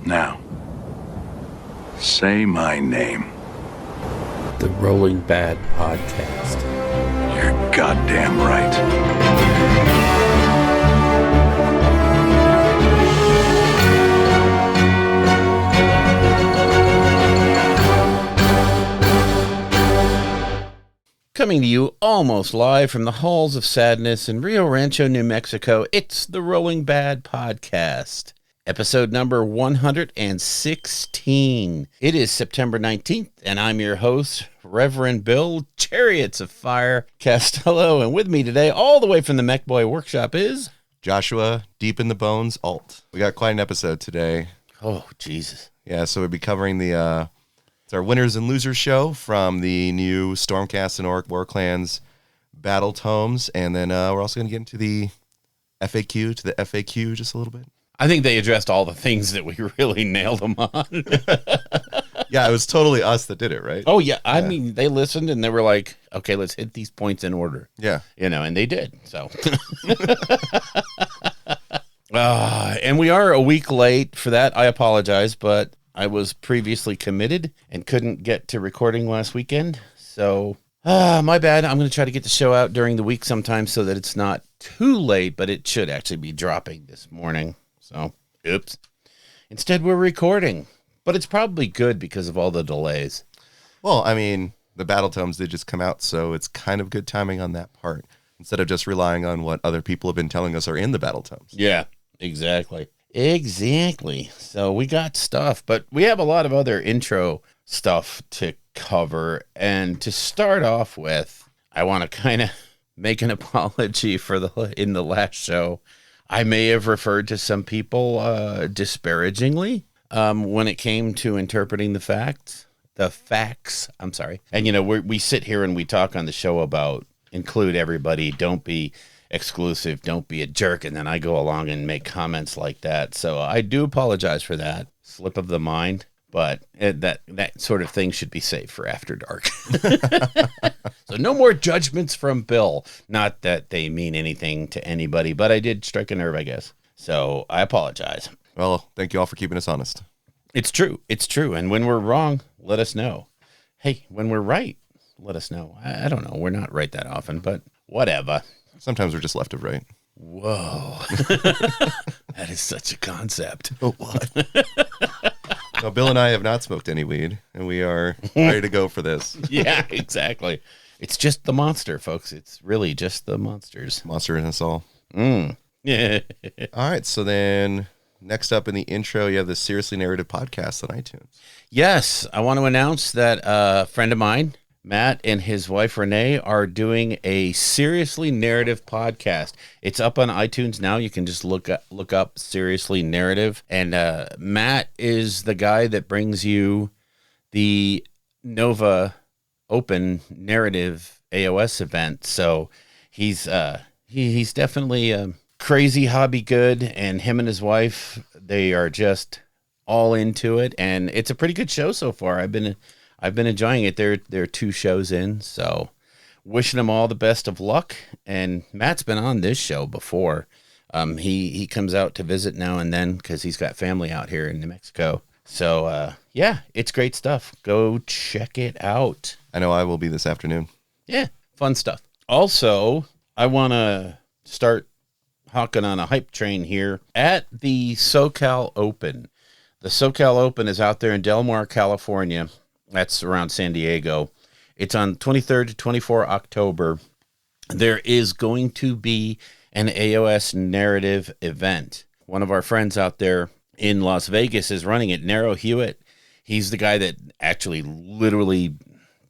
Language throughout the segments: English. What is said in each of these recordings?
Now, say my name. The Rolling Bad Podcast. You're goddamn right. Coming to you almost live from the halls of sadness in Rio Rancho, New Mexico, it's the Rolling Bad Podcast, episode number 116. It is September 19th, and I'm your host, Reverend Bill Chariots of Fire Castello, and with me today, all the way from the Mech Boy Workshop is... Joshua, Deep in the Bones, Alt. We got quite an episode today. Oh, Jesus. Yeah, so we'll be covering it's our winners and losers show from the new Stormcast and Orc Warclans Battletomes, and then we're also going to get into the FAQ just a little bit. I think they addressed all the things that we really nailed them on. Yeah, it was totally us that did it, right? Oh, yeah. I mean, they listened and they were like, okay, let's hit these points in order. Yeah. You know, and they did. So. And we are a week late for that. I apologize, but I was previously committed and couldn't get to recording last weekend. So, my bad. I'm going to try to get the show out during the week sometime so that it's not too late, but it should actually be dropping this morning. So, oops. Instead, we're recording. But it's probably good because of all the delays. Well, I mean, the Battletomes did just come out, so it's kind of good timing on that part, instead of just relying on what other people have been telling us are in the Battletomes. Yeah, exactly. Exactly. So we got stuff, but we have a lot of other intro stuff to cover. And to start off with, I want to kind of make an apology for in the last show. I may have referred to some people disparagingly when it came to interpreting the facts. I'm sorry. And, you know, we sit here and we talk on the show about include everybody, don't be exclusive, don't be a jerk, and then I go along and make comments like that. So I do apologize for that slip of the mind, but that sort of thing should be saved for after dark. So no more judgments from Bill. Not that they mean anything to anybody, but I did strike a nerve, I guess. So I apologize. Well, thank you all for keeping us honest. It's true. It's true. And when we're wrong, let us know. Hey, when we're right, let us know. I don't know. We're not right that often, but whatever. Sometimes we're just left of right. Whoa. That is such a concept. Oh, what? So Bill and I have not smoked any weed, and we are ready to go for this. Yeah, exactly. It's just the monster, folks. It's really just the monsters. Monster in us all. Yeah. All right, so then next up in the intro, you have the Seriously Narrative podcast on iTunes. Yes, I want to announce that a friend of mine, Matt, and his wife Renee are doing a Seriously Narrative podcast. It's up on iTunes now. You can just look up Seriously Narrative. And Matt is the guy that brings you the Nova Open Narrative AOS event. So he's definitely crazy hobby good, and him and his wife, they are just all into it, and it's a pretty good show so far. I've been enjoying it. They're 2 shows in, so wishing them all the best of luck. And Matt's been on this show before. He comes out to visit now and then because he's got family out here in New Mexico. So yeah, it's great stuff. Go check it out. I know I will be this afternoon. Yeah, fun stuff. Also, I want to start hawking on a hype train here at the SoCal Open. The SoCal Open is out there in Del Mar, California. That's around San Diego. It's on 23rd to 24 October. There is going to be an AOS narrative event. One of our friends out there in Las Vegas is running it, Nero Hewitt. He's the guy that actually literally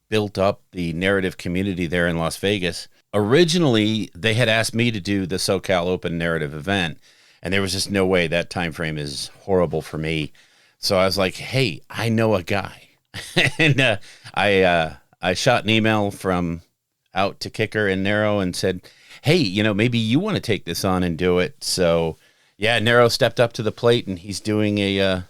built up the narrative community there in Las Vegas. Originally, they had asked me to do the SoCal Open narrative event, and there was just no way. That time frame is horrible for me. So I was like, hey, I know a guy. And I shot an email from out to Kicker and Nero and said, hey, you know, maybe you want to take this on and do it. So yeah, Nero stepped up to the plate, and he's doing a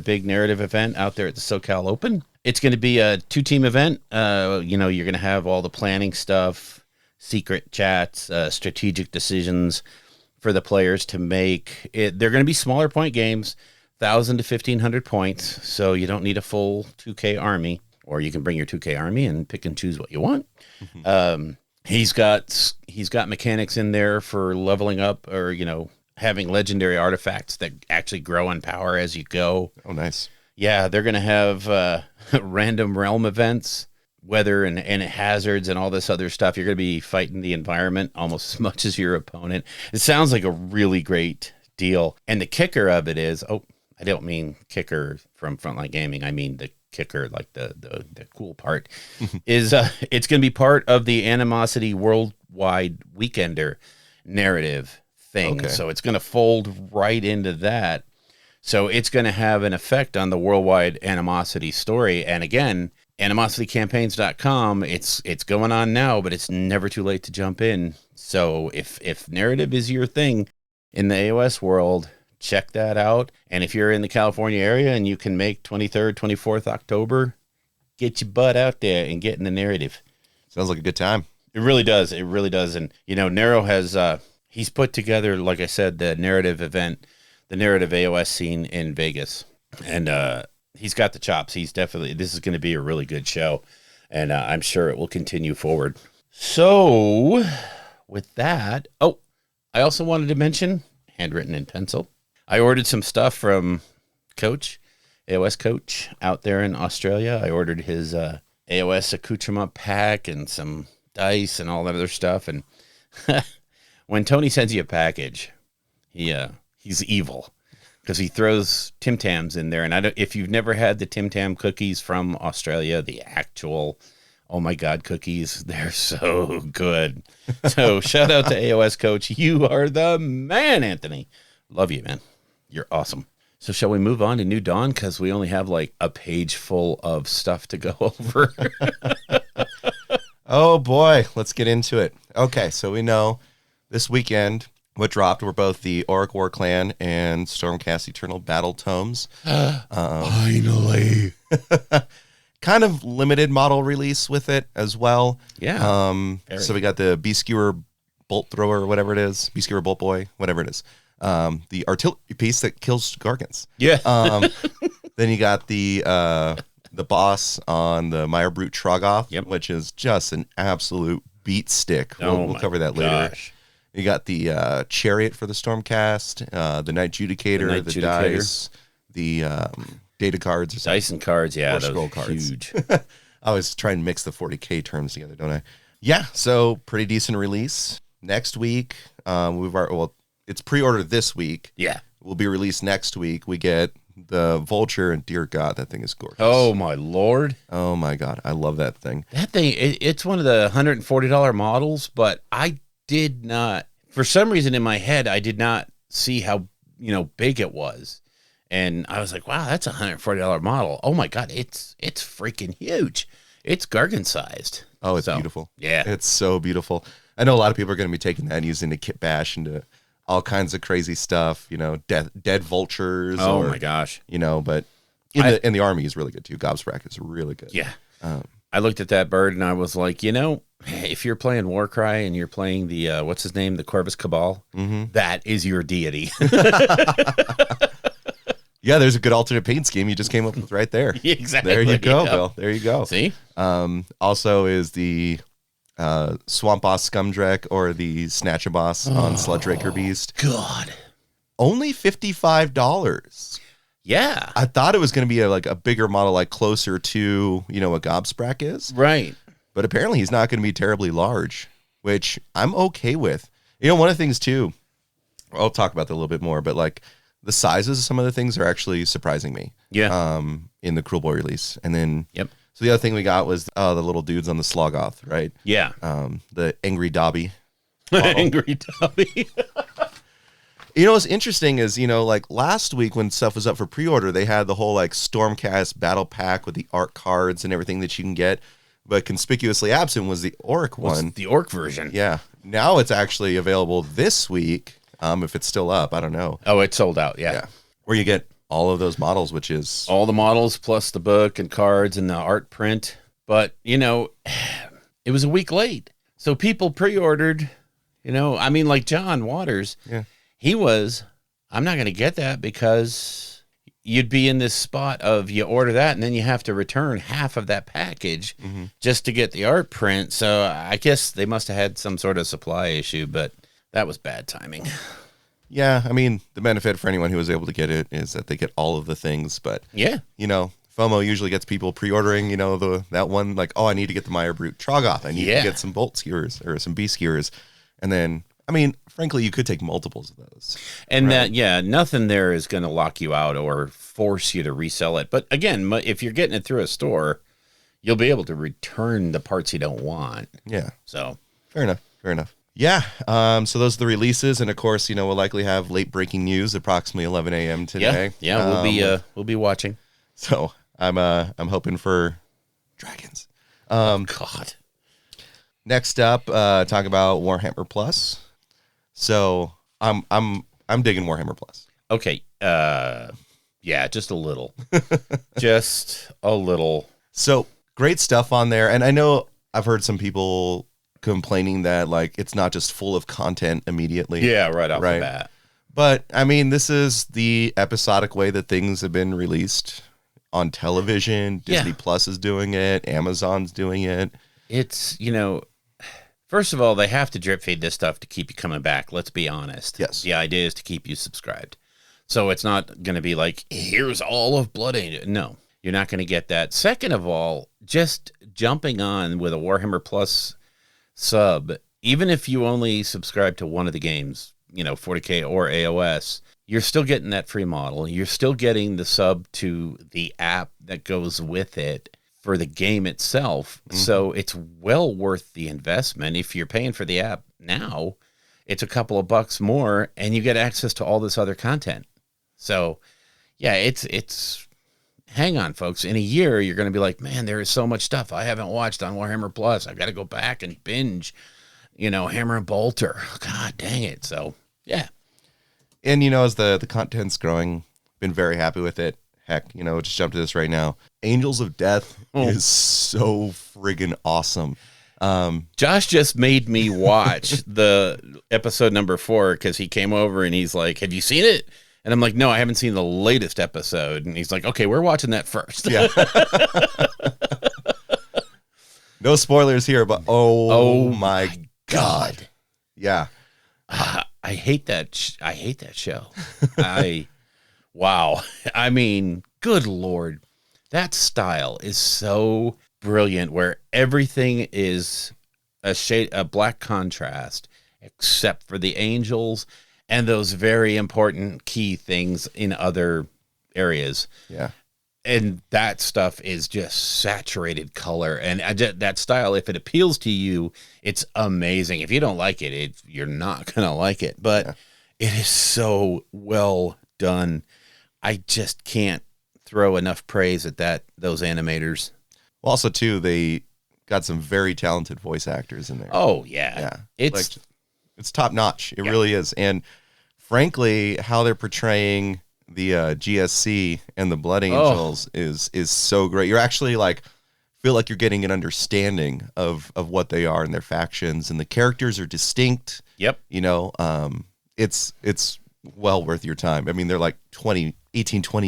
big narrative event out there at the SoCal Open. It's going to be a 2-team event. You know, you're going to have all the planning stuff, secret chats, strategic decisions for the players to make. They're going to be smaller point games, 1,000 to 1,500 points, so you don't need a full 2K army, or you can bring your 2K army and pick and choose what you want. He's got mechanics in there for leveling up, or having legendary artifacts that actually grow in power as you go. Oh, nice. Yeah, they're going to have random realm events, weather and hazards and all this other stuff. You're going to be fighting the environment almost as much as your opponent. It sounds like a really great deal. And the kicker of it is, I don't mean kicker from Frontline Gaming. I mean the kicker, like the cool part, is it's going to be part of the Animosity Worldwide Weekender narrative thing. Okay. So it's going to fold right into that. So it's going to have an effect on the worldwide Animosity story. And again, animositycampaigns.com, it's going on now, but it's never too late to jump in. So if narrative is your thing in the AOS world, check that out. And if you're in the California area and you can make 23rd, 24th October, get your butt out there and get in the narrative. Sounds like a good time. It really does. It really does. And, Nero has, he's put together, like I said, the narrative event, the narrative AOS scene in Vegas. And he's got the chops. This is going to be a really good show. And I'm sure it will continue forward. So with that, I also wanted to mention, handwritten in pencil, I ordered some stuff from Coach, AOS Coach out there in Australia. I ordered his AOS accoutrement pack and some dice and all that other stuff. And when Tony sends you a package, he's evil because he throws Tim Tams in there. And if you've never had the Tim Tam cookies from Australia, the actual, oh my God, cookies, they're so good. So shout out to AOS Coach. You are the man, Anthony. Love you, man. You're awesome. So shall we move on to New Dawn? Because we only have like a page full of stuff to go over. Oh boy, let's get into it. Okay, so we know this weekend what dropped were both the Orruk Warclan and Stormcast Eternal Battletomes. Finally. Kind of limited model release with it as well. Yeah. So we got the Beast Skewer Bolt Thrower, whatever it is, Beast Skewer Bolt Boy, whatever it is. The artillery piece that kills Gargants. Yeah. Then you got the boss on the Meyer Brute Troggoth, which is just an absolute beat stick. We'll cover that later. Gosh. You got the Chariot for the Stormcast, the Knight Judicator, the dice, the data cards. Dice and cards, yeah. Or scroll cards. Huge. I always try and mix the 40K terms together, don't I? Yeah, so pretty decent release. Next week, it's pre-ordered this week. Yeah. Will be released next week. We get the Vulture, and dear God, that thing is gorgeous. Oh, my Lord. Oh, my God. I love that thing. That thing, it's one of the $140 models, but I did not, for some reason in my head, I did not see how, big it was. And I was like, wow, that's a $140 model. Oh, my God, it's freaking huge. It's Gargant-sized. Oh, it's beautiful. Yeah. It's so beautiful. I know a lot of people are going to be taking that and using the kit bash into all kinds of crazy stuff, dead vultures. Oh, my gosh. But in the army is really good too. Gobsprak is really good. Yeah. I looked at that bird and I was like, if you're playing Warcry and you're playing the, what's his name? The Corvus Cabal, that is your deity. Yeah, there's a good alternate paint scheme you just came up with right there. Exactly. There you go, Bill. There you go. See? Also is the Swamp Boss Scumdrek or the Snatcha Boss on Sludgeraker Beast. God. Only $55. Yeah. I thought it was going to be a bigger model, like closer to, what Gobsprak is. Right. But apparently he's not going to be terribly large, which I'm okay with. One of the things too, I'll talk about that a little bit more, but the sizes of some of the things are actually surprising me. Yeah. In the Cruel Boy release. And then, so the other thing we got was the little dudes on the Sloggoth, right? Yeah. The Angry Dobby. Angry Dobby. What's interesting is, last week when stuff was up for pre-order, they had the whole Stormcast battle pack with the Arc cards and everything that you can get. But conspicuously absent was the Orruk one. The Orc version. Yeah. Now it's actually available this week. If it's still up, I don't know. Oh, it's sold out. Yeah. Where you get all of those models, which is all the models plus the book and cards and the art print. But, it was a week late. So people pre-ordered, like John Waters. Yeah. He was, I'm not going to get that because you'd be in this spot of you order that and then you have to return half of that package just to get the art print. So I guess they must have had some sort of supply issue, but that was bad timing. Yeah, I mean, the benefit for anyone who was able to get it is that they get all of the things, but yeah, FOMO usually gets people pre-ordering, that one, like, oh, I need to get the Meyer Brute Troggoth. I need to get some Bolt Skewers or some Beast Skewers. And then, I mean, frankly, you could take multiples of those. And nothing there is going to lock you out or force you to resell it. But again, if you're getting it through a store, you'll be able to return the parts you don't want. Yeah. So fair enough. Yeah. So those are the releases. And of course, we'll likely have late breaking news approximately 11 a.m. today. Yeah. We'll be watching. So I'm hoping for dragons. God. Next up, talk about Warhammer Plus. So I'm digging Warhammer Plus. Okay. Yeah, just a little. Just a little. So great stuff on there. And I know I've heard some people complaining that like it's not just full of content immediately. Yeah, right off the bat. But I mean, this is the episodic way that things have been released on television. Disney Plus is doing it. Amazon's doing it. It's, first of all, they have to drip feed this stuff to keep you coming back. Let's be honest. Yes. The idea is to keep you subscribed. So it's not going to be like, here's all of Blood Angel. No, you're not going to get that. Second of all, just jumping on with a Warhammer Plus sub, even if you only subscribe to one of the games, 40K or AOS, you're still getting that free model. You're still getting the sub to the app that goes with it for the game itself. Mm-hmm. So it's well worth the investment. If you're paying for the app now, it's a couple of bucks more and you get access to all this other content. So yeah, it's hang on, folks. In a year, you're going to be like, man, there is so much stuff I haven't watched on Warhammer Plus. I got to go back and binge, Hammer and Bolter. God dang it. So yeah. And, as the content's growing, been very happy with it. Heck, just jump to this right now. Angels of Death is so friggin' awesome. Josh just made me watch the episode number 4 because he came over and he's like, have you seen it? And I'm like, no, I haven't seen the latest episode. And he's like, okay, we're watching that first. Yeah. No spoilers here, but oh my God. Yeah. I hate that show. Wow. I mean, good Lord. That style is so brilliant where everything is a black contrast except for the angels and those very important key things in other areas. Yeah. And that stuff is just saturated color. And that style, if it appeals to you, it's amazing. If you don't like it, you're not going to like it. But it is so well done. I just can't throw enough praise at those animators. Well, also, too, they got some very talented voice actors in there. Oh, yeah. It's top notch. It really is. And frankly, how they're portraying the GSC and the Blood Angels is so great. You're actually feel like you're getting an understanding of what they are and their factions, and the characters are distinct. Yep. It's well worth your time. I mean, they're like 20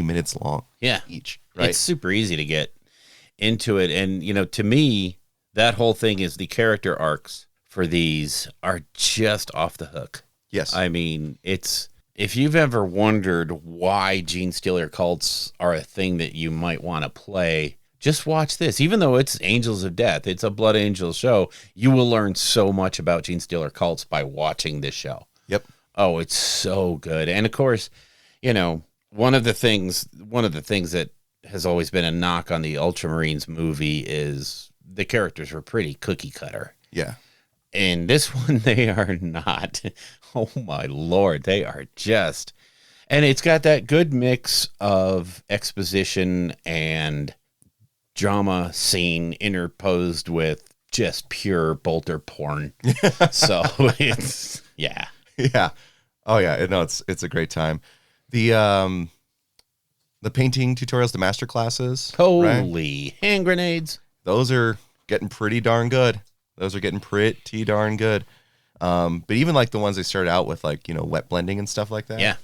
minutes long. Yeah. Each. Right. It's super easy to get into it. And, to me, that whole thing is the character arcs for these are just off the hook. Yes. I mean, if you've ever wondered why Gene Stealer cults are a thing that you might want to play, just watch this. Even though it's Angels of Death, it's a Blood Angel show, you will learn so much about Gene Stealer cults by watching this show. Yep. Oh, it's so good. And of course, one of the things that has always been a knock on the Ultramarines movie is the characters were pretty cookie cutter. Yeah. In this one, they are not. Oh, my Lord. They are just. And it's got that good mix of exposition and drama scene interposed with just pure bolter porn. So it's, yeah. Yeah. Oh, yeah. No, it's a great time. The painting tutorials, the master classes. Holy hand grenades. Those are getting pretty darn good. But even the ones they started out with, wet blending and stuff like that. Yeah.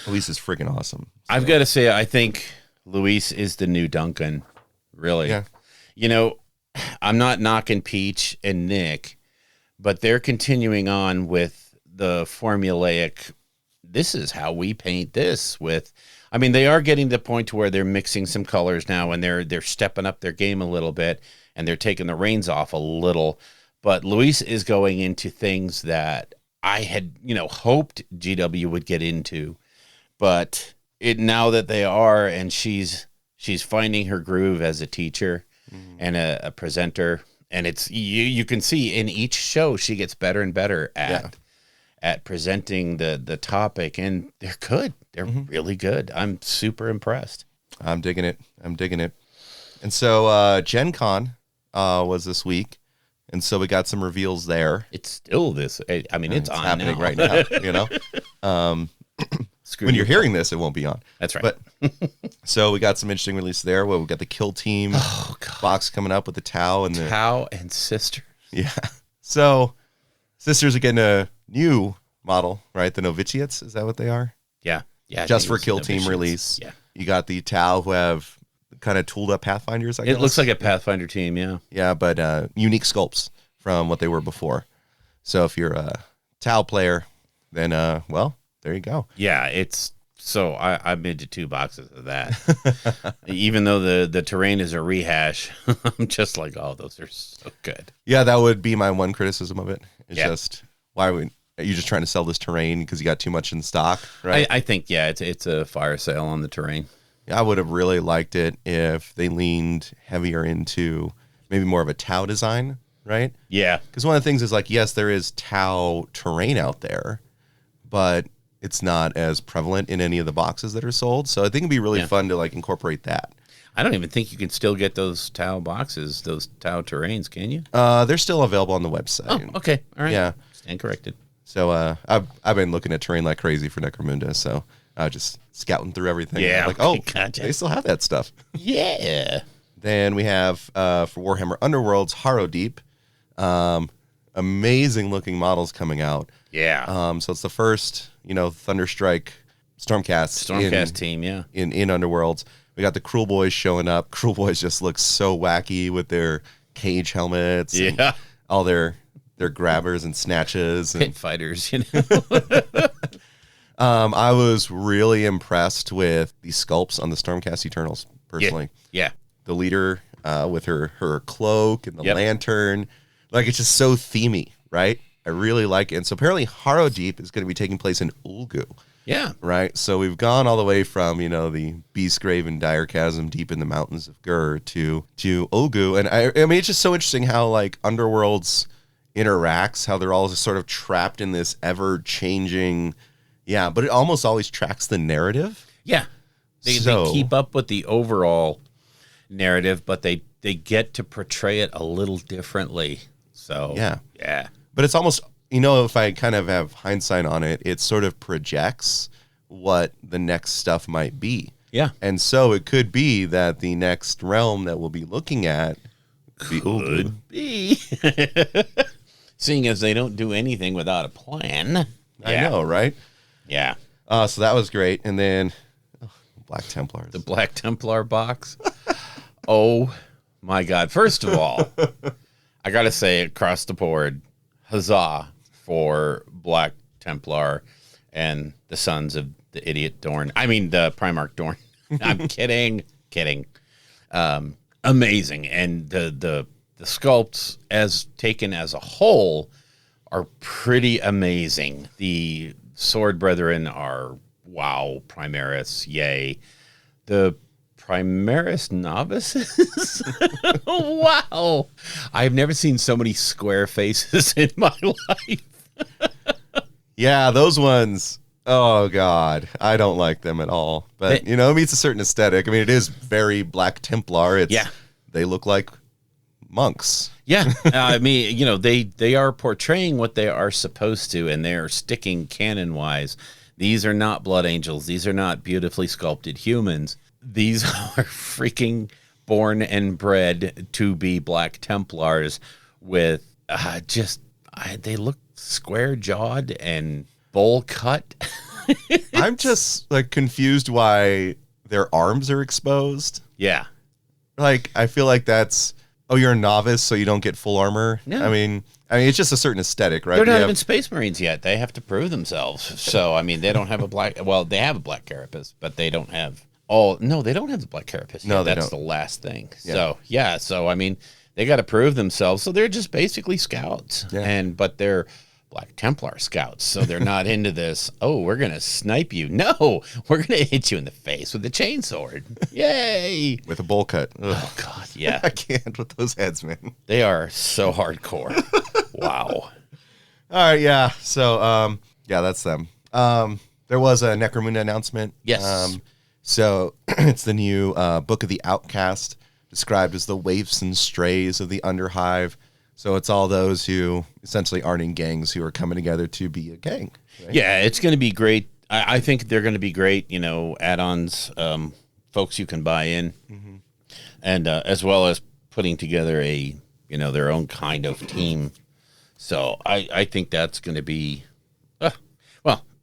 Luis is freaking awesome. I've got to say, I think Luis is the new Duncan. Really. Yeah. You know, I'm not knocking Peach and Nick, but they're continuing on with the formulaic. This is how we paint this with. I mean, they are getting to the point to where they're mixing some colors now, and they're stepping up their game a little bit, and they're taking the reins off a little. But Luis is going into things that I had, hoped GW would get into, but now that they are, and she's finding her groove as a teacher and a presenter, and it's you can see in each show she gets better and better at presenting the topic, and they're good. They're really good. I'm super impressed. I'm digging it. And so Gen Con was this week, and so we got some reveals there. It's still this. I mean, it's on happening now. right now. When you're hearing this, it won't be on. That's right. But so we got some interesting releases there. Well, we got the Kill Team box coming up with the Tau and the Tau and Sister. Yeah. So Sisters are getting a new model, right? The Novitiates, is that what they are? Yeah. Yeah. Just for Kill Team release. Yeah. You got the Tau who have kind of tooled up Pathfinders, I guess. It looks like a Pathfinder team, yeah. Yeah, but unique sculpts from what they were before. So if you're a Tau player, then, well, there you go. Yeah, it's so I'm into 2 boxes of that. Even though the terrain is a rehash, I'm just like, oh, those are so good. Yeah, that would be my one criticism of it. It's Yeah. just, why are you just trying to sell this terrain because you got too much in stock, right? I think, yeah, it's a fire sale on the terrain. I would have really liked it if they leaned heavier into maybe more of a Tau design, right? Yeah. Because one of the things is like, yes, there is Tau terrain out there, but it's not as prevalent in any of the boxes that are sold. So I think it'd be really fun to like incorporate that. I don't even think you can still get those Tau boxes, those Tau terrains, can you? They're still available on the website. Oh, okay. All right. Yeah. Stand corrected. So I've been looking at terrain like crazy for Necromunda, so I was just scouting through everything. Yeah. Like, oh, gotcha. they still have that stuff. Yeah. Then we have for Warhammer Underworlds, Harrow Deep. Amazing looking models coming out. Yeah. So it's the first, Thunderstrike Stormcast team, yeah. in Underworlds. We got the Cruel Boys showing up. Cruel Boys just look so wacky with their cage helmets and all their grabbers and snatches. Pit fighters, I was really impressed with the sculpts on the Stormcast Eternals, personally. Yeah. The leader with her cloak and the lantern. Like, it's just so themey, right? I really like it. And so apparently Harrow Deep is going to be taking place in Ulgu. Yeah. Right? So we've gone all the way from, the Beastgrave and Dire Chasm deep in the mountains of Gur to Ulgu. And I mean, it's just so interesting how, like, Underworlds interacts, how they're all just sort of trapped in this ever-changing... Yeah, but it almost always tracks the narrative. Yeah. They keep up with the overall narrative, but they get to portray it a little differently. So, yeah. But it's almost, if I kind of have hindsight on it, it sort of projects what the next stuff might be. Yeah. And so it could be that the next realm that we'll be looking at could be. Seeing as they don't do anything without a plan. I know, right? Yeah. So that was great. And then Black Templars. The Black Templar box. Oh, my God. First of all, I got to say, across the board, huzzah for Black Templar and the sons of the idiot Dorn. I mean, the Primarch Dorn. I'm kidding. Amazing. And the sculpts, as taken as a whole, are pretty amazing. The Sword Brethren are, wow, Primaris, yay. The Primaris Novices? Wow. I've never seen so many square faces in my life. Yeah, those ones, oh, God. I don't like them at all. But, it meets a certain aesthetic. I mean, it is very Black Templar. They look like monks. Yeah, I mean, they are portraying what they are supposed to, and they are sticking canon-wise. These are not blood angels. These are not beautifully sculpted humans. These are freaking born and bred to be Black Templars with they look square-jawed and bowl-cut. I'm just like confused why their arms are exposed. Yeah. Like, I feel like that's, oh, you're a novice, so you don't get full armor. No. I mean, it's just a certain aesthetic, right? They're not even Space Marines yet. They have to prove themselves. So, I mean, they don't have they have a black carapace, but they don't have they don't have the black carapace. No, that's the last thing. Yeah. So, I mean, they got to prove themselves. So they're just basically scouts. Yeah. But they're Black Templar scouts. So they're not into this, oh, we're going to snipe you. No, we're going to hit you in the face with a chainsword. Yay. With a bowl cut. Ugh. Oh, God. Yeah. I can't with those heads, man. They are so hardcore. Wow. All right, yeah. So, that's them. There was a Necromunda announcement. Yes. So it's the new Book of the Outcast, described as the waifs and strays of the Underhive. So it's all those who essentially aren't in gangs who are coming together to be a gang. Right? Yeah, it's going to be great. I think they're going to be great, add-ons, folks you can buy in, and as well as putting together their own kind of team. So I think that's going to be,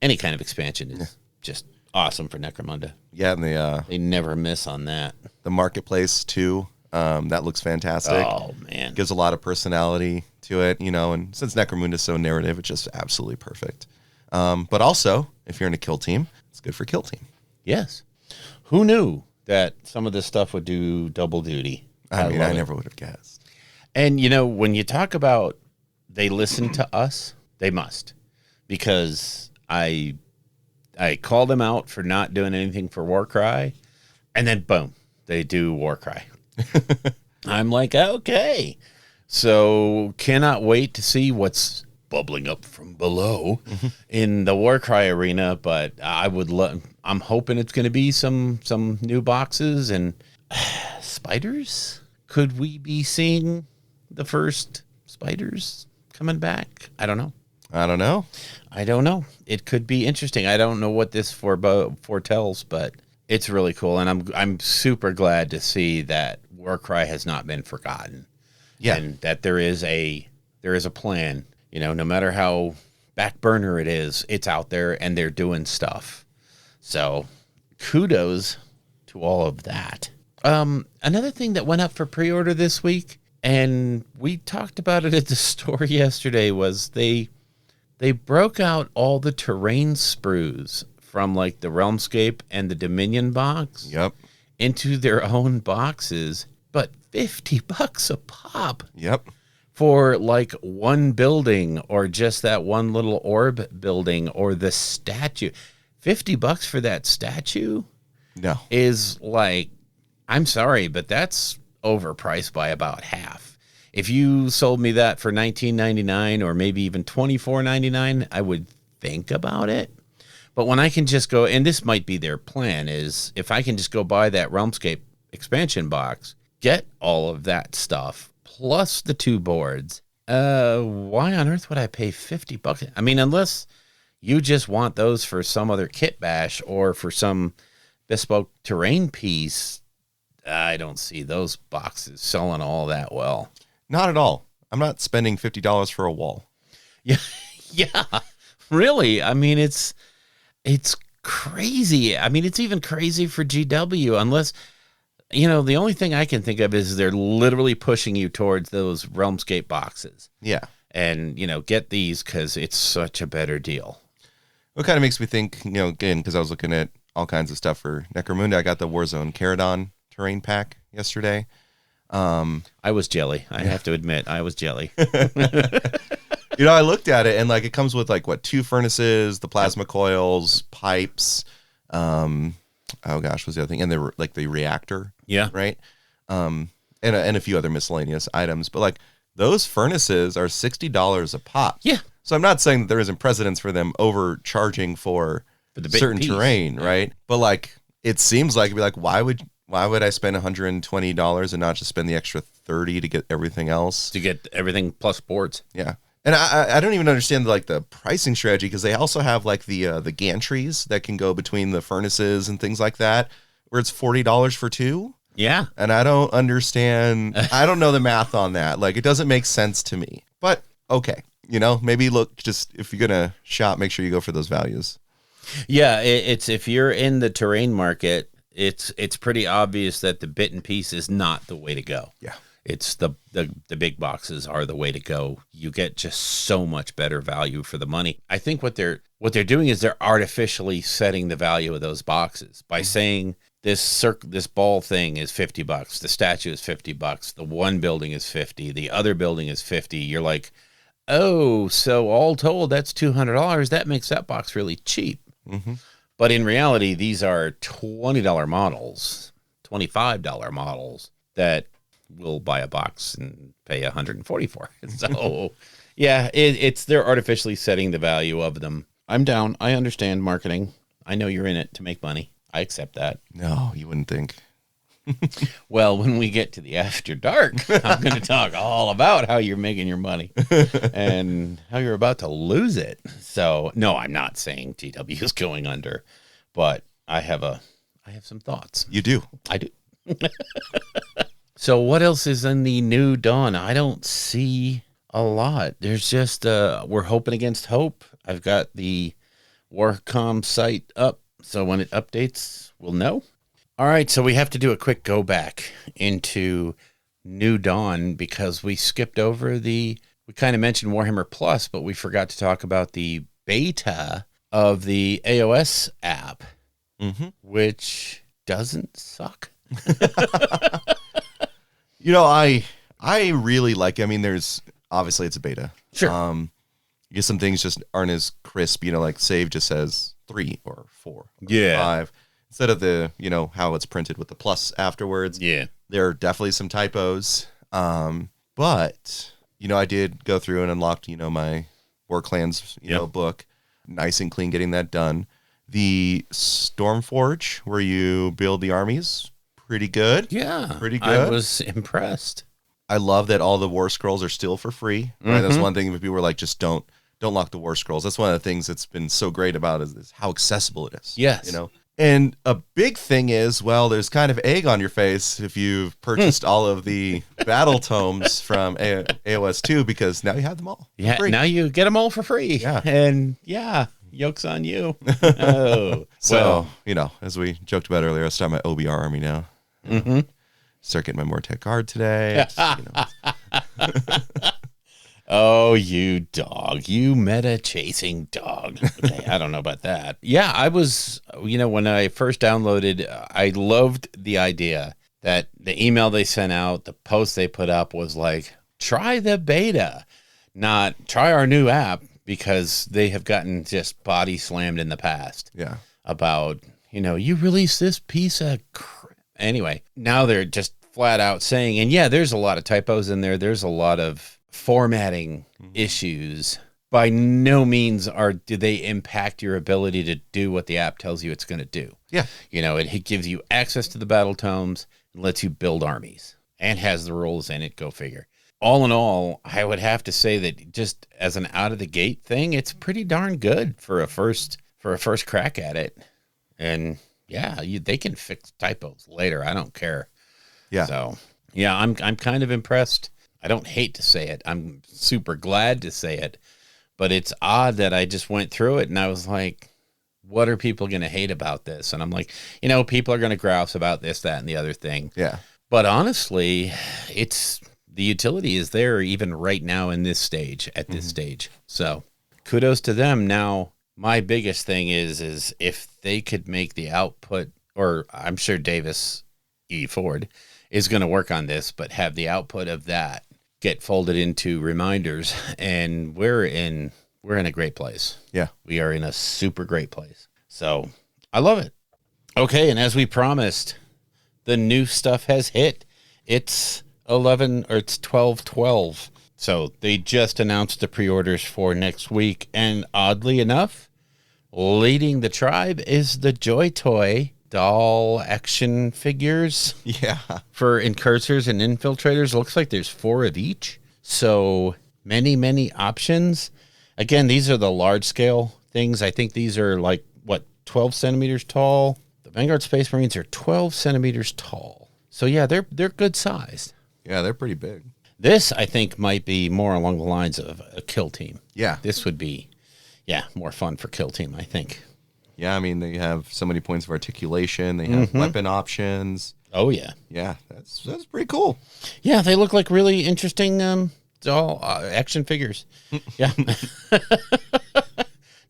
any kind of expansion is just awesome for Necromunda. Yeah, and they never miss on that. The marketplace too. That looks fantastic. Oh man, gives a lot of personality to it, and since Necromunda is so narrative, it's just absolutely perfect. But also, if you're in a kill team, it's good for kill team. Yes. Who knew that some of this stuff would do double duty? I never would have guessed. And when you talk about they listen to us, they must, because I call them out for not doing anything for Warcry, and then boom, they do Warcry. I'm like, okay. So cannot wait to see what's bubbling up from below in the Warcry arena, but I'm hoping it's going to be some new boxes and spiders. Could we be seeing the first spiders coming back? I don't know. It could be interesting. I don't know what this foretells, but it's really cool, and I'm super glad to see that Warcry has not been forgotten. Yeah, and that there is a plan. No matter how back burner it is, it's out there, and they're doing stuff. So, kudos to all of that. Another thing that went up for pre-order this week, and we talked about it at the store yesterday, was they broke out all the terrain sprues from like the Realmscape and the Dominion box. Yep. Into their own boxes, but $50 a pop. Yep. For like one building, or just that one little orb building, or the statue. $50 for that statue? No. Is like, I'm sorry, but that's overpriced by about half. If you sold me that for $19.99 or maybe even $24.99, I would think about it. But when I can just go, and this might be their plan, is if I can just go buy that Realmscape expansion box, get all of that stuff, plus the 2 boards, why on earth would I pay $50? I mean, unless you just want those for some other kit bash or for some bespoke terrain piece, I don't see those boxes selling all that well. Not at all. I'm not spending $50 for a wall. Yeah, yeah, really. I mean, it's crazy. I mean, it's even crazy for GW, unless, the only thing I can think of is they're literally pushing you towards those Realmscape boxes. Yeah. And, get these because it's such a better deal. It kind of makes me think, again, because I was looking at all kinds of stuff for Necromunda. I got the Warzone Caradon terrain pack yesterday. I was jelly. I have to admit, I was jelly. I looked at it, and like it comes with 2 furnaces, the plasma coils, pipes. Oh gosh, what's the other thing? And the reactor. Yeah. Right. And a few other miscellaneous items, but those furnaces are $60 a pop. Yeah. So I'm not saying that there isn't precedence for them overcharging for the certain terrain, right? But it seems like it'd be why would I spend $120 and not just spend the extra $30 to get everything else? To get everything plus boards. Yeah. And I don't even understand the pricing strategy, because they also have the gantries that can go between the furnaces and things like that, where it's $40 for 2. Yeah. And I don't understand. I don't know the math on that. It doesn't make sense to me. But okay, maybe just if you're gonna shop, make sure you go for those values. Yeah, it's if you're in the terrain market, it's pretty obvious that the bit and piece is not the way to go. Yeah. It's the big boxes are the way to go. You get just so much better value for the money. I think what they're doing is they're artificially setting the value of those boxes by saying this ball thing is $50, the statue is $50, the one building is 50, the other building is 50. You're like, oh, so all told, that's $200. That makes that box really cheap. Mm-hmm. But in reality, these are $20 models, $25 models that will buy a box and pay $140 for. So, yeah, they're artificially setting the value of them. I'm down. I understand marketing. I know you're in it to make money. I accept that. No, you wouldn't think. Well, when we get to the after dark, I'm going to talk all about how you're making your money and how you're about to lose it. So, no, I'm not saying TW is going under, but I have some thoughts. You do. I do. So what else is in the New Dawn? I don't see a lot. There's just we're hoping against hope. I've got the Warcom site up, so when it updates, we'll know. All right, so we have to do a quick go back into New Dawn because we skipped over we kind of mentioned Warhammer Plus, but we forgot to talk about the beta of the AOS app, which doesn't suck. You know, I really like it. I mean, obviously it's a beta. Sure. I guess some things just aren't as crisp, like save just says 3 or 4 or 5 instead of how it's printed with the plus afterwards. Yeah. There are definitely some typos. But I did go through and unlocked, my Warclans, book. Nice and clean getting that done. The Stormforge where you build the armies, pretty good. Yeah. Pretty good. I was impressed. I love that all the war scrolls are still for free. Right? That's one thing that people were like, just don't lock the war scrolls. That's one of the things that's been so great about is how accessible it is. Yes. And a big thing is, well, there's kind of egg on your face if you've purchased all of the Battletomes from AOS 2 because now you have them all. Yeah. Free. Now you get them all for free. Yeah. And yoke's on you. Oh. So, as we joked about earlier, I'll start my OBR army now. Start getting my Mortec guard today. Oh, you dog. You meta chasing dog. Okay, I don't know about that. Yeah, I was, when I first downloaded, I loved the idea that the email they sent out, the post they put up was like, try the beta, not try our new app, because they have gotten just body slammed in the past. Yeah. About, you release this piece of crap. Anyway, now they're just flat out saying, and yeah, there's a lot of typos in there. There's a lot of formatting issues. By no means do they impact your ability to do what the app tells you it's going to do. Yeah. It gives you access to the Battletomes and lets you build armies and has the rules in it. Go figure. All in all, I would have to say that just as an out of the gate thing, it's pretty darn good for a first crack at it. And yeah, they can fix typos later. I don't care. Yeah. So yeah, I'm kind of impressed. I don't hate to say it. I'm super glad to say it, but it's odd that I just went through it and I was like, what are people going to hate about this? And I'm like, people are going to grouse about this, that, and the other thing. Yeah. But honestly, the utility is there even right now in this stage, at this stage. So kudos to them. Now, my biggest thing is if they could make the output, or I'm sure Davis E. Ford is going to work on this, but have the output of that get folded into reminders, and we're in a great place. Yeah. We are in a super great place. So I love it. Okay. And as we promised, the new stuff has hit. It's 12/12. So they just announced the pre-orders for next week. And oddly enough, leading the tribe is the Joy Toy doll action figures. Yeah. For incursors and infiltrators. Looks like there's 4 of each. So many options. Again, these are the large scale things. I think these are 12 centimeters tall. The Vanguard Space Marines are 12 centimeters tall. So yeah, they're good sized. Yeah, they're pretty big. This, I think, might be more along the lines of a kill team. Yeah. This would be, more fun for kill team, I think. Yeah, I mean, they have so many points of articulation. They have weapon options. Oh, yeah. Yeah, that's pretty cool. Yeah, they look like really interesting action figures. Yeah.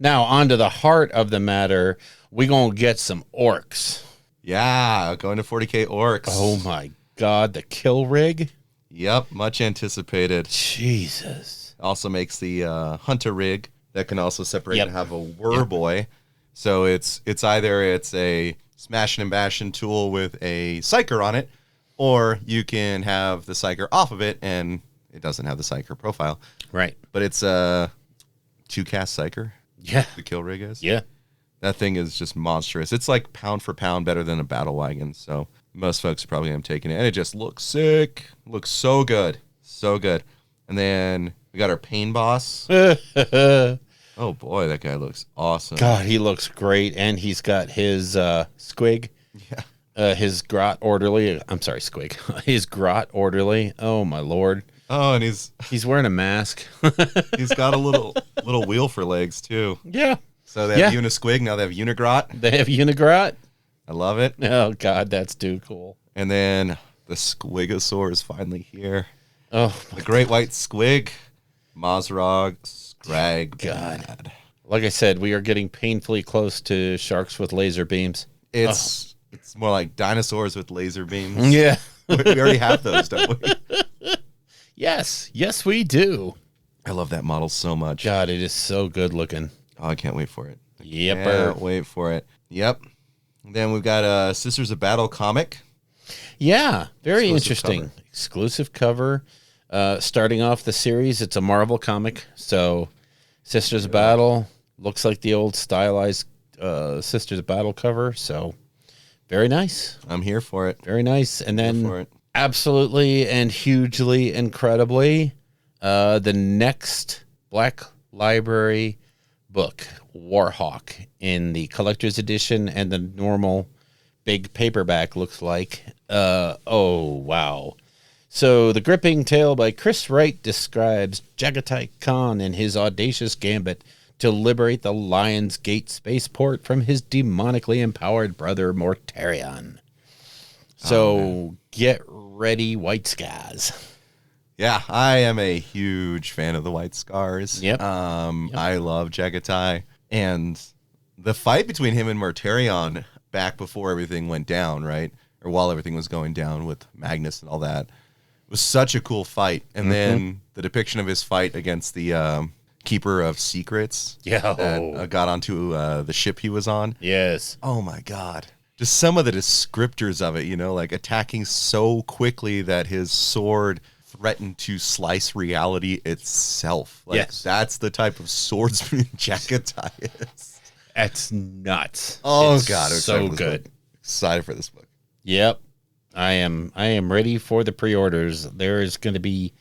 Now, on to the heart of the matter. We're going to get some orcs. Yeah, going to 40k orcs. Oh, my God. The kill rig? Yep, much anticipated. Jesus. Also makes the hunter rig that can also separate Yep. and have a Whirlboy. So it's either a smashing and bashing tool with a psyker on it, or you can have the psyker off of it and it doesn't have the psyker profile. Right. But it's a 2-cast psyker. Yeah. The kill rig is. Yeah. That thing is just monstrous. It's like pound for pound better than a battle wagon. So most folks probably am taking it. And it just looks sick. Looks so good. So good. And then we got our pain boss. Oh boy, that guy looks awesome. God, he looks great. And he's got his squig. Yeah. His grot orderly. I'm sorry, squig. His grot orderly. Oh, my Lord. Oh, and he's wearing a mask. he's got a little wheel for legs too. Yeah. So they have Unisquig, now they have Unigrot. They have Unigrot. I love it. Oh, God, that's too cool. And then the Squigosaur is finally here. Oh, The Great White Squig, Mazrog, Scrag. God. Like I said, we are getting painfully close to sharks with laser beams. It's more like dinosaurs with laser beams. Yeah. We already have those, don't we? Yes, we do. I love that model so much. God, it is so good looking. Oh, I can't wait for it. Yep. Can't wait for it. Yep. Then we've got Sisters of Battle comic. Yeah, very Exclusive interesting. cover. Exclusive cover. Starting off the series, it's a Marvel comic. So Sisters of Battle looks like the old stylized Sisters of Battle cover. So very nice. I'm here for it. Very nice. And Here then for it. absolutely and hugely, incredibly, the next Black Library book, Warhawk, in the collector's edition and the normal big paperback looks like. Oh, wow. So the gripping tale by Chris Wright describes Jagatai Khan and his audacious gambit to liberate the Lion's Gate spaceport from his demonically empowered brother Mortarion. So get ready, White Scars. Yeah, I am a huge fan of the White Scars. Yep. I love Jagatai. And the fight between him and Mortarion back before everything went down, right? Or while everything was going down with Magnus and all that, was such a cool fight. And then the depiction of his fight against the Keeper of Secrets that got onto the ship he was on. Yes. Oh my God. Just some of the descriptors of it, like attacking so quickly that his sword threatened to slice reality itself. Like, yes. That's the type of swordsman Jagatai is. That's nuts. Oh, It's God. I'm so excited for this good. book. Excited for this book. Yep. I am ready for the pre-orders. There is going to be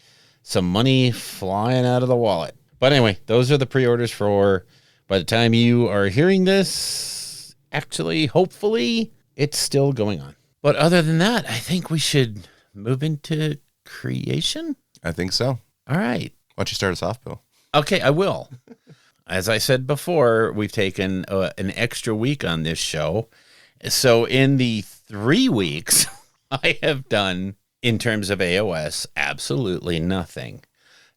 some money flying out of the wallet. But anyway, those are the pre-orders for, by the time you are hearing this, actually, hopefully, it's still going on. But other than that, I think we should move into creation. I think so. All right. Why don't you start us off, Bill? Okay, I will. As I said before, we've taken an extra week on this show. So in the 3 weeks I have done, in terms of AOS, absolutely nothing.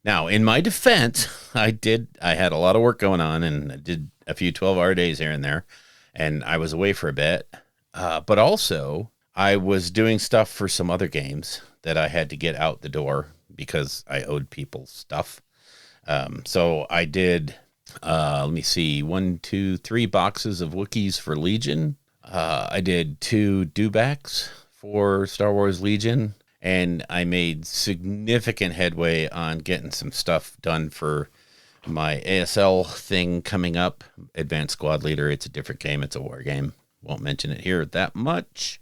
Now, in my defense, I had a lot of work going on, and I did a few 12-hour days here and there, and I was away for a bit. But also, I was doing stuff for some other games that I had to get out the door because I owed people stuff. So I did, let me see, 1, 2, 3 boxes of Wookiees for Legion. I did 2 dewbacks for Star Wars Legion, and I made significant headway on getting some stuff done for my ASL thing coming up, Advanced Squad Leader. It's a different game. It's a war game. Won't mention it here that much.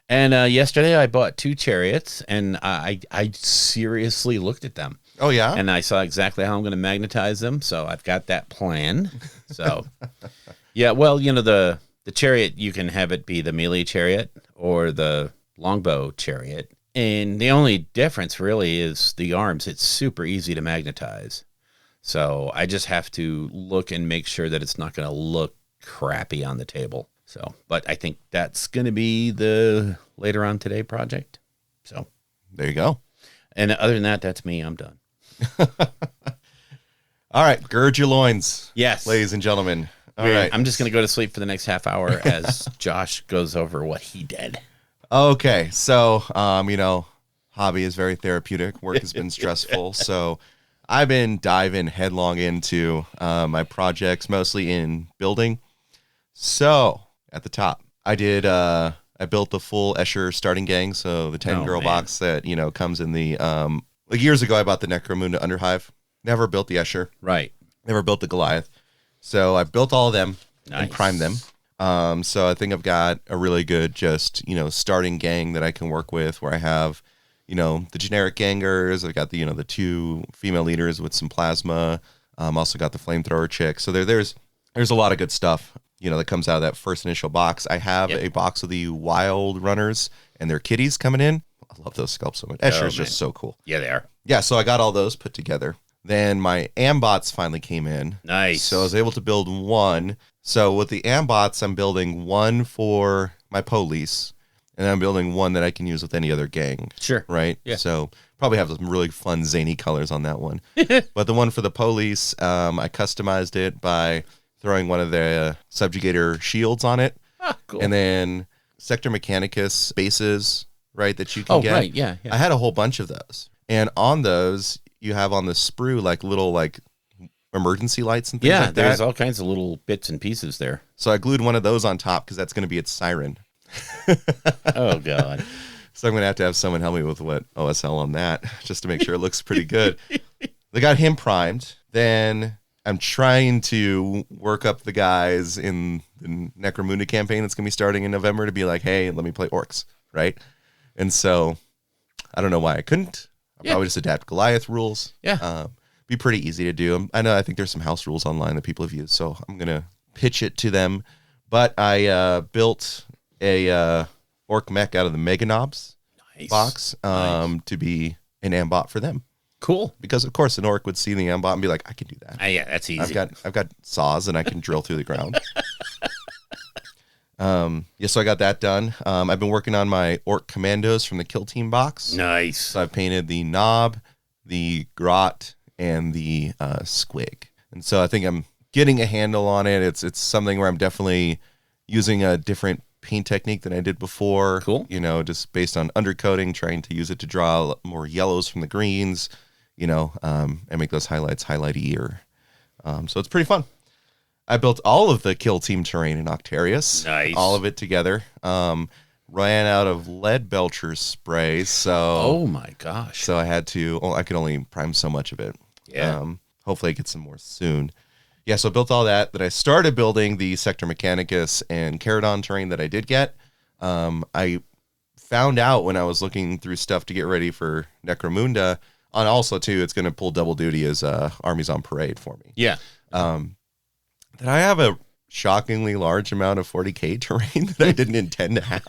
And yesterday I bought 2 chariots, and I seriously looked at them. Oh, yeah? And I saw exactly how I'm going to magnetize them, so I've got that plan. So, yeah, well, the chariot, you can have it be the melee chariot or the longbow chariot. And the only difference really is the arms. It's super easy to magnetize. So I just have to look and make sure that it's not going to look crappy on the table. So, but I think that's going to be the later on today project. So there you go. And other than that, that's me. I'm done. All right. Gird your loins. Yes. Ladies and gentlemen. All right. I'm just going to go to sleep for the next half hour as Josh goes over what he did. Okay. So, hobby is very therapeutic. Work has been stressful. So I've been diving headlong into my projects, mostly in building. So at the top, I built the full Escher starting gang. So the 10 girl box that, comes in the, like years ago, I bought the Necromunda Underhive. Never built the Escher. Right. Never built the Goliath. So I built all of them and primed them. So I think I've got a really good just, starting gang that I can work with where I have, the generic gangers. I've got the 2 female leaders with some plasma. Also got the flamethrower chick. So there's a lot of good stuff, that comes out of that first initial box. I have a box of the wild runners and their kitties coming in. I love those sculpts so much. Escher's just so cool. Yeah, they are. Yeah, so I got all those put together. Then my Ambots finally came in. Nice. So I was able to build one. So with the Ambots, I'm building one for my police, and I'm building one that I can use with any other gang. Sure. Right? Yeah. So probably have some really fun, zany colors on that one. But the one for the police, I customized it by throwing one of the subjugator shields on it. Ah, cool. And then Sector Mechanicus bases, right, that you can get. Right. Yeah. I had a whole bunch of those. And on those, you have on the sprue little emergency lights and things like that. Yeah, there's all kinds of little bits and pieces there. So I glued one of those on top because that's going to be its siren. Oh, God. So I'm going to have someone help me with what OSL on that just to make sure it looks pretty good. They got him primed. Then I'm trying to work up the guys in the Necromunda campaign that's going to be starting in November to be like, hey, let me play Orcs, right? And so I don't know why I couldn't. I'll probably just adapt Goliath rules. Yeah. Be pretty easy to do. I think there's some house rules online that people have used, so I'm going to pitch it to them. But I built a Orc mech out of the Mega Knobs box to be an Ambot for them. Cool. Because, of course, an Orc would see the Ambot and be like, I can do that. Yeah, that's easy. I've got saws, and I can drill through the ground. So I got that done. I've been working on my Orc Commandos from the Kill Team box. Nice. So I've painted the Knob, the Grot, and the Squig. And so I think I'm getting a handle on it. It's something where I'm definitely using a different paint technique than I did before. Cool. Just based on undercoating, trying to use it to draw more yellows from the greens, and make those highlights highlightier. So it's pretty fun. I built all of the Kill Team terrain in Octarius. Nice. All of it together. Ran out of lead belcher spray, so oh my gosh. So I could only prime so much of it. Yeah. Hopefully I get some more soon. Yeah, so I built all that. Then I started building the Sector Mechanicus and Caradon terrain that I did get. I found out when I was looking through stuff to get ready for Necromunda, and also too, it's going to pull double duty as Armies on Parade for me. Yeah. That I have a shockingly large amount of 40k terrain that I didn't intend to have.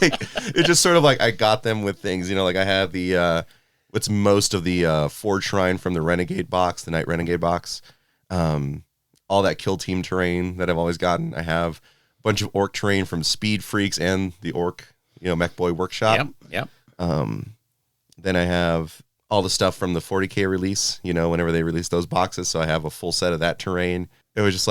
It's just sort of I got them with things, I have the what's most of the Forge Shrine from the Renegade box, the Knight Renegade box. All that Kill Team terrain that I've always gotten. I have a bunch of Orc terrain from Speed Freaks and the Orc, Mech Boy Workshop. Yep. Then I have all the stuff from the 40k release, whenever they release those boxes. So I have a full set of that terrain. It was just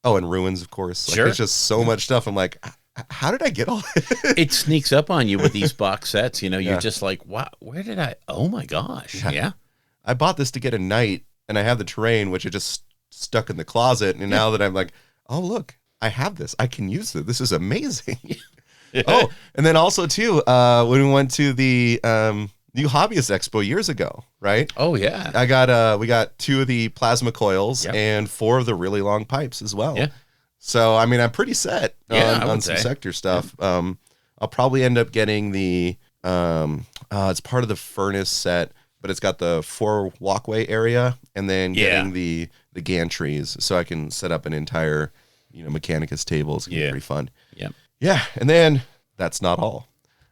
and Ruins, of course. Sure. It's just so much stuff. I'm like, how did I get all this? It sneaks up on you with these box sets. You're just like, wow, where did oh my gosh. Yeah. I bought this to get a knight, and I have the terrain, which I just stuck in the closet. And now that I'm like, oh, look, I have this. I can use it. This is amazing. Oh, and then also, too, when we went to the New Hobbyist Expo years ago, right? Oh, yeah. We got 2 of the plasma coils and 4 of the really long pipes as well. Yeah. So, I'm pretty set on some sector stuff. Yeah. I'll probably end up getting the, it's part of the furnace set, but it's got the 4 walkway area, and then getting the gantries so I can set up an entire, Mechanicus table. It's going to be pretty fun. Yeah. Yeah. And then that's not all.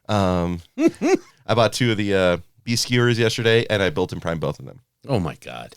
I bought 2 of the Beast Skewers yesterday, and I built and primed both of them. Oh my God.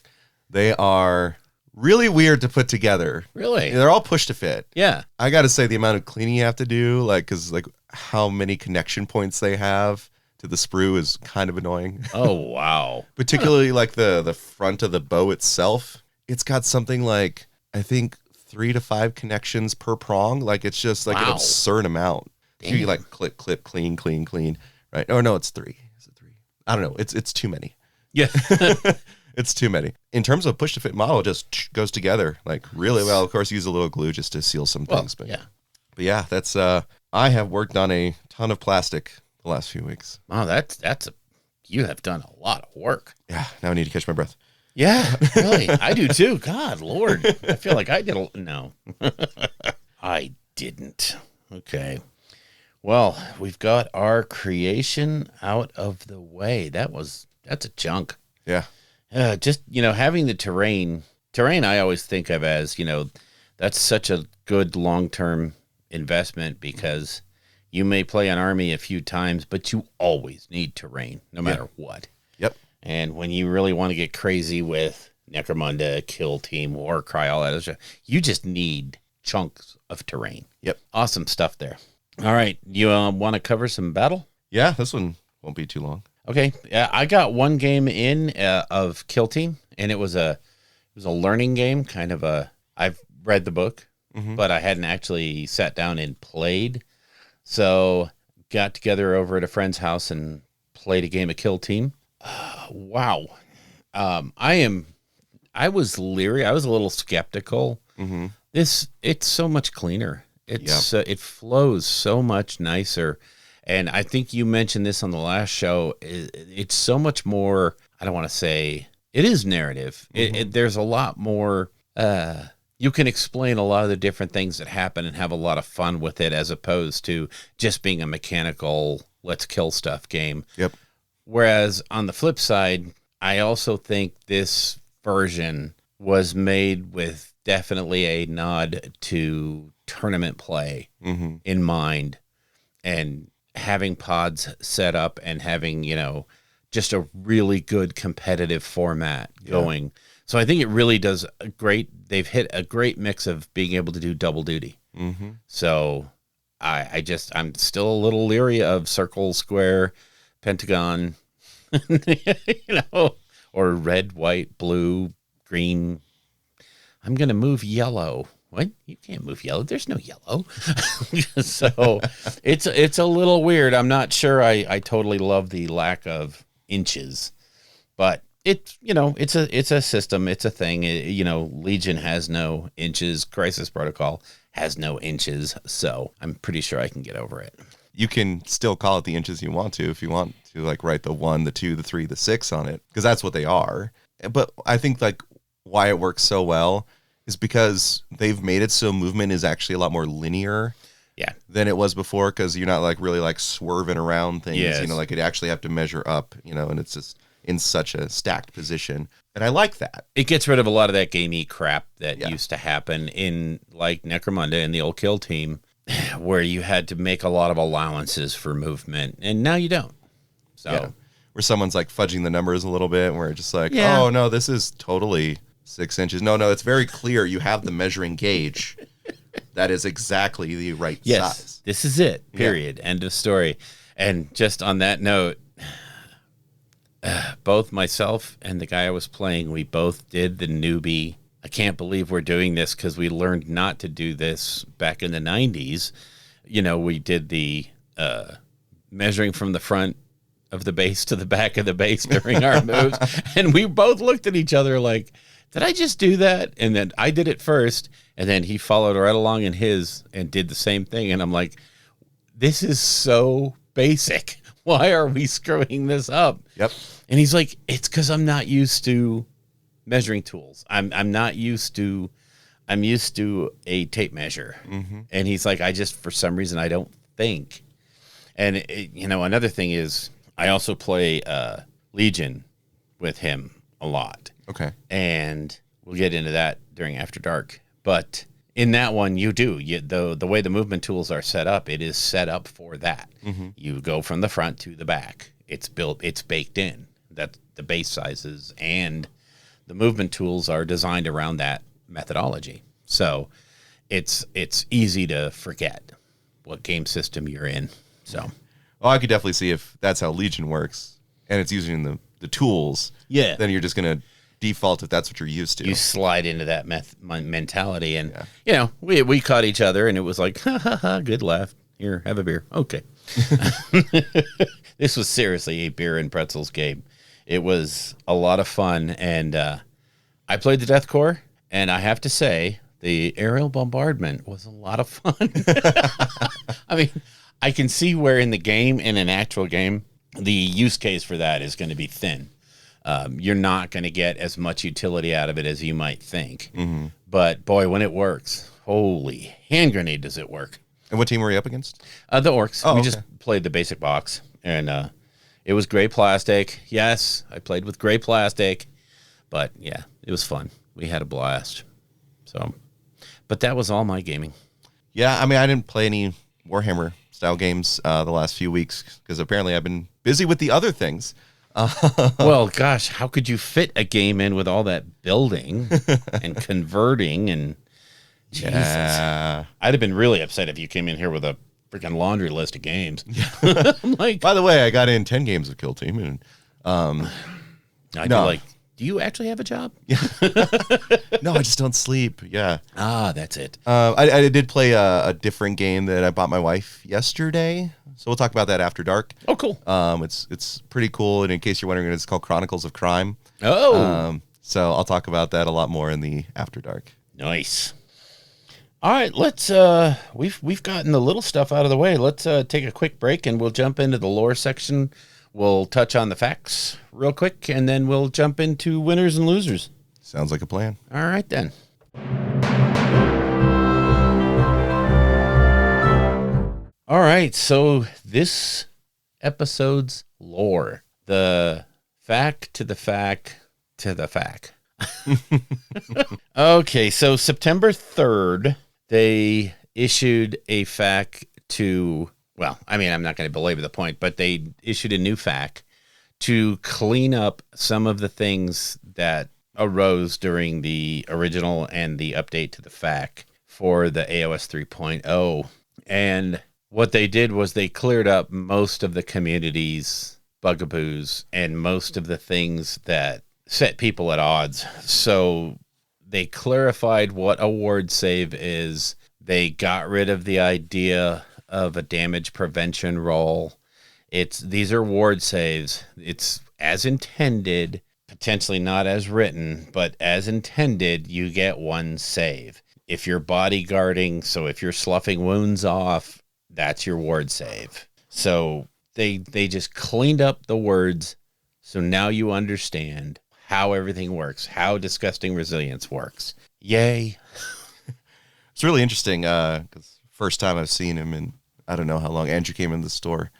They are really weird to put together. Really? They're all push to fit. Yeah. I got to say the amount of cleaning you have to do, like, because like how many connection points they have to the sprue is kind of annoying. Oh, wow. Particularly like the front of the bow itself. It's got something like, I think 3 to 5 connections per prong. Like it's just like an absurd amount. Damn. You like clip, clean, right? Oh no, it's 3. Is it 3? I don't know. It's too many. Yeah. It's too many. In terms of push to fit model, it just goes together like really well. Of course, use a little glue just to seal some things. But yeah, that's I have worked on a ton of plastic the last few weeks. Wow, you have done a lot of work. Yeah, now I need to catch my breath. Yeah, really. I do too. God, Lord. I feel like I did no. I didn't. Okay. Well, we've got our creation out of the way. That's a chunk. Yeah. Just, having the terrain I always think of as, that's such a good long-term investment because you may play an army a few times, but you always need terrain, no matter what. Yep. And when you really want to get crazy with Necromunda, Kill Team, Warcry, all that stuff, you just need chunks of terrain. Yep. Awesome stuff there. All right. You want to cover some battle? Yeah, this one won't be too long. Okay, I got one game in of Kill Team, and it was a learning game, kind of I've read the book, but I hadn't actually sat down and played. So got together over at a friend's house and played a game of Kill Team. Wow. I was leery. I was a little skeptical. It's so much cleaner. It flows so much nicer. And I think you mentioned this on the last show. It's so much more, I don't want to say, it is narrative. There's a lot more, you can explain a lot of the different things that happen and have a lot of fun with it as opposed to just being a mechanical, let's kill stuff game. Yep. Whereas on the flip side, I also think this version was made with definitely a nod to tournament play in mind. And having pods set up and having, just a really good competitive format going. So I think it really does they've hit a great mix of being able to do double duty. So I'm still a little leery of circle, square, pentagon, or red, white, blue, green. I'm going to move yellow. What? You can't move yellow. There's no yellow. So it's a little weird. I'm not sure I totally love the lack of inches, but it's a system. It's a thing. Legion has no inches. Crisis Protocol has no inches. So I'm pretty sure I can get over it. You can still call it the inches you want to, if you want to like write the 1, the 2, the 3, the 6 on it, because that's what they are. But I think like why it works so well is because they've made it so movement is actually a lot more linear than it was before, because you're not like really like swerving around things. Yes. Like it actually have to measure up, and it's just in such a stacked position. And I like that. It gets rid of a lot of that gamey crap that used to happen in like Necromunda and the old Kill Team, where you had to make a lot of allowances for movement, and now you don't. So where someone's like fudging the numbers a little bit, and we're just like, oh no, this is totally 6 inches. No, it's very clear. You have the measuring gauge. That is exactly the right size. This is it. Period. End of story. And just on that note, both myself and the guy I was playing, we both did the newbie. I can't believe we're doing this because we learned not to do this back in the 90s. We did the measuring from the front of the base to the back of the base during our moves. And we both looked at each other like, did I just do that? And then I did it first, and then he followed right along in his and did the same thing. And I'm like, this is so basic. Why are we screwing this up? Yep. And he's like, it's because I'm not used to measuring tools. I'm used to a tape measure. And he's like, for some reason, I don't think. And another thing is I also play Legion with him a lot. Okay. And we'll get into that during After Dark. But in that one, the way the movement tools are set up, it is set up for that. You go from the front to the back. It's baked in. That the base sizes and the movement tools are designed around that methodology. So it's easy to forget what game system you're in. So, well, I could definitely see if that's how Legion works and it's using the tools. Yeah. Then you're just going to default if that's what you're used to. You slide into that mentality, and you know, we caught each other, and it was like, ha ha ha, good laugh. Here, have a beer. Okay. This was seriously a beer and pretzels game. It was a lot of fun, and I played the Death Corps, and I have to say, the aerial bombardment was a lot of fun. I mean, I can see where in the game, in an actual game, the use case for that is going to be thin. You're not going to get as much utility out of it as you might think. Mm-hmm. But boy, when it works, holy hand grenade does it work. And what team were you up against? The Orcs. Oh, we okay. just played the basic box, and it was gray plastic. Yes, I played with gray plastic, but yeah, it was fun. We had a blast. So, but that was all my gaming. Yeah, I mean, I didn't play any Warhammer style games the last few weeks because apparently I've been busy with the other things. Well, gosh, how could you fit a game in with all that building and converting and Jesus? Yeah. I'd have been really upset if you came in here with a freaking laundry list of games. I'm like, By the way, I got in 10 games of Kill Team, and I'd be like, do you actually have a job? no, I just don't sleep. Yeah. That's it. I did play a different game that I bought my wife yesterday, so we'll talk about that after dark. Oh, cool. It's pretty cool, and in case you're wondering, it's called Chronicles of Crime. Oh, So I'll talk about that a lot more in the after dark. nice. All right, let's we've gotten the little stuff out of the way. Let's take a quick break and we'll jump into the lore section. We'll touch on the facts real quick, and then we'll jump into winners and losers. Sounds like a plan. All right, then. All right, so this episode's lore. The fact to the fact to the fact. Okay, so September 3rd, they issued a FAQ to, well, I mean, I'm not going to belabor the point, but they issued a new FAQ to clean up some of the things that arose during the original and the update to the FAQ for the AOS 3.0. And what they did was they cleared up most of the community's bugaboos and most of the things that set people at odds. So they clarified what a ward save is. They got rid of the idea of a damage prevention roll. These are ward saves. It's as intended, potentially not as written, but as intended, you get one save. If you're bodyguarding, so if you're sloughing wounds off, that's your ward save. So they just cleaned up the words, so now you understand how everything works, how disgusting resilience works. Yay. It's really interesting because first time I've seen him in I don't know how long. Andrew came in the store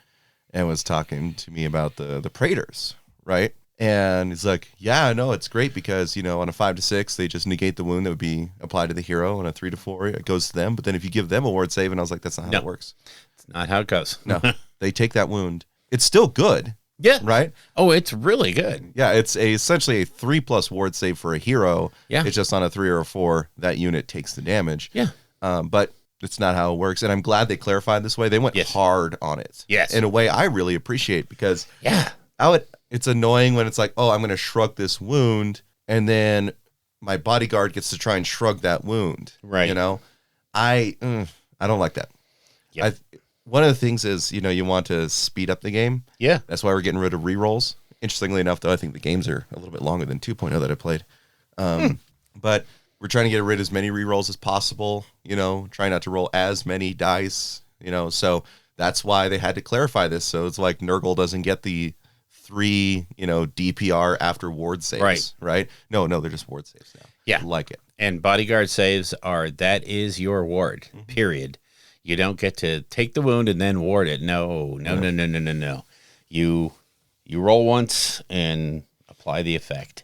and was talking to me about the Praetors, right? And he's like, yeah, no, it's great because, on a 5 to 6, they just negate the wound that would be applied to the hero. On a 3 to 4, it goes to them. But then if you give them a ward save, and I was like, that's not how it works. It's not how it goes. No, they take that wound. It's still good. Yeah. Right? Oh, it's really good. Yeah, it's essentially a 3+ ward save for a hero. Yeah. It's just on a 3 or a 4, that unit takes the damage. Yeah. But it's not how it works. And I'm glad they clarified this way. They went hard on it. Yes. In a way I really appreciate because it's annoying when it's like, oh, I'm going to shrug this wound, and then my bodyguard gets to try and shrug that wound. Right. I don't like that. Yep. One of the things is, you want to speed up the game. Yeah. That's why we're getting rid of rerolls. Interestingly enough, though, I think the games are a little bit longer than 2.0 that I played. But we're trying to get rid of as many rerolls as possible, try not to roll as many dice, so that's why they had to clarify this. So it's like Nurgle doesn't get the 3, DPR after ward saves, right? No, they're just ward saves now. Yeah. I like it. And bodyguard saves that is your ward, period. You don't get to take the wound and then ward it. No. You roll once and apply the effect.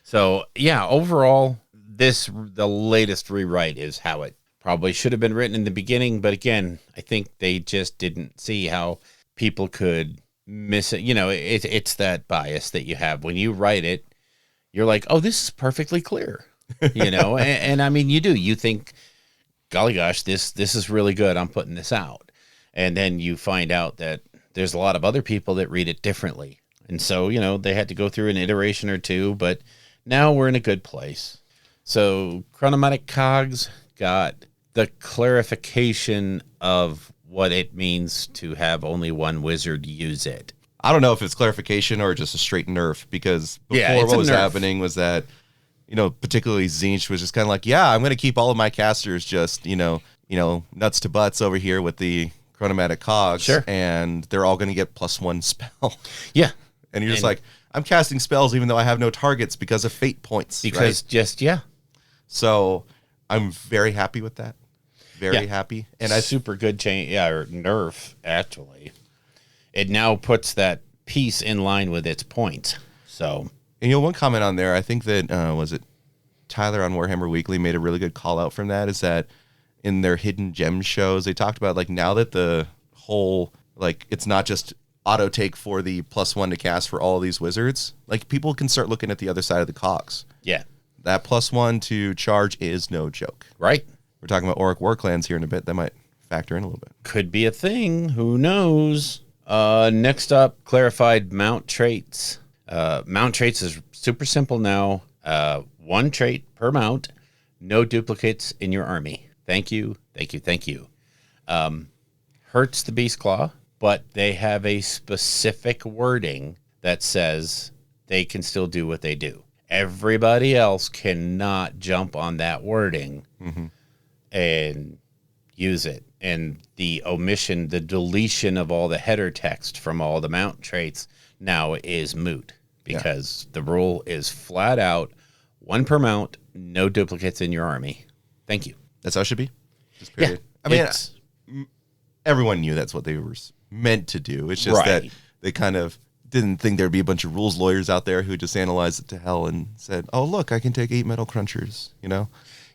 So, yeah, overall, the latest rewrite is how it probably should have been written in the beginning. But again, I think they just didn't see how people could miss it. It's that bias that you have when you write it. you're like, oh, this is perfectly clear, and I mean, you think, golly gosh, this is really good. I'm putting this out. And then you find out that there's a lot of other people that read it differently. And so, they had to go through an iteration or two, but now we're in a good place. So Chronomatic Cogs got the clarification of what it means to have only one wizard use it. I don't know if it's clarification or just a straight nerf, because before what was happening was that, particularly Zinch was just kind of like, yeah, I'm going to keep all of my casters just, nuts to butts over here with the Chronomatic Cogs. Sure. And they're all going to get +1 spell. Yeah. And you're just like, I'm casting spells even though I have no targets because of fate points. Because So I'm very happy with that. Very happy. And super good change. Yeah, or nerf, actually. It now puts that piece in line with its points. So, and one comment on there, I think that was it Tyler on Warhammer Weekly made a really good call out from that, is that in their hidden gem shows, they talked about, like, now that the whole, like, it's not just auto take for the +1 to cast for all of these wizards, like, people can start looking at the other side of the cogs. Yeah. That +1 to charge is no joke. Right. We're talking about Orruk Warclans here in a bit. That might factor in a little bit. Could be a thing. Who knows? Next up, clarified mount traits. Mount traits is super simple now. 1 trait per mount. No duplicates in your army. Thank you. Thank you. Thank you. Hurts the Beast Claw, but they have a specific wording that says they can still do what they do. Everybody else cannot jump on that wording and use it. And the omission, the deletion of all the header text from all the mount traits now is moot, because the rule is flat out 1 per mount, no duplicates in your army. Thank you. That's how it should be. Just period. I mean, everyone knew that's what they were meant to do. It's just that they kind of didn't think there'd be a bunch of rules lawyers out there who just analyzed it to hell and said, oh, look, I can take 8 metal crunchers,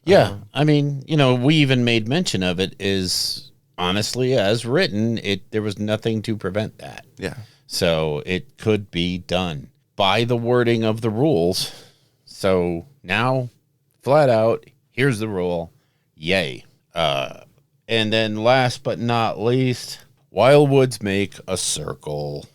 Yeah, I mean, we even made mention of it, is honestly, as written, there was nothing to prevent that. Yeah. So it could be done by the wording of the rules. So now, flat out, here's the rule. Yay. And then last but not least, Wildwoods make a circle.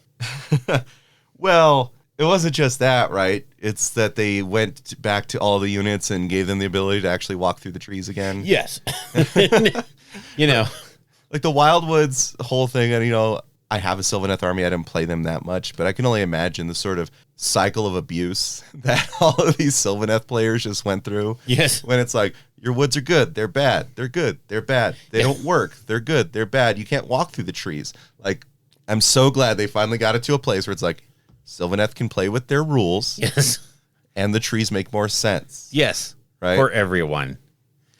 Well, it wasn't just that, right? It's that they went back to all the units and gave them the ability to actually walk through the trees again. Yes. Like the Wildwoods whole thing, and I have a Sylvaneth army. I didn't play them that much, but I can only imagine the sort of cycle of abuse that all of these Sylvaneth players just went through. Yes. When it's like, your woods are good, they're bad, they're good, they're bad. They don't work, they're good, they're bad. You can't walk through the trees. Like, I'm so glad they finally got it to a place where it's like, Sylvaneth can play with their rules. Yes. And the trees make more sense. Yes. Right? For everyone.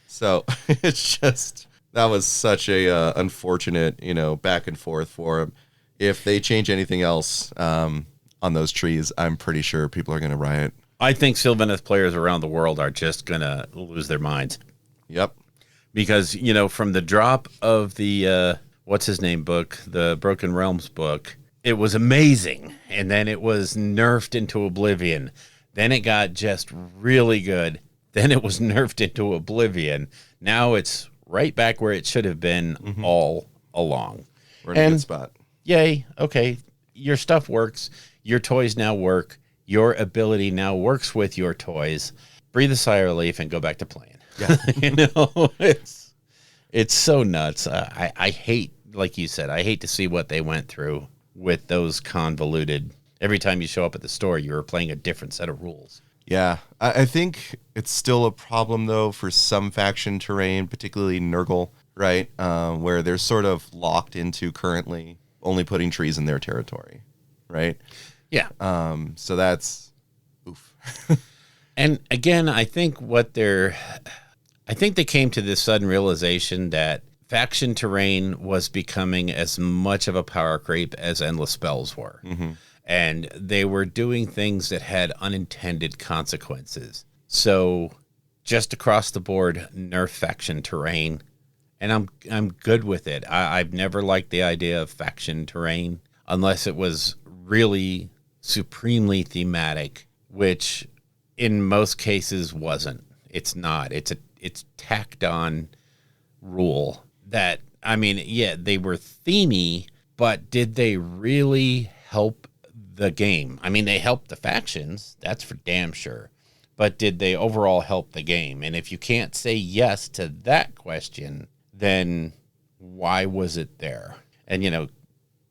So it's just, that was such a unfortunate, back and forth for them. If they change anything else on those trees, I'm pretty sure people are going to riot. I think Sylvaneth players around the world are just going to lose their minds. Yep. Because, from the drop of the, what's his name book, the Broken Realms book, it was amazing. And then it was nerfed into oblivion. Then it got just really good. Then it was nerfed into oblivion. Now it's right back where it should have been all along. We're in a good spot. Yay. Okay. Your stuff works. Your toys now work. Your ability now works with your toys. Breathe a sigh of relief and go back to playing. Yeah. It's so nuts. I hate, like you said, I hate to see what they went through with those convoluted. Every time you show up at the store, you're playing a different set of rules. Yeah. I think it's still a problem, though, for some faction terrain, particularly Nurgle, right? Where they're sort of locked into currently only putting trees in their territory, right? Yeah. So that's oof. And again, I think they came to this sudden realization that faction terrain was becoming as much of a power creep as endless spells were. And they were doing things that had unintended consequences. So just across the board, nerf faction terrain. And I'm good with it. I've never liked the idea of faction terrain unless it was really supremely thematic, which in most cases wasn't. It's not. It's tacked on rule that, I mean, yeah, they were themey, but did they really help the game? I mean, they helped the factions, that's for damn sure. But did they overall help the game? And if you can't say yes to that question, then why was it there? And, you know,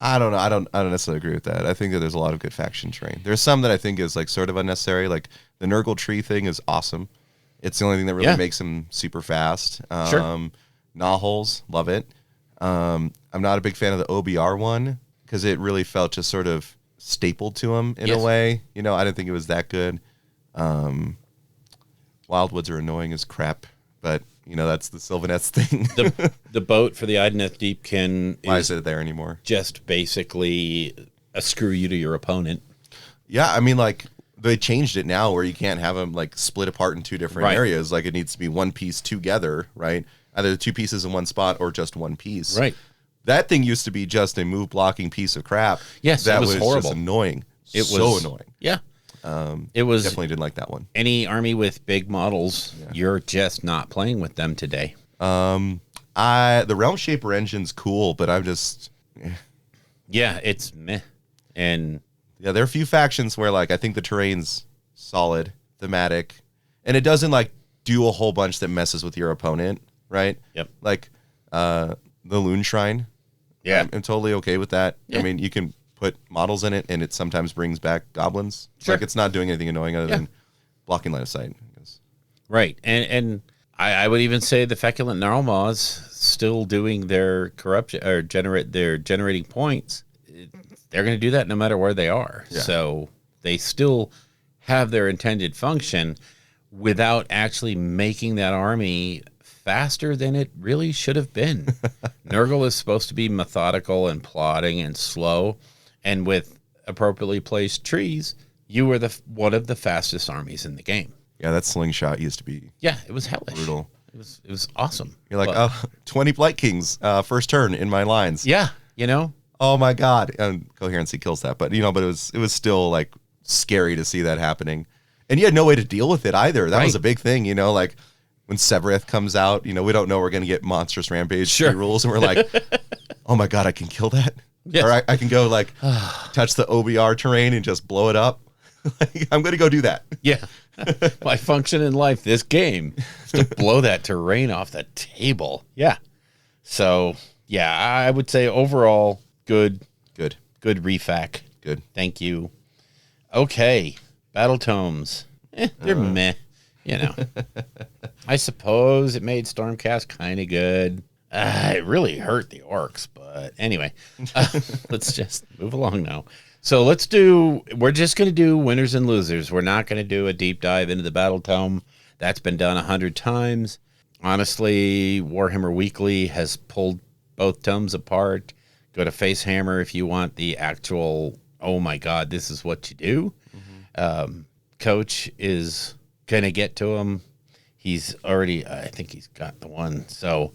I don't know. I don't necessarily agree with that. I think that there's a lot of good faction terrain. There's some that I think is like sort of unnecessary. Like the Nurgle tree thing is awesome. It's the only thing that really makes him super fast. Sure. Gnawholes, love it. I'm not a big fan of the OBR one because it really felt just sort of stapled to him in a way. You know, I didn't think it was that good. Wildwoods are annoying as crap, but you know that's the Sylvanets thing. the boat for the Ideneth Deepkin Why is it there anymore? Just basically a screw you to your opponent. Yeah, I mean, like they changed it now where you can't have them like split apart in two different areas. Like it needs to be one piece together, right? Either the two pieces in one spot or just one piece. Right. That thing used to be just a move blocking piece of crap. Yes, that it was horrible. Just annoying. It was so annoying. Yeah. It was definitely didn't like that one. Any army with big models, you're just not playing with them today. The Realm Shaper engine's cool, but I'm just yeah, it's meh. And yeah, there are a few factions where like I think the terrain's solid, thematic, and it doesn't like do a whole bunch that messes with your opponent, right? Yep. Like the Loon Shrine. Yeah. I'm totally okay with that. Yeah. I mean, you can put models in it, and it sometimes brings back goblins. Sure. Like it's not doing anything annoying other than blocking line of sight. I guess. Right, and I would even say the Feculent Gnarlmaws still doing their corruption or generating points. They're going to do that no matter where they are. Yeah. So they still have their intended function without actually making that army faster than it really should have been. Nurgle is supposed to be methodical and plodding and slow, and with appropriately placed trees, you were one of the fastest armies in the game. Yeah, that slingshot used to be it was hellish. brutal. It was awesome. You're like, 20 Blight Kings, first turn in my lines. Yeah, you know. Oh my God, and coherency kills that. But but it was still like scary to see that happening, and you had no way to deal with it either. That was a big thing, like when Severeth comes out, we don't know we're gonna get monstrous rampage rules, and we're like, oh my God, I can kill that. Yes. Or I can go like touch the OBR terrain and just blow it up. Like, I'm going to go do that. Yeah. My function in life, this game, is to blow that terrain off the table. Yeah. So, yeah, I would say overall, good refac. Good. Thank you. Okay. Battletomes. They're meh. I suppose it made Stormcast kind of good. It really hurt the Orcs, but anyway, let's just move along now. So we're just going to do winners and losers. We're not going to do a deep dive into the Battletome. That's been done 100 times. Honestly, Warhammer Weekly has pulled both tomes apart. Go to Facehammer if you want the actual, oh my God, this is what you do. Mm-hmm. Coach is going to get to him. He's already, I think he's got the one. So,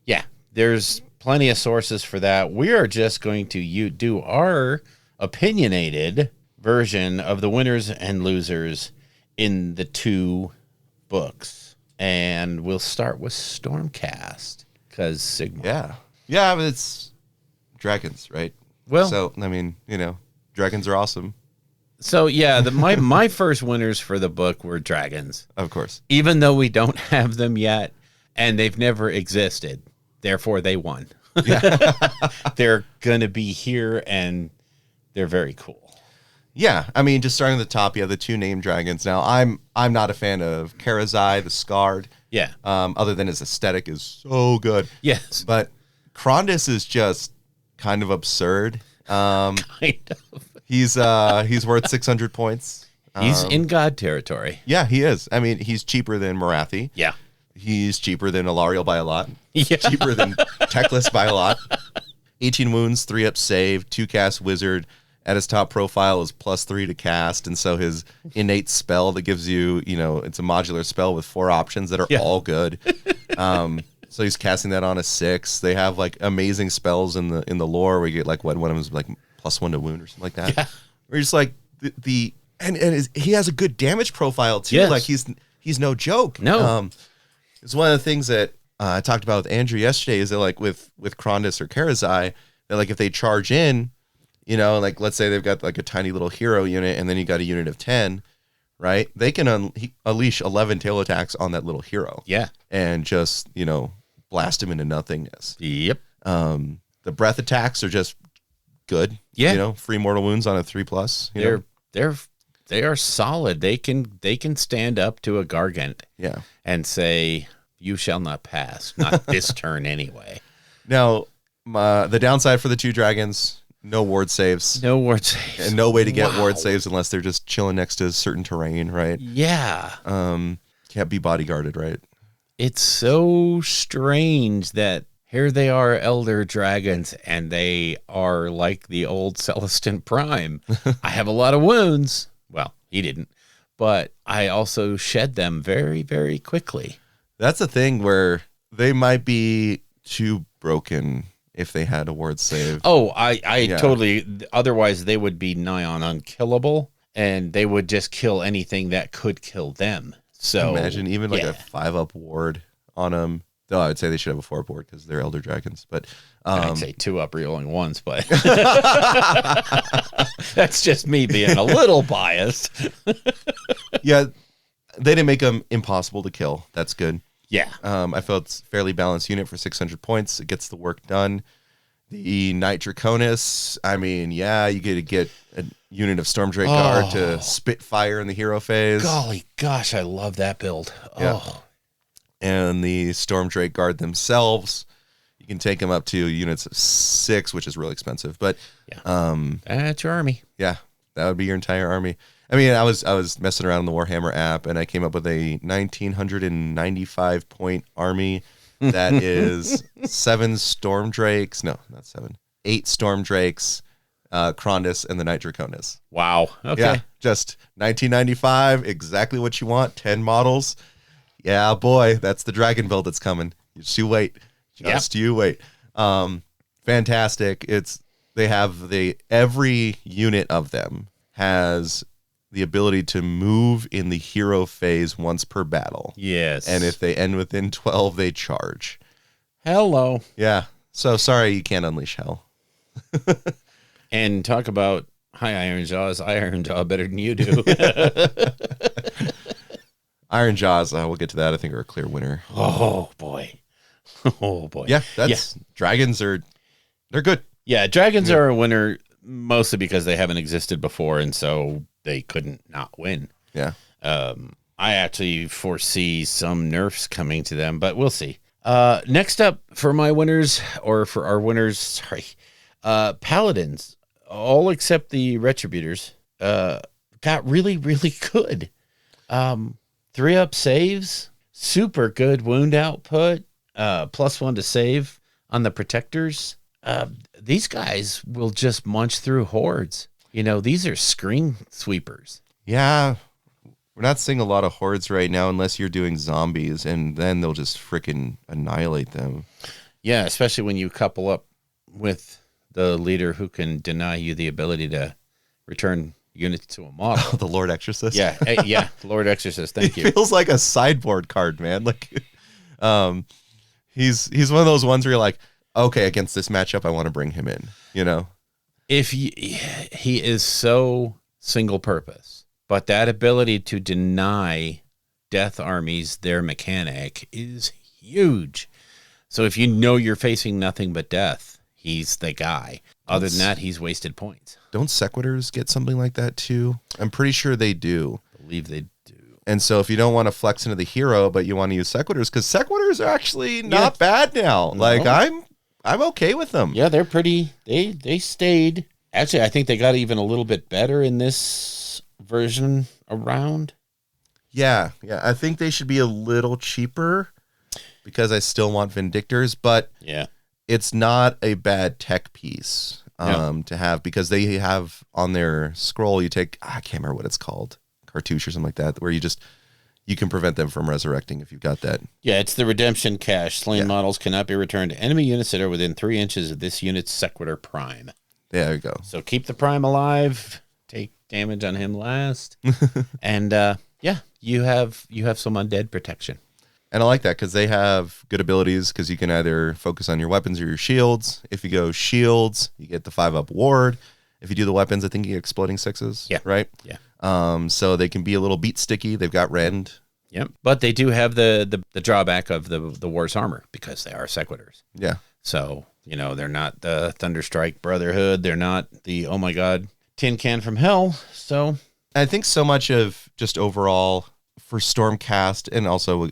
yeah, there's plenty of sources for that. We are just going to do our opinionated version of the winners and losers in the two books. And we'll start with Stormcast because Sigmar. Yeah, but it's dragons, right? Well, so, I mean, dragons are awesome. So, yeah, my first winners for the book were dragons. Of course. Even though we don't have them yet and they've never existed. Therefore, they won. Yeah. They're going to be here and they're very cool. Yeah, I mean, just starting at the top, you have the two named dragons. Now, I'm not a fan of Karazai, the Scarred. Yeah. Other than his aesthetic is so good. Yes. But Krondys is just kind of absurd. Kind of. He's worth 600 points. He's in God territory. Yeah, he is. I mean, he's cheaper than Marathi. Yeah. He's cheaper than Alariel by a lot. Yeah. Cheaper than Teclis by a lot. 18 wounds, 3-up save, 2-cast wizard. At his top profile is +3 to cast, and so his innate spell that gives you, it's a modular spell with 4 options that are all good. So he's casting that on a 6. They have like amazing spells in the lore where you get like one of them is like +1 to wound or something like that. Yeah. Where you're just like the And he has a good damage profile too. Yes. Like he's no joke. No. It's one of the things that I talked about with Andrew yesterday is that like with Krondus or Karazai, that like if they charge in, you know, like let's say they've got like a tiny little hero unit and then you got a unit of 10, right? They can unleash 11 tail attacks on that little hero. Yeah. And just, you know, blast him into nothingness. Yep. The breath attacks are just good. Yeah. You know, free mortal wounds on a 3+. They are solid. They can stand up to a Gargant. Yeah. And say, "You shall not pass." Not this turn anyway. Now, the downside for the 2 dragons, no ward saves. No ward saves. And no way to get ward saves unless they're just chilling next to certain terrain, right? Yeah. Can't be bodyguarded, right? It's so strange that here they are, elder dragons, and they are like the old Celestin Prime. I have a lot of wounds. Well, he didn't. But I also shed them very, very quickly. That's the thing where they might be too broken if they had a ward save. Oh, I totally. Otherwise, they would be nigh on unkillable, and they would just kill anything that could kill them. So imagine even like a 5-up ward on them. Though I would say they should have a 4-up ward because they're elder dragons. But I'd say 2-up reeling once, but that's just me being a little biased. Yeah, they didn't make them impossible to kill. That's good. Yeah. I felt it's a fairly balanced unit for 600 points. It gets the work done. The Knight Draconis, I mean, yeah, you get to get a unit of Stormdrake Guard to spit fire in the hero phase. Golly gosh, I love that build. Yeah. Oh. And the Stormdrake Guard themselves, you can take them up to units of 6, which is really expensive. But that's your army. Yeah, that would be your entire army. I mean, I was messing around in the Warhammer app, and I came up with a 1,995 point army that is 7 Stormdrakes. No, not 7. 8 Stormdrakes, Krondus, and the Knight Draconis. Wow. Okay. Yeah, just 1995, exactly what you want. 10 models. Yeah, boy, that's the dragon build that's coming. Just you wait. You wait. Fantastic. They have every unit of them has the ability to move in the hero phase once per battle. Yes. And if they end within 12, they charge. Hello. Yeah. So sorry you can't unleash hell. And talk about hi Iron Jaws. I Iron Jaw better than you do. Iron Jaws, we'll get to that. I think are a clear winner. Oh boy. Oh boy. Yeah, dragons they're good. Yeah, dragons are a winner mostly because they haven't existed before, and so they couldn't not win. Yeah. I actually foresee some nerfs coming to them, but we'll see. Next up for my winners, or for our winners, sorry, Paladins, all except the Retributors, got really, really good. 3-up saves, super good wound output, +1 to save on the Protectors. These guys will just munch through hordes. You know, these are screen sweepers. Yeah. We're not seeing a lot of hordes right now unless you're doing zombies, and then they'll just freaking annihilate them. Yeah, especially when you couple up with the leader who can deny you the ability to return units to a model. The Lord Exorcist. Yeah, yeah, Lord Exorcist. Thank you. It feels like a sideboard card, man. Like, he's one of those ones where you're like, okay, against this matchup, I want to bring him in. You know, he is so single purpose, but that ability to deny death armies their mechanic is huge. So if you know you're facing nothing but death, he's the guy. Other than that, he's wasted points. Don't Sequitors get something like that too? I'm pretty sure they do. I believe they do. And so if you don't want to flex into the hero, but you want to use Sequitors, because Sequitors are actually not bad now. No. Like I'm okay with them. Yeah, they're pretty. They stayed. Actually, I think they got even a little bit better in this version around. Yeah. I think they should be a little cheaper because I still want Vindictors, but yeah, it's not a bad tech piece to have, because they have on their scroll, you take, I can't remember what it's called, cartouche or something like that, where you can prevent them from resurrecting if you've got that. Yeah, it's the redemption cache. Slain models cannot be returned to enemy units that are within 3 inches of this unit's Sequitur Prime. There you go. So keep the Prime alive take damage on him last. And yeah, you have some undead protection. And I like that because they have good abilities because you can either focus on your weapons or your shields. If you go shields, you get the 5-up ward. If you do the weapons, I think you get exploding 6s. Yeah. Right? Yeah. So they can be a little beat sticky. They've got rend. Yep. But they do have the drawback of the war's armor because they are Sequitors. Yeah. So, they're not the Thunderstrike Brotherhood. They're not the, oh my God, tin can from hell. So I think so much of just overall for Stormcast and also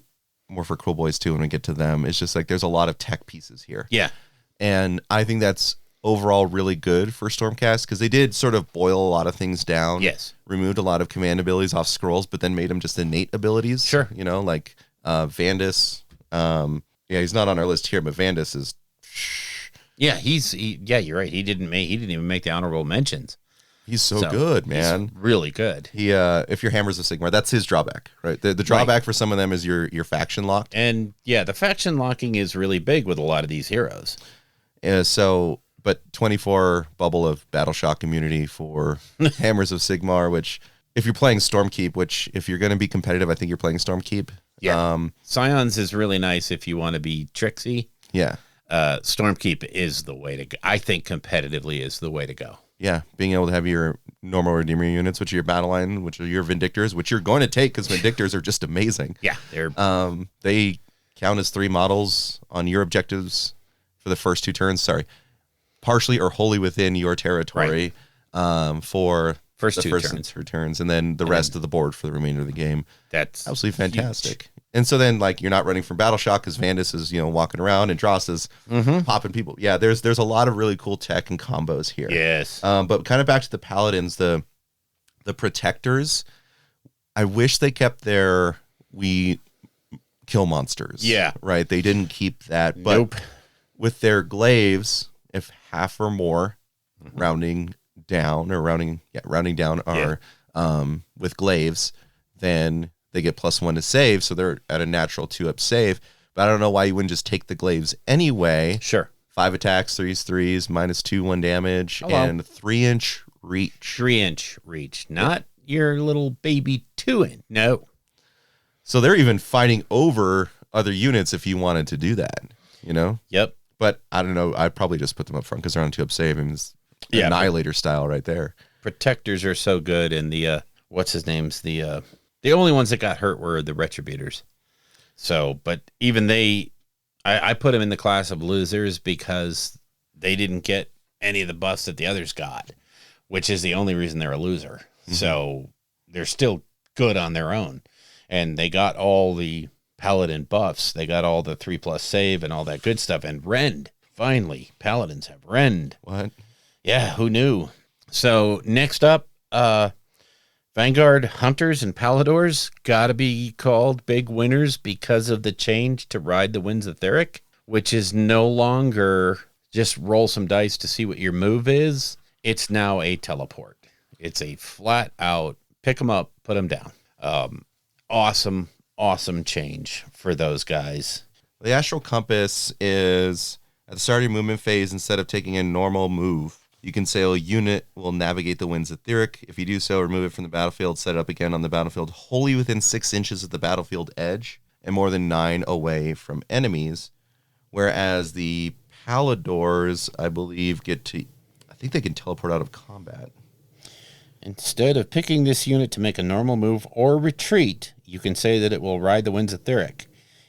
more for Cool Boys too when we get to them, it's just like there's a lot of tech pieces here. Yeah. And I think that's overall really good for Stormcast because they did sort of boil a lot of things down. Yes. Removed a lot of command abilities off scrolls, but then made them just innate abilities. Sure. Like Vandus. He's not on our list here, but Vandus is. Yeah, you're right. He didn't even make the honorable mentions. He's so good, man. He's really good. He, if your Hammers of Sigmar, that's his drawback, right? The drawback for some of them is your faction locked. And yeah, the faction locking is really big with a lot of these heroes. But 24 bubble of Battle Shock immunity for Hammers of Sigmar, which if you're playing Stormkeep, which if you're going to be competitive, I think you're playing Stormkeep. Yeah. Scions is really nice if you want to be tricksy. Yeah. Stormkeep is the way to go. I think competitively is the way to go. Yeah, being able to have your normal Redeemer units, which are your battle line, which are your Vindictors, which you're going to take because Vindictors are just amazing. Yeah, they're they count as 3 models on your objectives for the first 2 turns. Sorry, partially or wholly within your territory for first two turns, and then the rest of the board for the remainder of the game. That's absolutely fantastic. Huge. And so then, like, you're not running from Battle Shock because Vandus is, walking around and Dross is popping people. Yeah, there's a lot of really cool tech and combos here. Yes. But kind of back to the Paladins, the Protectors, I wish they kept their we kill monsters. Yeah. Right? They didn't keep that. But nope. With their glaives, if half or more rounding down are with glaives, then they get +1 to save, so they're at a natural 2-up save. But I don't know why you wouldn't just take the glaives anyway. Sure. 5 attacks, 3s, -2, 1 damage, and 3-inch reach. 3-inch reach, not your little baby 2-inch. No. So they're even fighting over other units if you wanted to do that, Yep. But I don't know. I'd probably just put them up front because they're on 2-up save. And it's Annihilator style right there. Protectors are so good, and the what's his name's the only ones that got hurt were the Retributors. So, but even I put them in the class of losers because they didn't get any of the buffs that the others got, which is the only reason they're a loser. Mm-hmm. So they're still good on their own, and they got all the Paladin buffs. They got all the 3+ save and all that good stuff. And Rend, finally, Paladins have Rend. What? Yeah, who knew? So next up, Vanguard Hunters and Paladors gotta be called big winners because of the change to Ride the Winds of Theric, which is no longer just roll some dice to see what your move is. It's now a teleport. It's a flat out pick them up, put them down. Awesome change for those guys. The Astral Compass is at the start of your movement phase, instead of taking a normal move, you can say a unit will navigate the Winds of Theric. If you do so, remove it from the battlefield, set it up again on the battlefield wholly within 6 inches of the battlefield edge and more than 9 away from enemies. Whereas the Paladors, I believe, I think they can teleport out of combat. Instead of picking this unit to make a normal move or retreat, you can say that it will ride the Winds of Theric.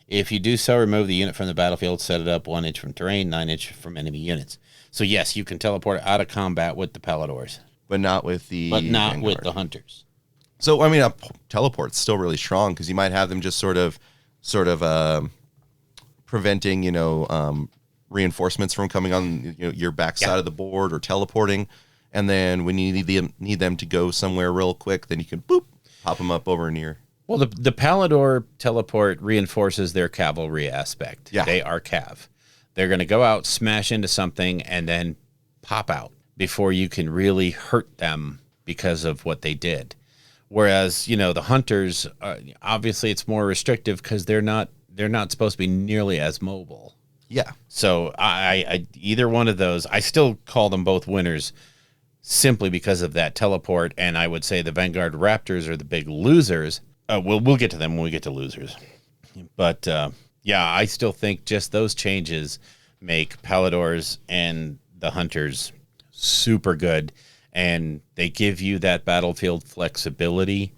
If you do so, remove the unit from the battlefield, set it up 1 inch from terrain, 9 inch from enemy units. So yes, you can teleport out of combat with the Paladors. But not with the Vanguard. with the Hunters. So, I mean, a teleport's still really strong because you might have them just sort of preventing, reinforcements from coming on your backside of the board or teleporting. And then when you need them to go somewhere real quick, then you can pop them up over near. Well, the Palador teleport reinforces their cavalry aspect. Yeah. They are cav. They're going to go out, smash into something, and then pop out before you can really hurt them because of what they did. Whereas, the Hunters, obviously it's more restrictive because they're not supposed to be nearly as mobile. Yeah. So I either one of those, I still call them both winners. simply because of that teleport. And I would say the Vanguard Raptors are the big losers. We'll get to them when we get to losers. But yeah, I still think just those changes make Paladors and the Hunters super good. And they give you that battlefield flexibility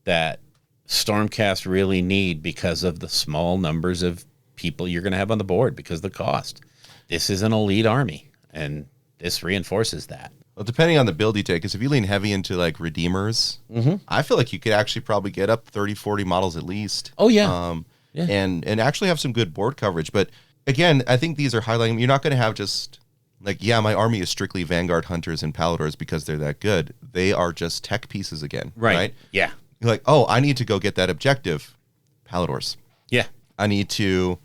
that Stormcast really need because of the small numbers of people you're going to have on the board because of the cost. This is an elite army, and this reinforces that. Well, depending on the build you take, because if you lean heavy into like Redeemers, I feel like you could actually probably get up 30, 40 models at least. Oh, yeah. Yeah. And actually have some good board coverage. But again, I think these are highlighting, you're not going to have just like, yeah, my army is strictly Vanguard Hunters and Paladors because they're that good. They are just tech pieces again. Right? Yeah. You're like, oh, I need to go get that objective. Paladors. Yeah. I need to,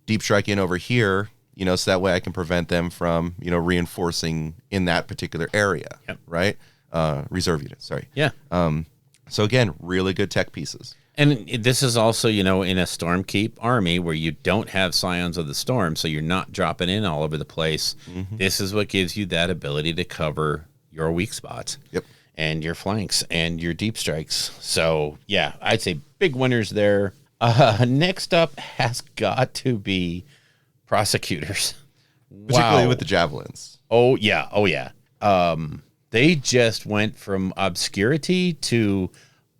deep strike in over here, so that way I can prevent them from, reinforcing in that particular area. Yep. Right? Reserve units, sorry. Yeah. So again, really good tech pieces. And this is also, in a Stormkeep army where you don't have Scions of the Storm, so you're not dropping in all over the place. This is what gives you that ability to cover your weak spots. Yep. And your flanks and your deep strikes. So, yeah, I'd say big winners there. Next up has got to be Prosecutors. Particularly with the Javelins. Oh, yeah. Oh, yeah. They just went from obscurity to,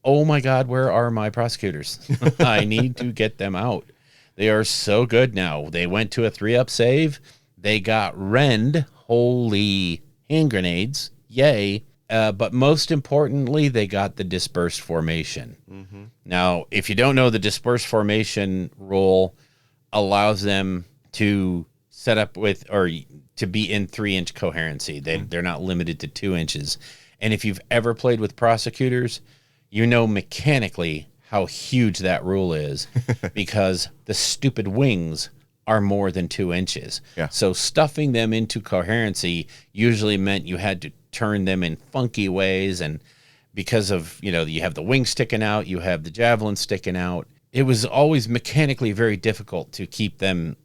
oh, my God, where are my Prosecutors? I need to get them out. They are so good now. They went to a 3-up save. They got Rend. Holy hand grenades. Yay. But most importantly, they got the dispersed formation. Now, if you don't know, the dispersed formation rule allows them to set up with or to be in 3-inch coherency. They're not limited to 2 inches. And if you've ever played with Prosecutors, you know mechanically how huge that rule is because the stupid wings are more than 2 inches. Yeah. So stuffing them into coherency usually meant you had to turn them in funky ways, and because of you have the wings sticking out, you have the javelin sticking out, it was always mechanically very difficult to keep them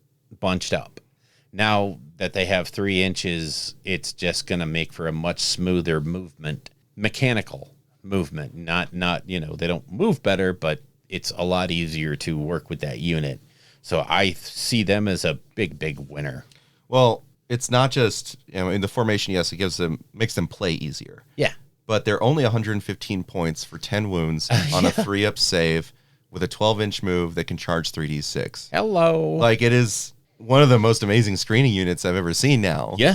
bunched up. Now that they have 3 inches, it's just going to make for a much smoother movement, mechanical movement, not they don't move better, but it's a lot easier to work with that unit. So I see them as a big winner. Well, it's not just in the formation. Yes, it makes them play easier. Yeah, but they're only 115 points for 10 wounds on a 3-up save with a 12-inch move that can charge 3d6. Hello. Like, it is one of the most amazing screening units I've ever seen now. Yeah.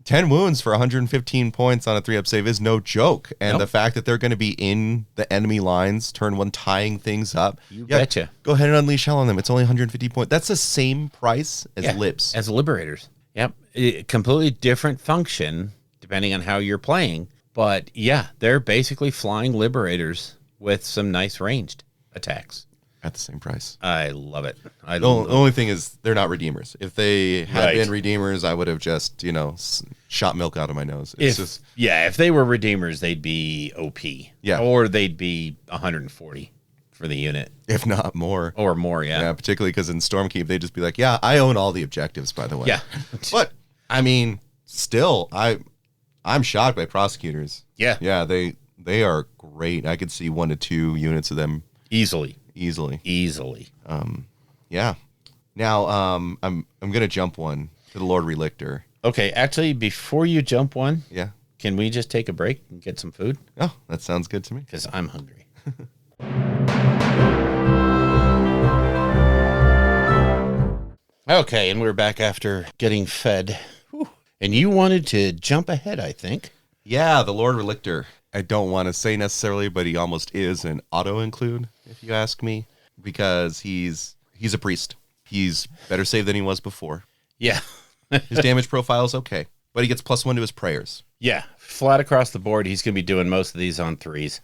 10 wounds for 115 points on a 3-up save is no joke. And the fact that they're going to be in the enemy lines, turn 1, tying things up. You betcha. Go ahead and unleash hell on them. It's only 150 points. That's the same price as Libs. As Liberators. Yep. Completely different function depending on how you're playing. But yeah, they're basically flying Liberators with some nice ranged attacks. At the same price. I love it. The only thing is they're not Redeemers. If they had been Redeemers, I would have just, shot milk out of my nose. If they were Redeemers, they'd be OP. Yeah. Or they'd be 140 for the unit. If not more. Or more, yeah. Yeah, particularly because in Stormkeep, they'd just be like, yeah, I own all the objectives, by the way. Yeah. But, still, I'm shocked by Prosecutors. Yeah. Yeah, they are great. I could see 1 to 2 units of them. Easily. Yeah. Now, I'm gonna jump one to the Lord Relictor. Okay, actually, before you jump one, Yeah. can we just take a break and get some food? Oh, that sounds good to me. Because I'm hungry. Okay, and we're back after getting fed. Whew. And you wanted to jump ahead, I think. Yeah, the Lord Relictor. I don't want to say necessarily, but he almost is an auto-include, if you ask me, because he's a priest. He's better saved than he was before. Yeah. His damage profile is okay, but he gets +1 to his prayers. Yeah, flat across the board, he's going to be doing most of these on 3s.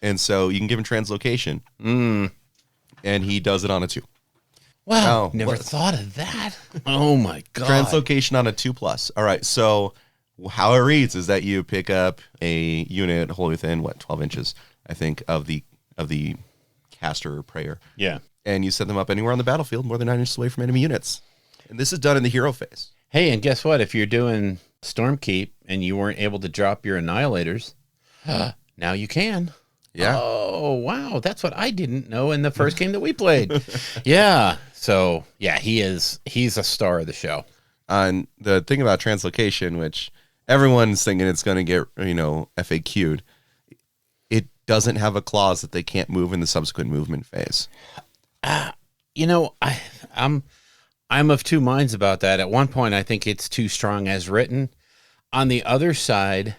And so you can give him translocation, and he does it on a 2. Wow, never thought of that. Oh, my God. Translocation on a 2+. All right, so how it reads is that you pick up a unit wholly within, 12 inches, I think, of the caster or prayer. Yeah. And you set them up anywhere on the battlefield more than 9 inches away from enemy units. And this is done in the hero phase. Hey, and guess what? If you're doing Stormkeep and you weren't able to drop your Annihilators, now you can. Yeah. Oh, wow. That's what I didn't know in the first game that we played. Yeah. So, yeah, he's a star of the show. And the thing about translocation, which everyone's thinking it's going to get, FAQ'd, it doesn't have a clause that they can't move in the subsequent movement phase. I'm of two minds about that. At one point, I think it's too strong as written. On the other side,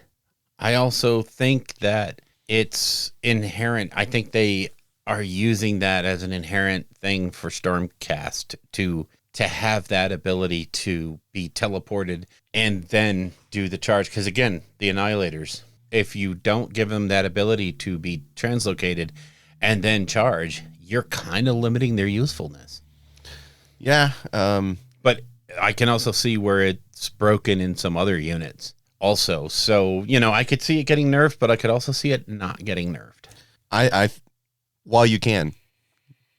I also think that it's inherent. I think they are using that as an inherent thing for Stormcast to have that ability to be teleported and then do the charge. Because again, the Annihilators, if you don't give them that ability to be translocated and then charge, you're kind of limiting their usefulness. Yeah. But I can also see where it's broken in some other units also. So, I could see it getting nerfed, but I could also see it not getting nerfed. While you can,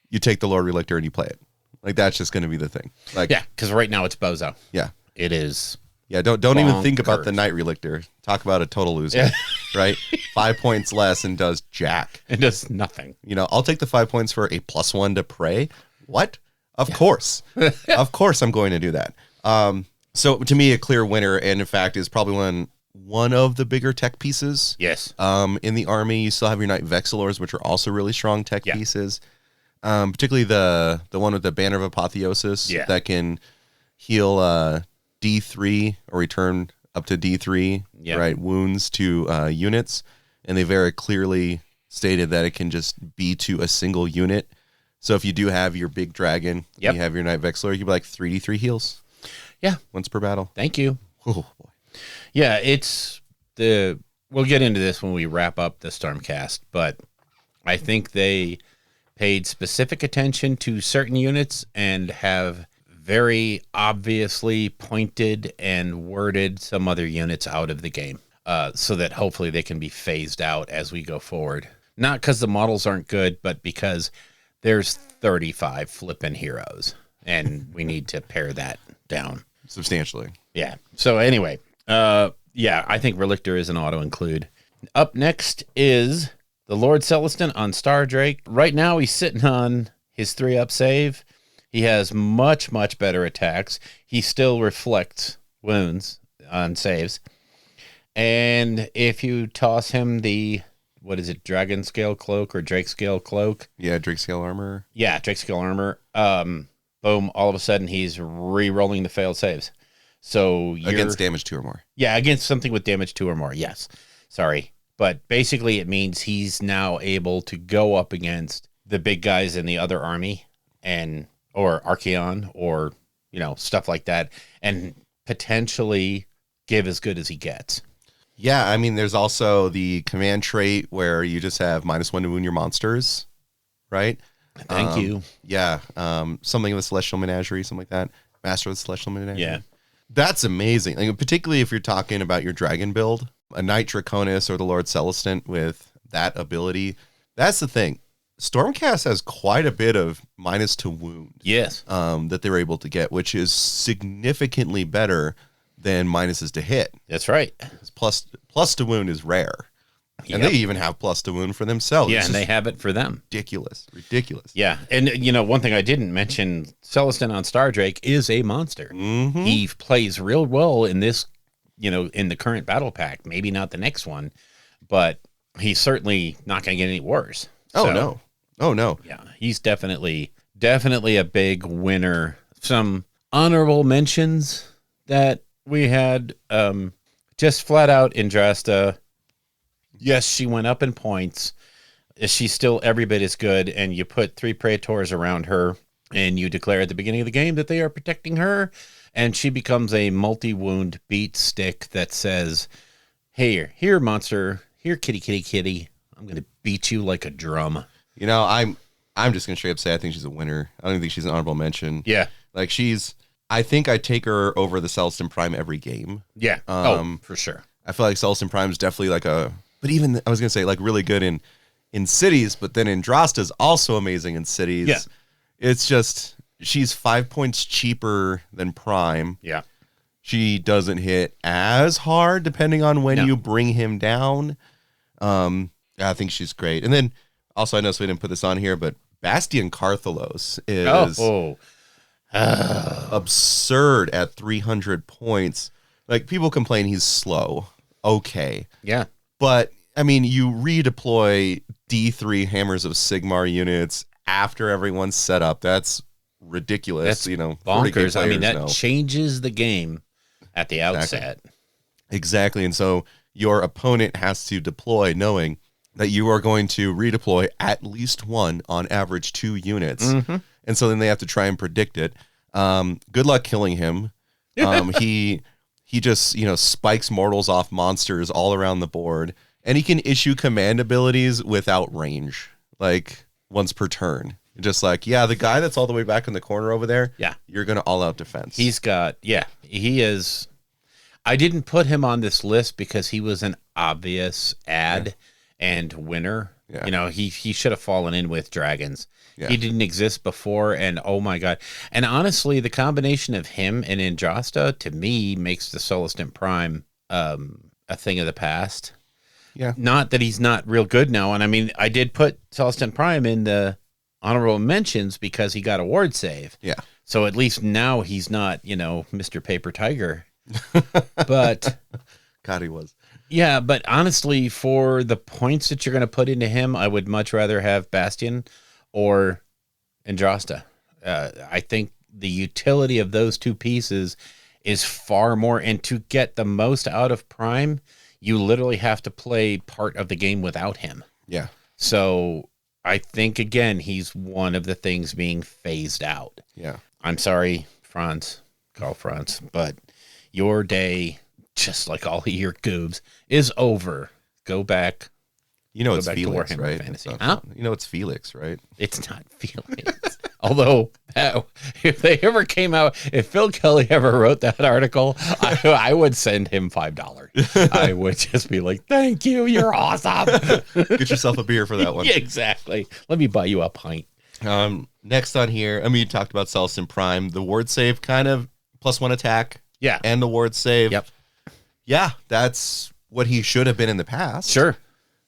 you take the Lord Relictor and you play it. Like, that's just going to be the thing. Like, yeah, because right now it's Bozo. Yeah. It is. Yeah, don't even think about bonkers. the Knight Relictor. Talk about a total loser, right? 5 points less and does jack. It does nothing. I'll take the 5 points for a +1 to pray. What? Of course. Of course I'm going to do that. So to me, a clear winner, and in fact is probably one of the bigger tech pieces. Yes. In the army, you still have your Knight Vexillors, which are also really strong tech pieces. Particularly the one with the Banner of Apotheosis that can heal D3 or return up to D3 right wounds to units, and they very clearly stated that it can just be to a single unit. So if you do have your big dragon, you have your Knight Vexillor, you can be like 3D3 heals. Yeah, once per battle. Thank you. Oh boy. Yeah, we'll get into this when we wrap up the Stormcast, but I think they paid specific attention to certain units and have very obviously pointed and worded some other units out of the game, so that hopefully they can be phased out as we go forward. Not because the models aren't good, but because there's 35 flippin' heroes, and we need to pare that down substantially. Yeah. So anyway, I think Relictor is an auto-include. Up next is the Lord Celestin on Stardrake. Right now, he's sitting on his 3-up save. He has much, much better attacks. He still reflects wounds on saves. And if you toss him the, Dragon Scale Cloak or Drake Scale Cloak? Yeah, Drake Scale Armor. Yeah, Drake Scale Armor. Boom, all of a sudden he's re-rolling the failed saves. So against damage 2 or more. Yeah, against something with damage 2 or more, yes. Sorry. But basically it means he's now able to go up against the big guys in the other army or Archaeon or, stuff like that, and potentially give as good as he gets. Yeah, I mean, there's also the command trait where you just have -1 to wound your monsters, right? Thank you. Yeah, something of the Celestial Menagerie, something like that. Master of the Celestial Menagerie. Yeah. That's amazing. Like, particularly if you're talking about your dragon build, a Knight Draconis or the Lord Celestin with that ability. That's the thing. Stormcast has quite a bit of minus to wound. Yes. That they're able to get, which is significantly better than minuses to hit. That's right. Plus to wound is rare. Yep. And they even have plus to wound for themselves. Yeah, and they have it for them. Ridiculous. Yeah, and one thing I didn't mention, Celestin on Stardrake is a monster. Mm-hmm. He plays real well in this, in the current battle pack. Maybe not the next one, but he's certainly not going to get any worse. Oh, no. Oh, no. Yeah, he's definitely a big winner. Some honorable mentions that we had, just flat out Indrasta. Yes, she went up in points. She's still every bit as good, and you put 3 Praetors around her, and you declare at the beginning of the game that they are protecting her, and she becomes a multi-wound beat stick that says, hey, here, monster, here, kitty, I'm going to beat you like a drum. I'm just going to straight up say I think she's a winner. I don't even think she's an honorable mention. Yeah. Like, I think I take her over the Celestin Prime every game. Yeah. For sure. I feel like Celestin Prime is definitely but even I was going to say really good in cities, but then Indrasta's also amazing in cities. Yeah. It's just, she's 5 points cheaper than Prime. Yeah. She doesn't hit as hard depending on when No. you bring him down. I think she's great. And then also, I noticed we didn't put this on here, but Bastion Carthalos is absurd at 300 points. Like, people complain he's slow. Okay. Yeah. But, I mean, you redeploy D3 Hammers of Sigmar units after everyone's set up. That's ridiculous. That's 40K bonkers. I mean, that players know. changes the game at the outset. Exactly. And so your opponent has to deploy knowing that you are going to redeploy at least one, on average 2 units. Mm-hmm. And so then they have to try and predict it. Good luck killing him. He just, spikes mortals off monsters all around the board. And he can issue command abilities without range, like once per turn. Just like, the guy that's all the way back in the corner over there, you're going to all out defense. He is. I didn't put him on this list because he was an obvious add and winner. Yeah. He should have fallen in with dragons. Yeah. He didn't exist before, and oh my god. And honestly, the combination of him and Andrasta, to me, makes the Celestin Prime a thing of the past. Yeah. Not that he's not real good now. And I mean, I did put Celestin Prime in the honorable mentions because he got a ward save. Yeah. So at least now he's not, Mr. Paper Tiger. But God, he was. yeah, but honestly, for the points that you're going to put into him, I would much rather have Bastion or Andrasta. I think the utility of those two pieces is far more, and to get the most out of Prime, you literally have to play part of the game without him. Yeah. So I think, again, he's one of the things being phased out. Yeah. I'm sorry, Carl Franz, but your day, just like all of your goobs, is over. Go back. It's back to Felix, Warhammer right? Fantasy. That's Huh? not- it's Felix, right? It's not Felix. Although, if they ever came out, if Phil Kelly ever wrote that article, I would send him $5. I would just be like, thank you, you're awesome. Get yourself a beer for that one. Yeah, exactly. Let me buy you a pint. Next on here, you talked about Celestin Prime. The ward save kind of +1 attack. Yeah. And the ward save. Yep. Yeah, that's what he should have been in the past. Sure.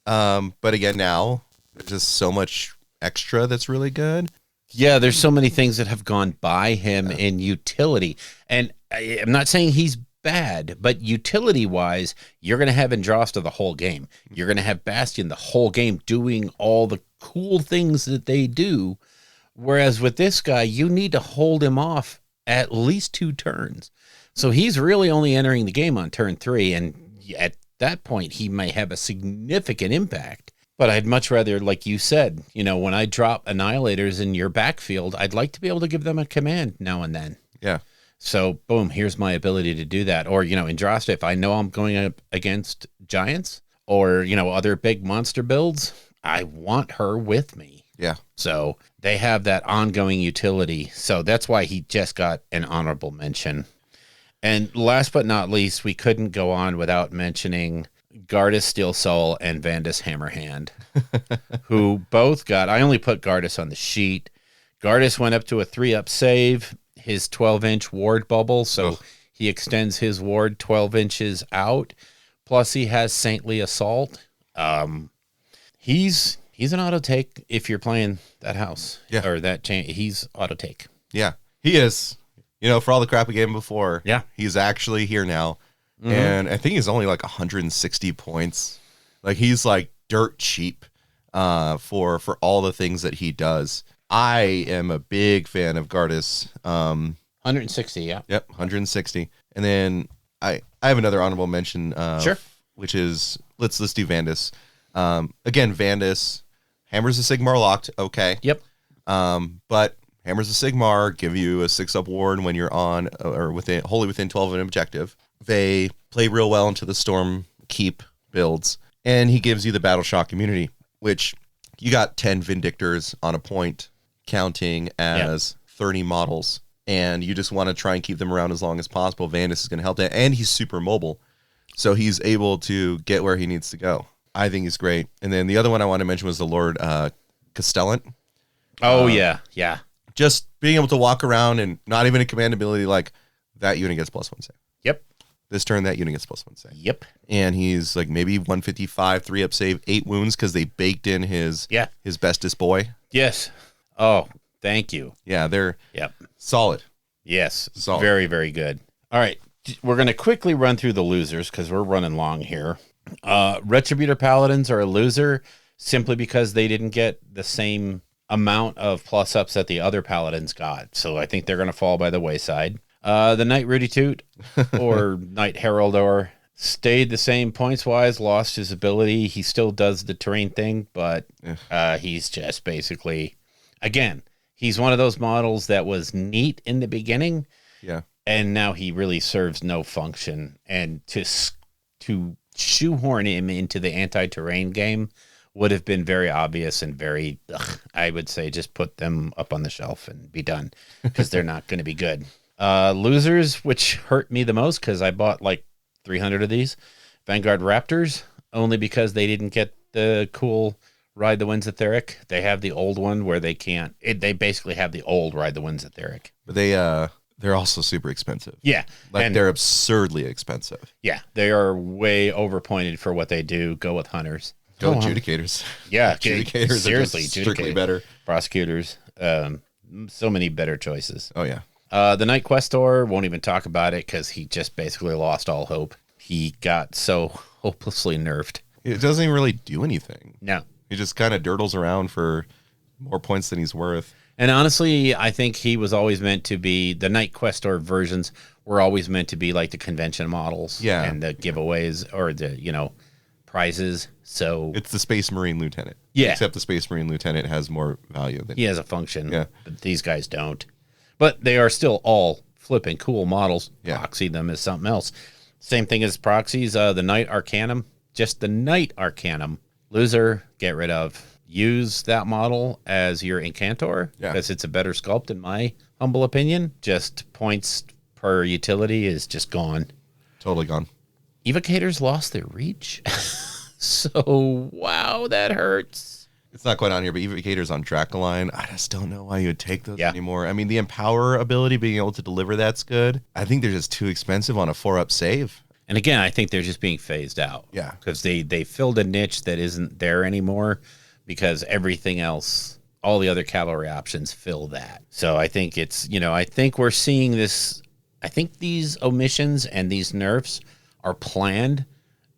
But again, now there's just so much extra that's really good. Yeah, there's so many things that have gone by him in utility. And I'm not saying he's bad, but utility-wise, you're going to have Andrasta the whole game. You're going to have Bastion the whole game doing all the cool things that they do. Whereas with this guy, you need to hold him off at least 2 turns. So he's really only entering the game on turn 3, and at that point, he may have a significant impact. But I'd much rather, like you said, when I drop Annihilators in your backfield, I'd like to be able to give them a command now and then. Yeah. So, boom, here's my ability to do that. Or, Andrasta, if I know I'm going up against giants or, other big monster builds, I want her with me. Yeah. So they have that ongoing utility. So that's why he just got an honorable mention. And last but not least, we couldn't go on without mentioning Gardas Steel Soul and Vandus Hammerhand, who both got, I only put Gardas on the sheet. Gardas went up to a 3-up save, his 12-inch ward bubble, so he extends his ward 12 inches out. Plus he has Saintly Assault. He's an auto take if you're playing that house. Yeah. Or that chain. He's auto take. Yeah. He is. For all the crap we gave him before. Yeah. He's actually here now. Mm-hmm. And I think he's only like 160 points. Like, he's like dirt cheap for all the things that he does. I am a big fan of Gardas. 160, yeah. Yep, 160. And then I have another honorable mention. Sure. Which is, let's do Vandus. Again, Vandus, Hammers of Sigmar locked. Okay. Yep. But Hammers of Sigmar give you a 6-up ward when you're on or wholly within 12 of an objective. They play real well into the Storm Keep builds, and he gives you the Battle Shock immunity, which you got 10 Vindictors on a point, counting as 30 models, and you just want to try and keep them around as long as possible. Vandus is going to help that, and he's super mobile, so he's able to get where he needs to go. I think he's great. And then the other one I want to mention was the Lord Castellant. Oh, yeah. Just being able to walk around and not even a command ability, like that unit gets +1 save. This turn, that unit gets +1 save. Yep. And he's like maybe 155, 3-up save, 8 wounds because they baked in his bestest boy. Yes. Oh, thank you. Yeah, they're Yep. solid. Yes. Solid. Very, very good. All right. We're going to quickly run through the losers because we're running long here. Retributor Paladins are a loser simply because they didn't get the same amount of plus-ups that the other Paladins got. So I think they're going to fall by the wayside. The Knight Rudy Toot or Knight Heraldor stayed the same points-wise, lost his ability. He still does the terrain thing, but he's just basically, again, he's one of those models that was neat in the beginning. Yeah. And now he really serves no function. And to shoehorn him into the anti-terrain game would have been very obvious and very, I would say, just put them up on the shelf and be done because they're not going to be good. Losers, which hurt me the most because I bought like 300 of these. Vanguard Raptors, only because they didn't get the cool Ride the Winds Etheric. They have the old one where they can't. They basically have the old Ride the Winds Etheric. But they're also super expensive. Yeah. Like they're absurdly expensive. Yeah. They are way overpointed for what they do. Go with Hunters. Go Adjudicators. Yeah. Adjudicators seriously, are just strictly better. Prosecutors. So many better choices. Oh, yeah. The Knight Questor, won't even talk about it because he just basically lost all hope. He got so hopelessly nerfed. It doesn't even really do anything. No. He just kind of dirtles around for more points than he's worth. And honestly, I think he was always meant to be, the Knight Questor versions were always meant to be like the convention models. Yeah. And the giveaways or the, prizes. So it's the Space Marine Lieutenant. Yeah. Except the Space Marine Lieutenant has more value than he has a function. Yeah. But these guys don't. But they are still all flipping cool models. Yeah. Proxy them as something else. Same thing as proxies. The Knight Arcanum. Just the Knight Arcanum. Loser, get rid of. Use that model as your Incantor. Yeah. Because it's a better sculpt in my humble opinion. Just points per utility is just gone. Totally gone. Evocators lost their reach. So, wow, that hurts. It's not quite on here, but Evocators on Dracoline, I just don't know why you would take those Yeah. anymore. I mean, the Empower ability, being able to deliver that's good. I think they're just too expensive on a 4-up save. And again, I think they're just being phased out. Yeah. Because they filled a niche that isn't there anymore because everything else, all the other cavalry options fill that. So I think it's, I think we're seeing this. I think these omissions and these nerfs are planned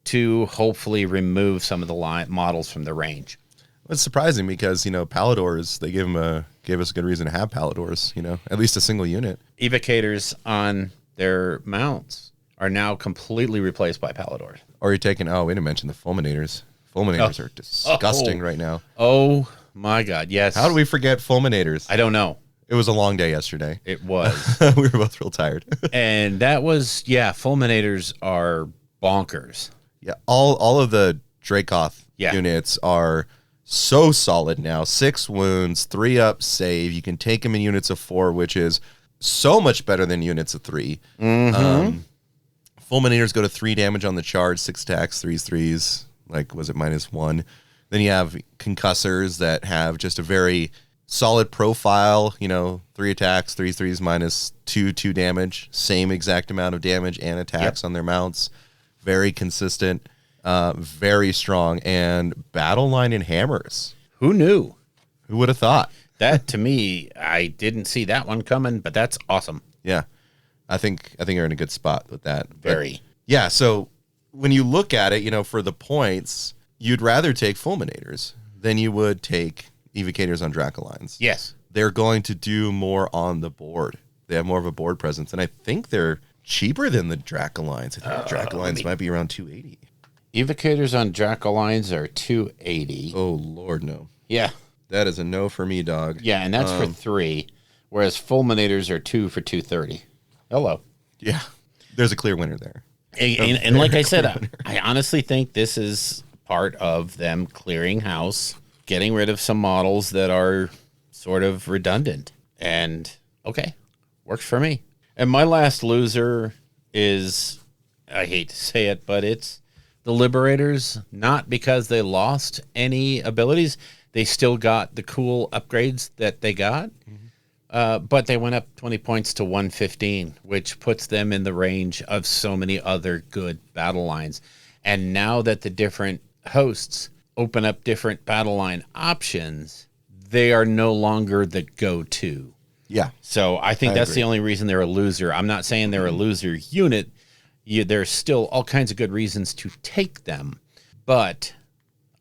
to hopefully remove some of the models from the range. It's surprising because, Paladors, they gave us a good reason to have Paladors, at least a single unit. Evocators on their mounts are now completely replaced by Paladors. Or you're taking, we didn't mention the Fulminators. Fulminators are disgusting right now. Oh, my God, yes. How do we forget Fulminators? I don't know. It was a long day yesterday. It was. We were both real tired. And that was, Fulminators are bonkers. Yeah, all of the Dracoth units are so solid now. 6 wounds, 3-up save. You can take them in units of 4, which is so much better than units of 3. Mm-hmm. Fulminators go to 3 damage on the charge, 6 attacks, 3s. Like, was it -1? Then you have Concussors that have just a very solid profile, 3 attacks, 3s -2 damage. Same exact amount of damage and attacks on their mounts. Very consistent, very strong, and battle line and hammers. Who knew? Who would have thought? That, to me, I didn't see that one coming, but that's awesome. Yeah, I think you're in a good spot with that. Very. Yeah, so when you look at it, for the points, you'd rather take Fulminators than you would take Evocators on Dracolines. Yes. They're going to do more on the board. They have more of a board presence, and I think they're cheaper than the Dracolines. I think the Dracolines might be around 280. Evocators on Dracolines are 280. Oh, Lord, no. Yeah. That is a no for me, dog. Yeah, and that's for 3, whereas Fulminators are 2 for 230. Hello. Yeah. There's a clear winner there. And like I said, I honestly think this is part of them clearing house, getting rid of some models that are sort of redundant. And, okay, works for me. And my last loser is, I hate to say it, but it's the Liberators, not because they lost any abilities. They still got the cool upgrades that they got, But they went up 20 points to 115, which puts them in the range of so many other good battle lines. And now that the different hosts open up different battle line options, they are no longer the go-to. Yeah. So I think that's the only reason they're a loser. I'm not saying they're a loser unit. There's still all kinds of good reasons to take them, but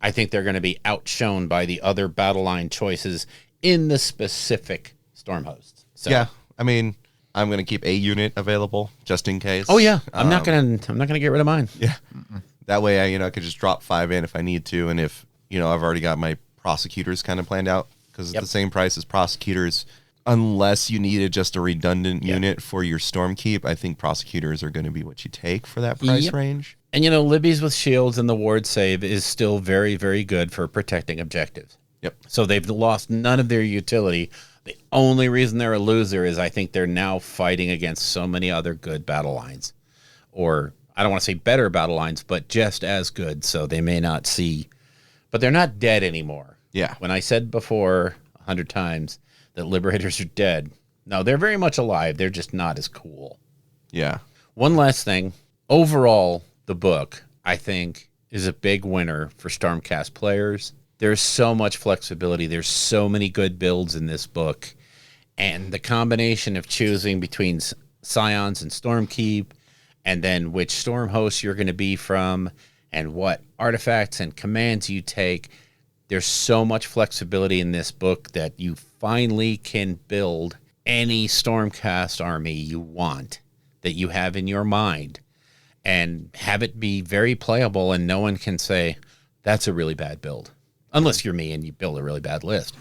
I think they're going to be outshone by the other battle line choices in the specific Storm hosts. So, yeah, I mean, I'm going to keep a unit available just in case. Oh yeah, I'm not going to get rid of mine. Yeah. That way I could just drop 5 in if I need to, and if, I've already got my Prosecutors kind of planned out because it's the same price as Prosecutors. Unless you needed just a redundant unit for your Stormkeep, I think Prosecutors are going to be what you take for that price range. And Libby's with shields and the ward save is still very, very good for protecting objectives. Yep. So they've lost none of their utility. The only reason they're a loser is I think they're now fighting against so many other good battle lines. Or I don't want to say better battle lines, but just as good. So they may not see, but they're not dead anymore. Yeah. When I said before 100 times that Liberators are dead, no, they're very much alive. They're just not as cool. Yeah. One last thing. Overall, the book, I think, is a big winner for Stormcast players. There's so much flexibility. There's so many good builds in this book. And the combination of choosing between Scions and Stormkeep, and then which Storm host you're going to be from, and what artifacts and commands you take, there's so much flexibility in this book that you finally can build any Stormcast army you want that you have in your mind and have it be very playable, and no one can say, that's a really bad build. Unless you're me and you build a really bad list.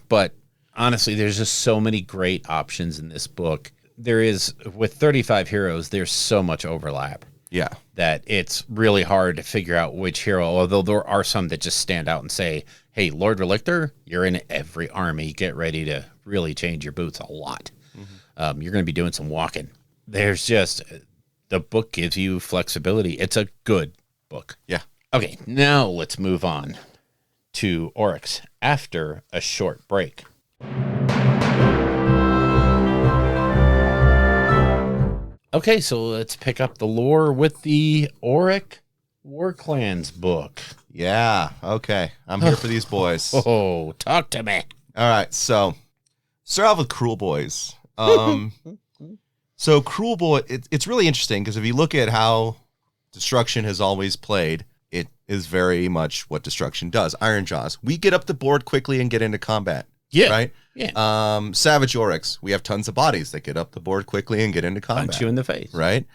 But honestly, there's just so many great options in this book. There is, with 35 heroes, there's so much overlap. Yeah. That it's really hard to figure out which hero, although there are some that just stand out and say, hey, Lord Relictor, you're in every army. Get ready to really change your boots a lot. Mm-hmm. You're going to be doing some walking. There's just, the book gives you flexibility. It's a good book. Yeah. Okay, now let's move on to Orcs after a short break. Okay, so let's pick up the lore with the Orruk Warclans book. Yeah, okay. I'm here for these boys. Oh, talk to me. All right, so start off with Cruel Boys. So Cruel Boy, it's really interesting because if you look at how Destruction has always played, it is very much what Destruction does. Iron Jaws. We get up the board quickly and get into combat. Yeah. Right? Yeah. Savage Orcs. We have tons of bodies that get up the board quickly and get into combat. Punch you in the face. Right?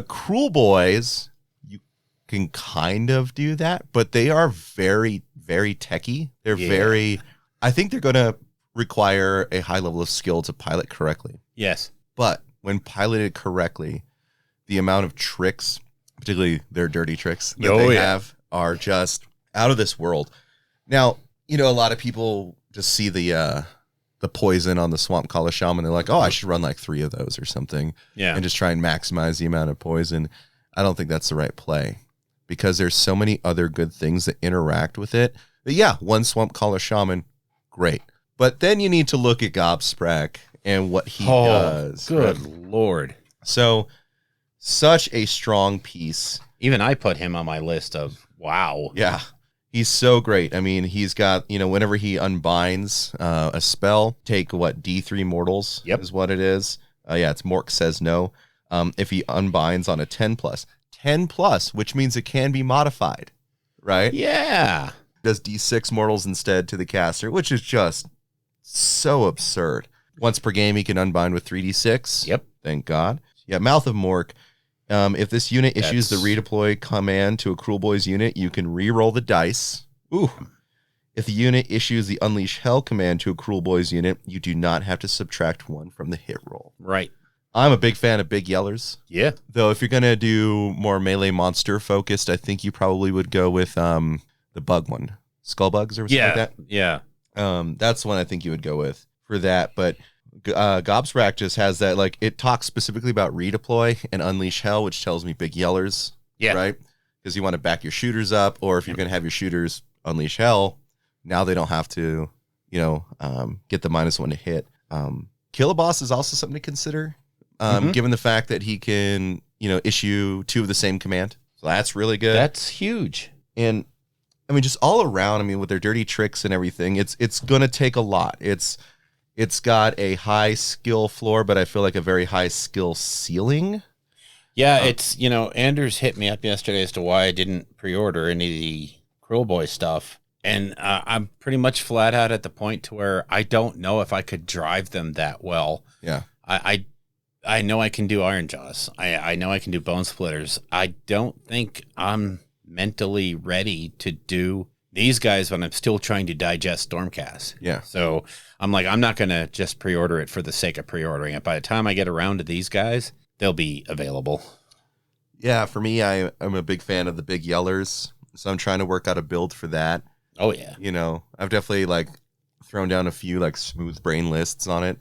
Cruel Boys, you can kind of do that, but they are very, very techy. They're very, I think they're going to require a high level of skill to pilot correctly. Yes. But when piloted correctly, the amount of tricks, particularly their dirty tricks that they have, are just out of this world. Now, a lot of people just see the poison on the Swamp Collar Shaman. They're like, oh, I should run like 3 of those or something. Yeah. And just try and maximize the amount of poison. I don't think that's the right play because there's so many other good things that interact with it. But yeah, 1 Swamp Collar Shaman, great. But then you need to look at Gobsprak and what he does. Good Lord. So, such a strong piece. Even I put him on my list of, wow. Yeah. He's so great. I mean, he's got, whenever he unbinds a spell, take D3 mortals is what it is. It's Mork Says No. If he unbinds on a 10 plus, which means it can be modified, right? Yeah. Does D6 mortals instead to the caster, which is just so absurd. Once per game, he can unbind with 3d6. Yep. Thank God. Yeah, Mouth of Mork. If this unit issues the redeploy command to a Cruel Boys unit, you can re-roll the dice. Ooh. If the unit issues the Unleash Hell command to a Cruel Boys unit, you do not have to subtract 1 from the hit roll. Right. I'm a big fan of big yellers. Yeah. Though if you're going to do more melee monster focused, I think you probably would go with the bug one. Skullbugs or something like that. Yeah. That's one I think you would go with for that. But Gobsprak just has that, like, it talks specifically about redeploy and Unleash Hell, which tells me big yellers. Yeah. Right? Because you want to back your shooters up, or if you're going to have your shooters Unleash Hell, now they don't have to, get the -1 to hit. Kill a boss is also something to consider, given the fact that he can, issue 2 of the same command. So that's really good. That's huge. And I mean, just all around, I mean, with their dirty tricks and everything, it's going to take a lot. It's got a high skill floor, but I feel like a very high skill ceiling. Yeah, it's, Anders hit me up yesterday as to why I didn't pre-order any of the Cruel Boy stuff. And I'm pretty much flat out at the point to where I don't know if I could drive them that well. Yeah. I know I can do Iron Jaws. I know I can do Bone Splitters. I don't think I'm mentally ready to do these guys when I'm still trying to digest Stormcast. Yeah. So I'm like, I'm not going to just pre-order it for the sake of pre-ordering it. By the time I get around to these guys, they'll be available. Yeah, for me, I'm a big fan of the big yellers, so I'm trying to work out a build for that. Oh, yeah. I've definitely, thrown down a few, smooth brain lists on it,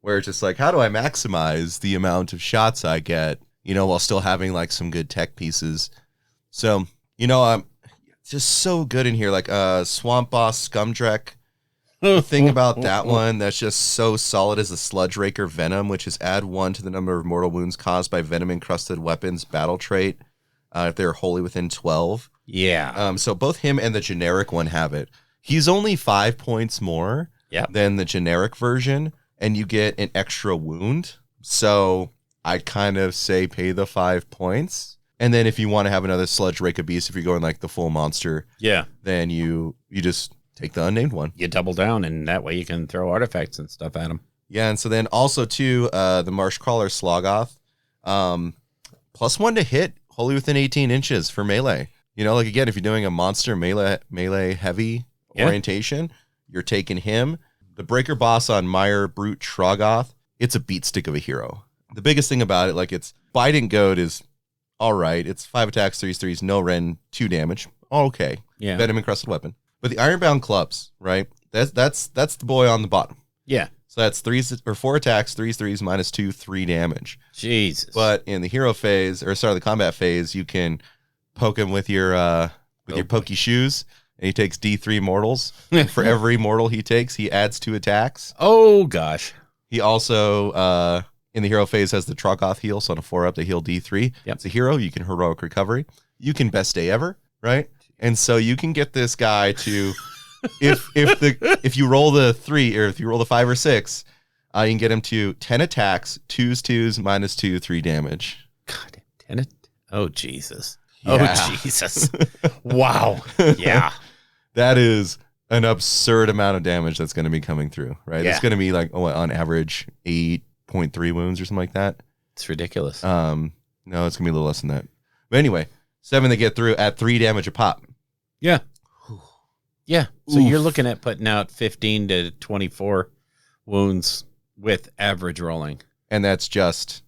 where it's just how do I maximize the amount of shots I get, while still having, some good tech pieces. So, I'm just so good in here, Swamp Boss Scumdrek. The thing about that one that's just so solid is the Sludge Raker Venom, which is add 1 to the number of mortal wounds caused by venom-encrusted weapons battle trait if they're wholly within 12. Yeah. So both him and the generic one have it. He's only 5 points more than the generic version, and you get an extra wound. So I kind of say pay the 5 points. And then if you want to have another Sludge Raker Beast, if you're going the full monster, then you just take the unnamed one. You double down, and that way you can throw artifacts and stuff at them. Yeah, and so then also, too, the Marsh Crawler Slogoth. +1 to hit, wholly within 18 inches for melee. Again, if you're doing a monster melee heavy orientation, you're taking him. The Breaker Boss on Meyer Brute Troggoth, it's a beat stick of a hero. The biggest thing about it, it's Bident Goad is all right. It's 5 attacks, 3s, no Ren, 2 damage. Okay. Yeah. Venom encrusted weapon. But the Ironbound Clubs, right? That's the boy on the bottom. Yeah. So that's 4 attacks, 3s, -2, 3 damage. Jesus. But in the hero phase, the combat phase, you can poke him with your pokey shoes, and he takes D3 mortals. And for every mortal he takes, he adds 2 attacks. Oh gosh. He also in the hero phase has the Troggoth heal, so on a 4-up they heal D3. Yep. It's a hero, you can heroic recovery. You can best day ever, right? And so you can get this guy to if you roll the 3 or if you roll the 5 or 6, you can get him to 10 attacks, 2s, -2, 3 damage. God, 10. Oh Jesus. Yeah. Oh Jesus. Wow. Yeah. That is an absurd amount of damage that's going to be coming through, right? Yeah. It's going to be on average 8.3 wounds or something like that. It's ridiculous. No, it's going to be a little less than that. But anyway, 7 that get through at 3 damage a pop. Yeah. Yeah. So Oof. you're looking at putting out 15 to 24 wounds with average rolling. And that's just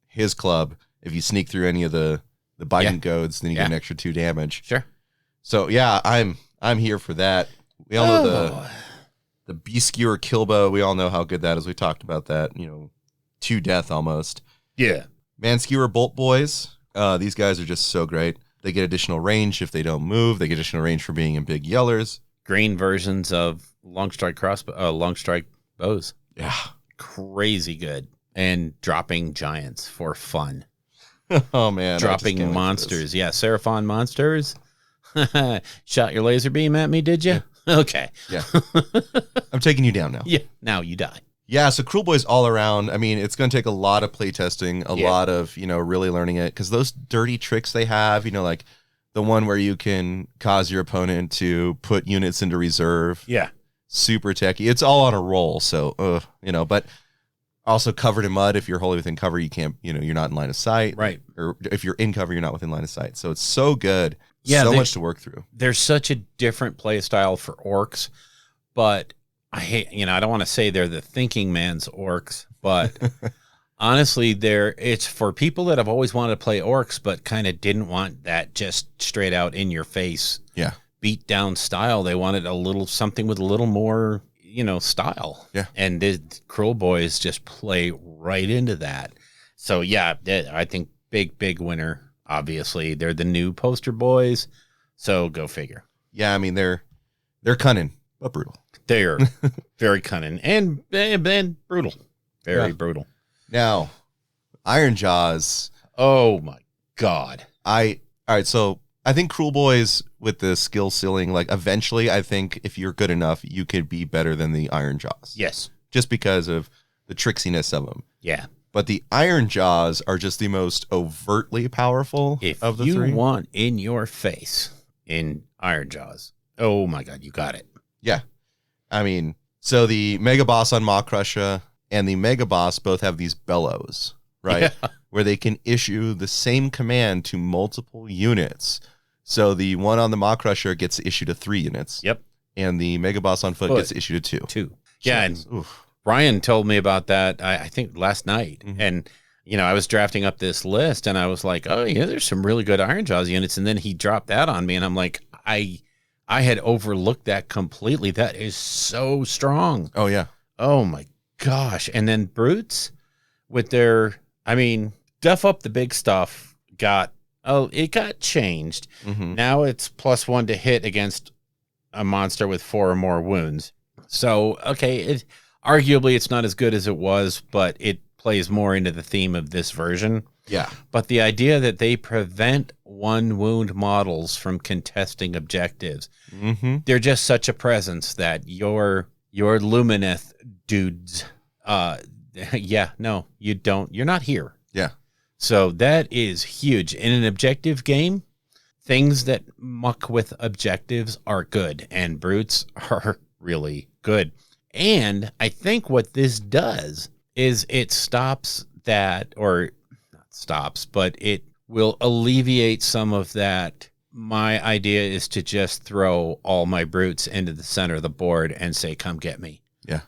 his club. If you sneak through any of the Bident Goads, then you get an extra 2 damage. Sure. So yeah, I'm here for that. We all know the Beast Skewer Killbow. We all know how good that is. We talked about that, to death almost. Yeah. Man Skewer Bolt Boys. These guys are just so great. They get additional range if they don't move. They get additional range for being in big yellers. Green versions of long strike bows. Yeah. Crazy good. And dropping giants for fun. Oh man. Dropping monsters. Yeah. Seraphon monsters. Shot your laser beam at me, did you? Yeah. Okay. Yeah. I'm taking you down now. Yeah. Now you die. Yeah, so Cruel Boys all around. I mean, it's going to take a lot of playtesting, a lot of, really learning it. Because those dirty tricks they have, like the one where you can cause your opponent to put units into reserve. Yeah. Super techy. It's all on a roll. So, but also covered in mud. If you're wholly within cover, you can't, you're not in line of sight. Right. Or if you're in cover, you're not within line of sight. So it's so good. Yeah. So much to work through. There's such a different play style for orcs, but I hate, I don't want to say they're the thinking man's orcs, but honestly, it's for people that have always wanted to play orcs, but kind of didn't want that just straight out in your face, beat down style. They wanted something with a little more, style. Yeah. And the Cruel Boys just play right into that. So yeah, I think big winner. Obviously, they're the new poster boys. So go figure. Yeah. I mean, they're cunning. but brutal. They're very cunning and brutal. Very brutal. Now, Iron Jaws. Oh my God. All right, so I think Cruel Boys with the skill ceiling, like eventually I think if you're good enough, you could be better than the Iron Jaws. Yes. Just because of the tricksiness of them. Yeah. But the Iron Jaws are just the most overtly powerful of the three. If you want in your face in Iron Jaws, oh my God, you got it. Yeah. I mean, so the Mega Boss on Maw Crusher and the Mega Boss both have these bellows, right? Yeah. Where they can issue the same command to multiple units. So the one on the Maw Crusher gets issued to 3 units. Yep. And the Mega Boss on Foot gets issued to 2. 2. Yeah, and oof. Ryan told me about that, I think last night. Mm-hmm. And, you know, I was drafting up this list and I was like, oh, yeah, there's some really good Iron Jaws units. And then he dropped that on me and I'm like, I had overlooked that completely. That is so strong. Oh, yeah. Oh, my gosh. And then Brutes with their, I mean, Duff Up the Big Stuff it got changed. Mm-hmm. Now it's +1 to hit against a monster with 4 or more wounds. So, okay, arguably it's not as good as it was, but it plays more into the theme of this version. Yeah. But the idea that they prevent 1 wound models from contesting objectives, Mm-hmm. they're just such a presence that your Lumineth dudes, you're not here. Yeah. So that is huge. In an objective game, things that muck with objectives are good, and Brutes are really good. And I think what this does is it stops that, or not stops, but it will alleviate some of that. My idea is to just throw all my Brutes into the center of the board and say, come get me. Yeah.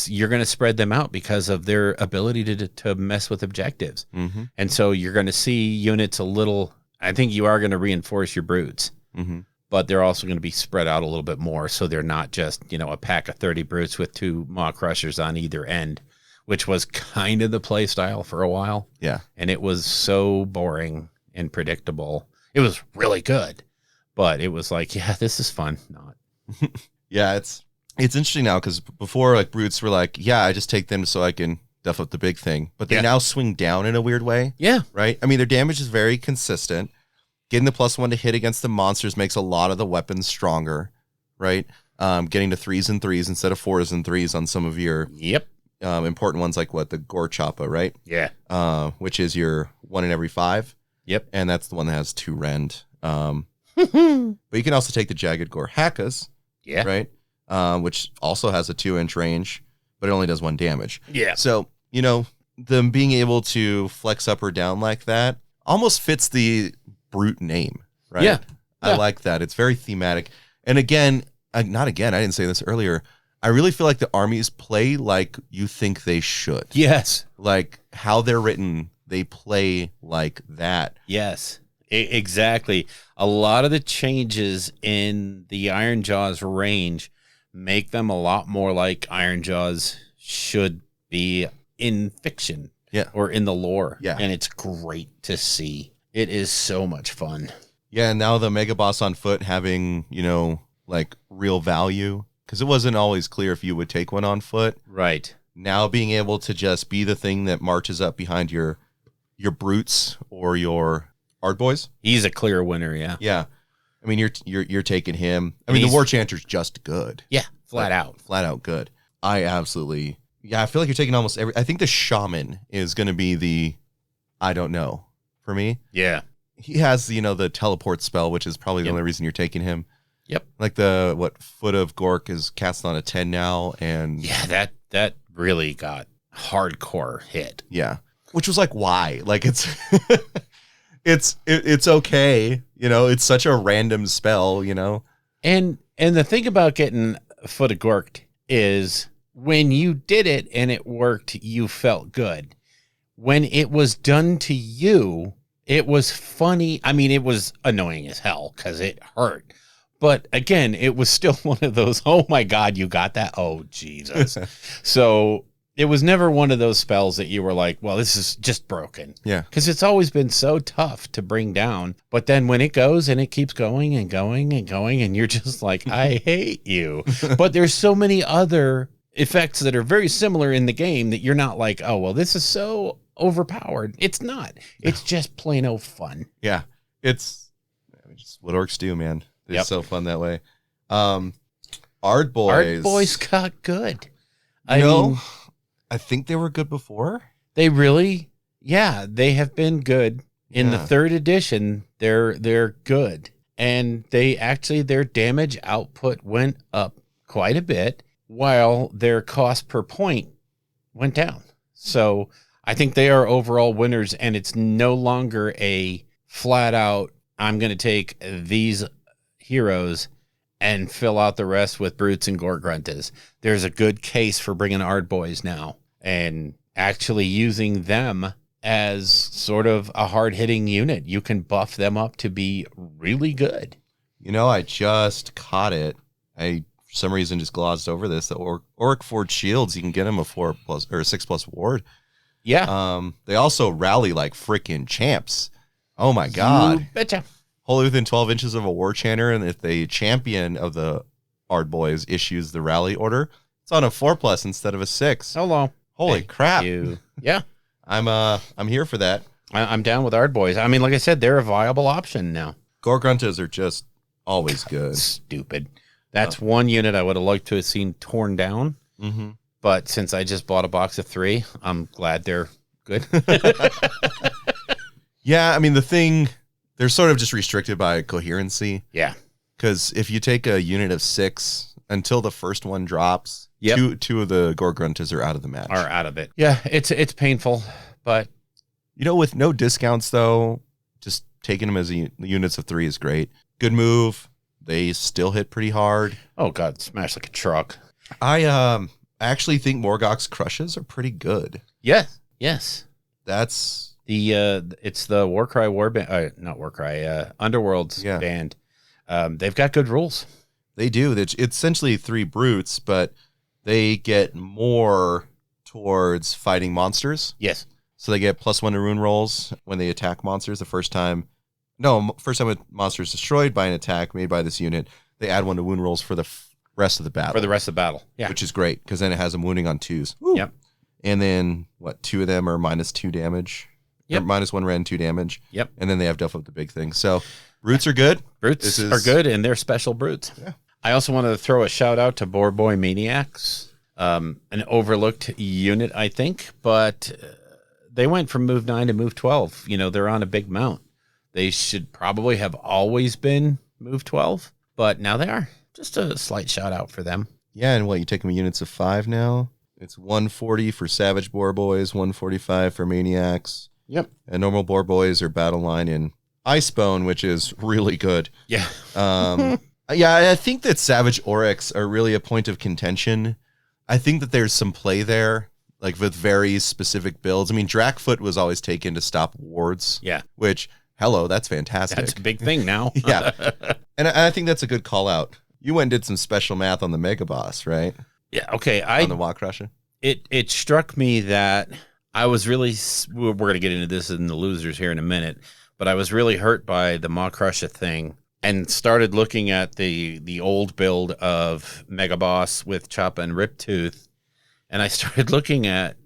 You're going to spread them out because of their ability to mess with objectives. Mm-hmm. And so you're going to see units I think you are going to reinforce your Brutes, Mm-hmm. but they're also going to be spread out a little bit more. So they're not just, a pack of 30 Brutes with 2 Maw Crushers on either end, which was kind of the play style for a while. Yeah. And it was so boring and predictable. It was really good, but it was like, yeah, this is fun. Not. Yeah, it's interesting now because before, like, Brutes were like, yeah, I just take them so I can duff up the big thing. But they now swing down in a weird way. Yeah. Right? I mean, their damage is very consistent. Getting the +1 to hit against the monsters makes a lot of the weapons stronger, right? Getting to 3s and 3s instead of 4s and 3s on some of your important ones, like the Gore Choppa, right? Yeah. Which is your 1 in every 5. Yep. And that's the one that has 2 rend. But you can also take the Jagged Gore Hackas. Yeah. Right? Which also has a 2-inch range, but it only does 1 damage. Yeah. So, them being able to flex up or down like that almost fits the Brute name, right? Yeah. I like that. It's very thematic. And again, I didn't say this earlier. I really feel like the armies play like you think they should. Yes. Like how they're written, they play like that. Yes. Exactly. A lot of the changes in the Iron Jaws range make them a lot more like Iron Jaws should be in fiction. Yeah. Or in the lore. Yeah. And it's great to see. It is so much fun. Yeah, and now the Mega Boss on Foot having, real value, because it wasn't always clear if you would take one on foot. Right. Now being able to just be the thing that marches up behind your Brutes or your Hard Boys. He's a clear winner, yeah. Yeah. I mean, you're taking him. I mean, the War Chanter's just good. Yeah, flat out good. I feel like you're taking almost every. I think the Shaman is going to be the, I don't know, for me. Yeah. He has, the teleport spell, which is probably the only reason you're taking him. Yep. Like Foot of Gork is cast on a 10 now, and yeah, that really got hardcore hit. Yeah. Which was like, why? Like it's it's okay, it's such a random spell, And the thing about getting Foot of Gork is when you did it and it worked, you felt good. When it was done to you, it was funny. I mean, it was annoying as hell because it hurt. But again, it was still one of those, oh my God, you got that? Oh, Jesus. So it was never one of those spells that you were like, well, this is just broken. Yeah. Because it's always been so tough to bring down. But then when it goes and it keeps going and going and going, and you're just like, I hate you. But there's so many other effects that are very similar in the game that you're not like, oh, well, this is so overpowered. It's not. It's just plain old fun. Yeah. It's just what orcs do, man. It's so fun that way. Ard Boys got good. I mean, I think they were good before. They really, they have been good. In the 3rd edition, they're good. And their damage output went up quite a bit while their cost per point went down. So I think they are overall winners, and it's no longer a flat out, I'm going to take these heroes and fill out the rest with brutes and gore gruntas. There's a good case for bringing Ard Boys now and actually using them as sort of a hard-hitting unit. You can buff them up to be really good. You know, I just caught it. I, for some reason, just glossed over this. The Orruk Forged Shields, you can get them a 4+ or a 6+ ward. Yeah. They also rally like freaking champs. Oh my God. You betcha. Wholly within 12 inches of a war chanter, and if the champion of the Ard Boys issues the rally order, it's on a 4+ instead of a 6. Hello. Holy crap. Yeah. I'm here for that. I'm down with Ard Boys. I mean, like I said, they're a viable option now. Gore Gruntas are just always good. Stupid. That's one unit I would have liked to have seen torn down. Mm-hmm. But since I just bought a box of 3, I'm glad they're good. Yeah, I mean, they're sort of just restricted by coherency. Yeah. Because if you take a unit of 6 until the first one drops, two of the Gore Gruntas are out of the match. Are out of it. Yeah, it's painful, but you know, with no discounts though, just taking them as units of 3 is great. Good move. They still hit pretty hard. Oh God, smash like a truck. I actually think Morgoth's crushes are pretty good. Yes. That's it's the Warcry warband, not Warcry, Underworld's band. They've got good rules. They do. It's essentially 3 brutes, but they get more towards fighting monsters. Yes. So they get +1 to rune rolls when they attack monsters the first time. No, first time a monster is destroyed by an attack made by this unit, they add 1 to wound rolls for the rest of the battle. For the rest of the battle. Yeah. Which is great, because then it has them wounding on 2s. Woo. Yep. And then, 2 of them are -2 damage. Yep. Or -1 rend, 2 damage. Yep. And then they have Duff Up the big thing. So brutes are good. Brutes are good, and they're special brutes. Yeah. I also wanted to throw a shout out to Boar Boy Maniacs, an overlooked unit, I think, but they went from move 9 to move 12. You know, they're on a big mount. They should probably have always been move 12, but now they are. Just a slight shout out for them. Yeah, and you take them in units of 5 now? It's 140 for Savage Boar Boys, 145 for Maniacs. Yep. And normal Boar Boys are battle line in Icebone, which is really good. Yeah. Yeah, I think that Savage Orcs are really a point of contention. I think that there's some play there, like with very specific builds. I mean, Drakfoot was always taken to stop wards. Yeah. Which, hello, that's fantastic. That's a big thing now. Yeah. And I think that's a good call out. You went and did some special math on the Mega Boss, right? Yeah, okay. On the Warcrusher? It struck me that I was really, we're going to get into this in the losers here in a minute, but I was really hurt by the Maw Crusher thing and started looking at the old build of Mega Boss with Choppa and Riptooth, and I started looking at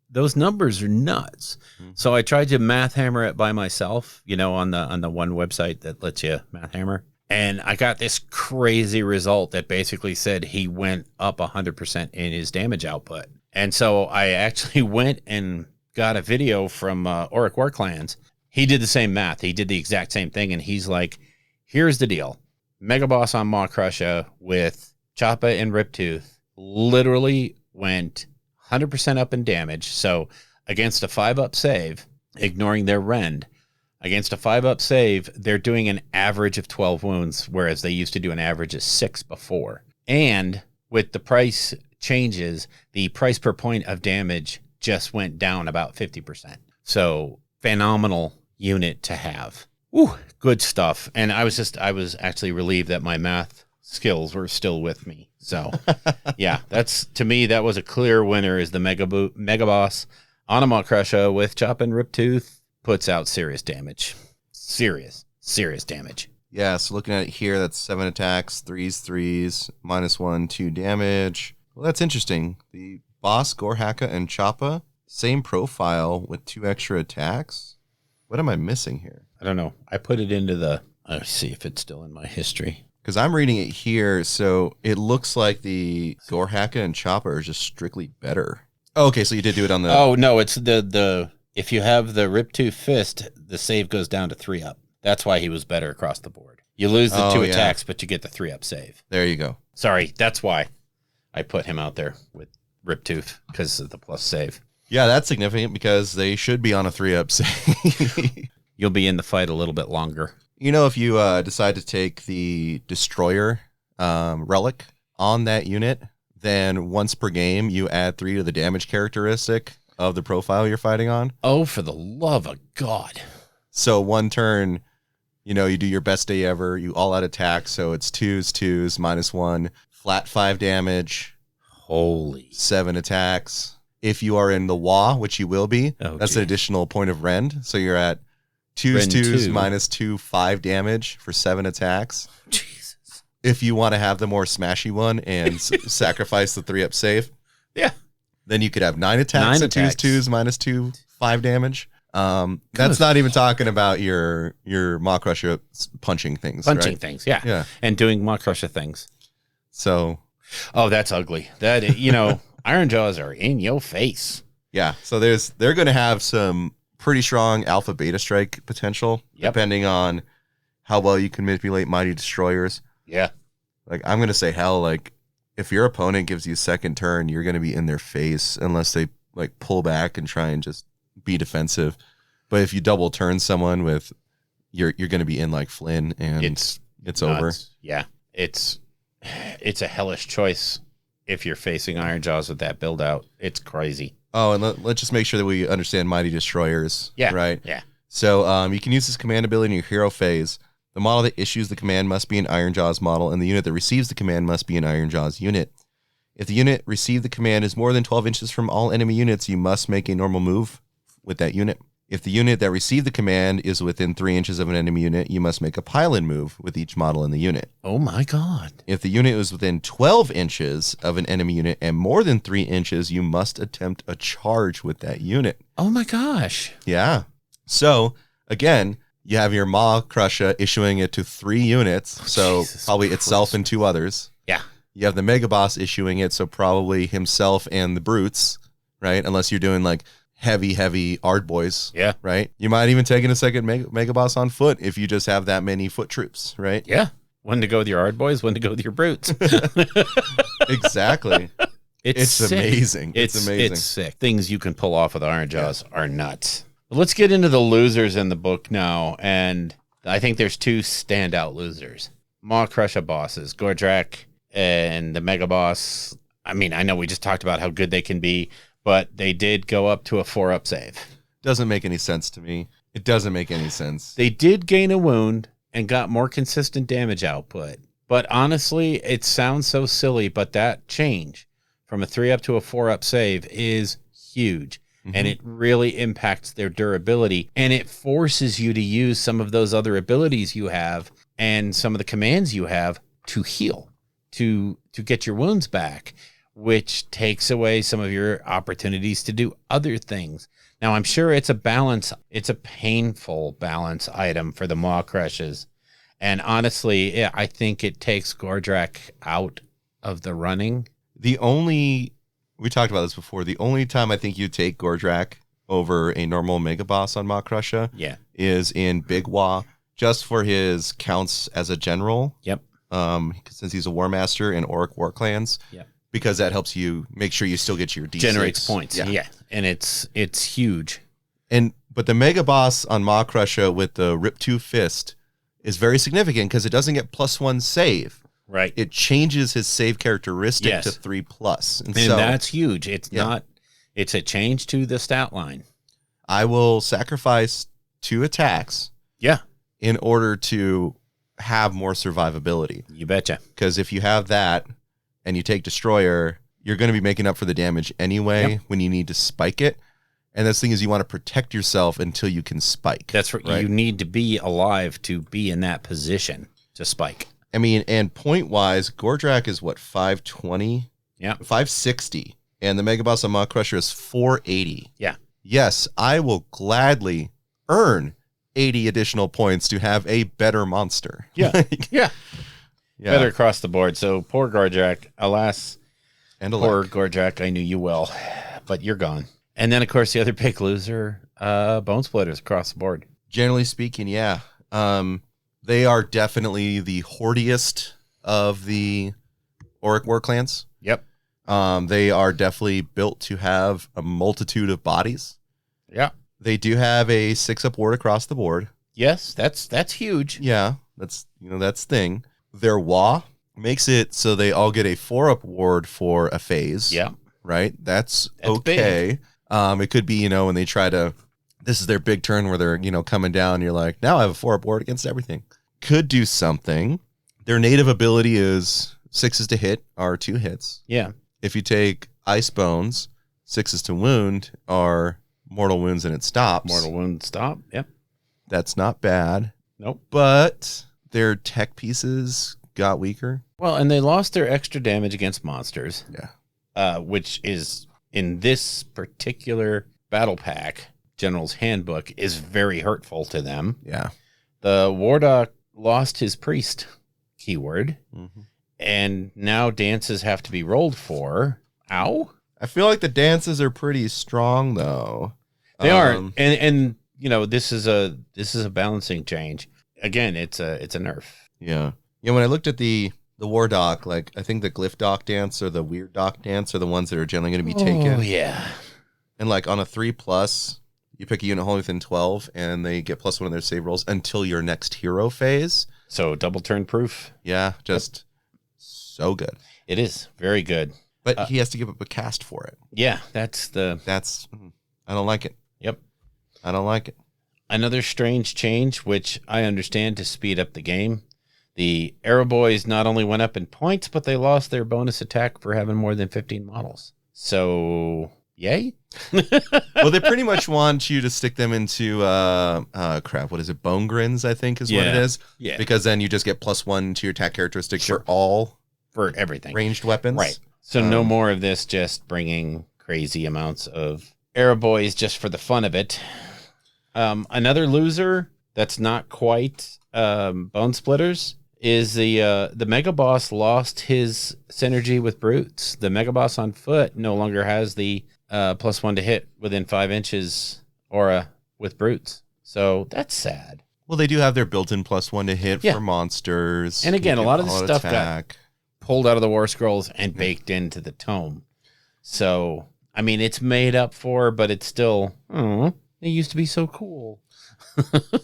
those numbers are nuts. Mm-hmm. So I tried to math hammer it by myself, you know, on the one website that lets you math hammer. And I got this crazy result that basically said he went up 100% in his damage output. And so I actually went and got a video from Orruk Warclans. He did the same math. He did the exact same thing. And he's like, here's the deal. Mega Boss on Maw Crusher with Choppa and Riptooth literally went 100% up in damage. So against a 5-up save, ignoring their rend, against a 5-up save, they're doing an average of 12 wounds, whereas they used to do an average of 6 before. And with the price changes, the price per point of damage just went down about 50%. So phenomenal unit to have. Ooh, good stuff. And I was actually relieved that my math skills were still with me. So, yeah, to me, that was a clear winner is the Mega Boss on a Maw Crusher with Chop and Rip Tooth puts out serious damage. Serious damage. Yeah, so looking at it here, that's 7 attacks, 3s, -1, 2 damage. Well, that's interesting. The boss, Gorhaka and Choppa, same profile with 2 extra attacks. What am I missing here? I don't know. I put it into the... Let's see if it's still in my history. Because I'm reading it here, so it looks like the Gorhaka and Choppa are just strictly better. Oh, okay, so you did do it on the... Oh, no, it's the if you have the Rip-Tooth Fist, the save goes down to 3-up. That's why he was better across the board. You lose the 2 attacks, but you get the 3-up save. There you go. Sorry, that's why I put him out there with Rip-Tooth, because of the plus save. Yeah, that's significant because they should be on a 3-up save. You'll be in the fight a little bit longer. You know, if you decide to take the Destroyer relic on that unit, then once per game, you add 3 to the damage characteristic of the profile you're fighting on. Oh, for the love of God. So one turn, you know, you do your best day ever, you all out attack, so it's 2s, -1, flat 5 damage. Holy. 7 attacks. If you are in the Wa, which you will be, that's an additional point of rend. So you're at 2s, -2, 5 damage for 7 attacks. Jesus. If you want to have the more smashy one and sacrifice the 3-up save, yeah, then you could have 9 attacks at 2s, -2, 5 damage. That's not even talking about your Maw Crusher punching things. Punching things, yeah. And doing Maw Crusher things. So, oh, that's ugly. That, you know, Iron Jaws are in your face. Yeah, so they're going to have some pretty strong alpha beta strike potential, depending on how well you can manipulate Mighty Destroyers. Yeah. Like, I'm going to say, hell, like, if your opponent gives you second turn, you're going to be in their face unless they, like, pull back and try and just be defensive. But if you double turn someone with, you're going to be in like Flynn, and it's over. Yeah. It's a hellish choice if you're facing Iron Jaws with that build out. It's crazy. Oh, and let's just make sure that we understand Mighty Destroyers. Yeah. Right? Yeah. So you can use this command ability in your hero phase. The model that issues the command must be an Iron Jaws model, and the unit that receives the command must be an Iron Jaws unit. If the unit received the command is more than 12 inches from all enemy units, you must make a normal move with that unit. If the unit that received the command is within 3 inches of an enemy unit, you must make a pylon move with each model in the unit. Oh my God. If the unit was within 12 inches of an enemy unit and more than 3 inches, you must attempt a charge with that unit. Oh my gosh. Yeah. So, again, you have your Maw Crusher issuing it to 3 units, so Jesus probably Christ. itself and 2 others. Yeah. You have the Mega Boss issuing it, so probably himself and the Brutes, right? Unless you're doing like heavy Ard Boys. Yeah. Right? You might even take in a second Mega Boss on foot if you just have that many foot troops, right? Yeah. When to go with your Ard Boys, when to go with your Brutes. Exactly. It's amazing. It's amazing. It's sick. Things you can pull off with Iron Jaws are nuts. Let's get into the losers in the book now, and I think there's 2 standout losers. Maw Crusher bosses, Gordrak and the Mega Boss. I mean, I know we just talked about how good they can be, but they did go up to a 4-up save. Doesn't make any sense to me. It doesn't make any sense. They did gain a wound and got more consistent damage output. But honestly, it sounds so silly, but that change from a 3-up to a 4-up save is huge. And it really impacts their durability. And it forces you to use some of those other abilities you have and some of the commands you have to heal, to get your wounds back, which takes away some of your opportunities to do other things. Now, I'm sure it's a balance. It's a painful balance item for the Maw Crushes. And honestly, I think it takes Gordrak out of the running. We talked about this before. The only time I think you take Gordrak over a normal Mega Boss on Maw Crusher is in Big Wa, just for his counts as a general. Yep. Since he's a War Master in Orruk Warclans. Yep. Because that helps you make sure you still get your D6. Generates points. Yeah. And it's huge. But the Mega Boss on Maw Crusher with the Rip-Tooth Fist is very significant because it doesn't get +1 save. Right. It changes his save characteristic to 3+. And so, that's huge. It's it's a change to the stat line. I will sacrifice 2 attacks. Yeah. In order to have more survivability. You betcha. Because if you have that and you take Destroyer, you're going to be making up for the damage anyway when you need to spike it. And this thing is you want to protect yourself until you can spike. That's right. You need to be alive to be in that position to spike. I mean, and point-wise, Gordrak is what, 520? Yeah. 560. And the Mega Boss on Maw Crusher is 480. Yeah. Yes, I will gladly earn 80 additional points to have a better monster. Yeah. Yeah. Better across the board. So poor Gordrak, alas. And poor Gordrak, I knew you well, but you're gone. And then, of course, the other big loser, Bone Splitters across the board. Generally speaking, yeah. They are definitely the hoardiest of the Orruk Warclans. Yep. They are definitely built to have a multitude of bodies. Yeah. They do have a 6-up ward across the board. Yes, that's huge. Yeah, that's the thing. Their WA makes it so they all get a 4-up ward for a phase. Yeah. Right? That's okay. Big. It could be, when they try to, this is their big turn where they're, coming down. You're like, now I have a 4-up ward against everything. Could do something. Their native ability is 6s to hit are 2 hits. Yeah. If you take Ice Bones, 6s to wound are mortal wounds and it stops. Mortal wound stop. Yep. That's not bad. Nope. But their tech pieces got weaker. Well, and they lost their extra damage against monsters. Yeah. Which is, in this particular battle pack, General's Handbook, is very hurtful to them. Yeah. The Warlock lost his priest keyword, and now dances have to be rolled for. Ow. I feel like the dances are pretty strong, though. They are, and this is a balancing change. Again, it's a nerf. Yeah. Yeah. When I looked at the war doc, like I think the glyph doc dance or the weird doc dance are the ones that are generally going to be taken. Oh yeah. And like on a 3+, you pick a unit wholly within 12, and they get +1 of their save rolls until your next hero phase. So double turn proof. Yeah, just so good. It is very good. But he has to give up a cast for it. Yeah, I don't like it. Yep. I don't like it. Another strange change, which I understand to speed up the game. The Arrow Boys not only went up in points, but they lost their bonus attack for having more than 15 models. So, yay? Well, they pretty much want you to stick them into, what is it? Bone Grins, I think is what it is. Yeah. Because then you just get +1 to your attack characteristic for everything. Ranged weapons. Right. So no more of this just bringing crazy amounts of Arrow Boys just for the fun of it. Another loser that's not quite Bone Splitters is the Mega Boss lost his synergy with Brutes. The Mega Boss on foot no longer has the +1 to hit within 5 inches aura with Brutes. So that's sad. Well, they do have their built-in +1 to hit for monsters. And again, a lot of the stuff got pulled out of the War Scrolls and baked into the tome. So, I mean, it's made up for, but it's still, it used to be so cool.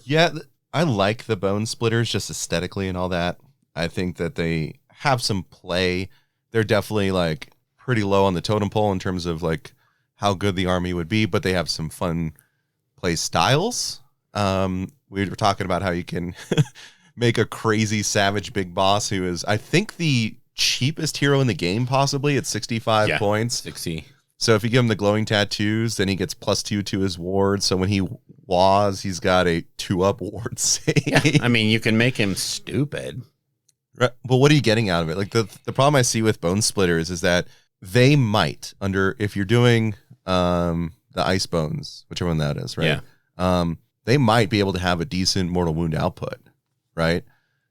Yeah, I like the Bone Splitters just aesthetically and all that. I think that they have some play. They're definitely like pretty low on the totem pole in terms of like how good the army would be, but they have some fun play styles. We were talking about how you can make a crazy savage big boss who is, I think, the cheapest hero in the game, possibly at 65 points. 60. So if you give him the glowing tattoos, then he gets +2 to his ward. So when he he's got a 2-up ward save. Yeah, I mean, you can make him stupid. Right. But what are you getting out of it? Like the problem I see with Bone Splitters is that they might, if you're doing the Ice Bones, whichever one that is, right? Yeah. They might be able to have a decent mortal wound output, right?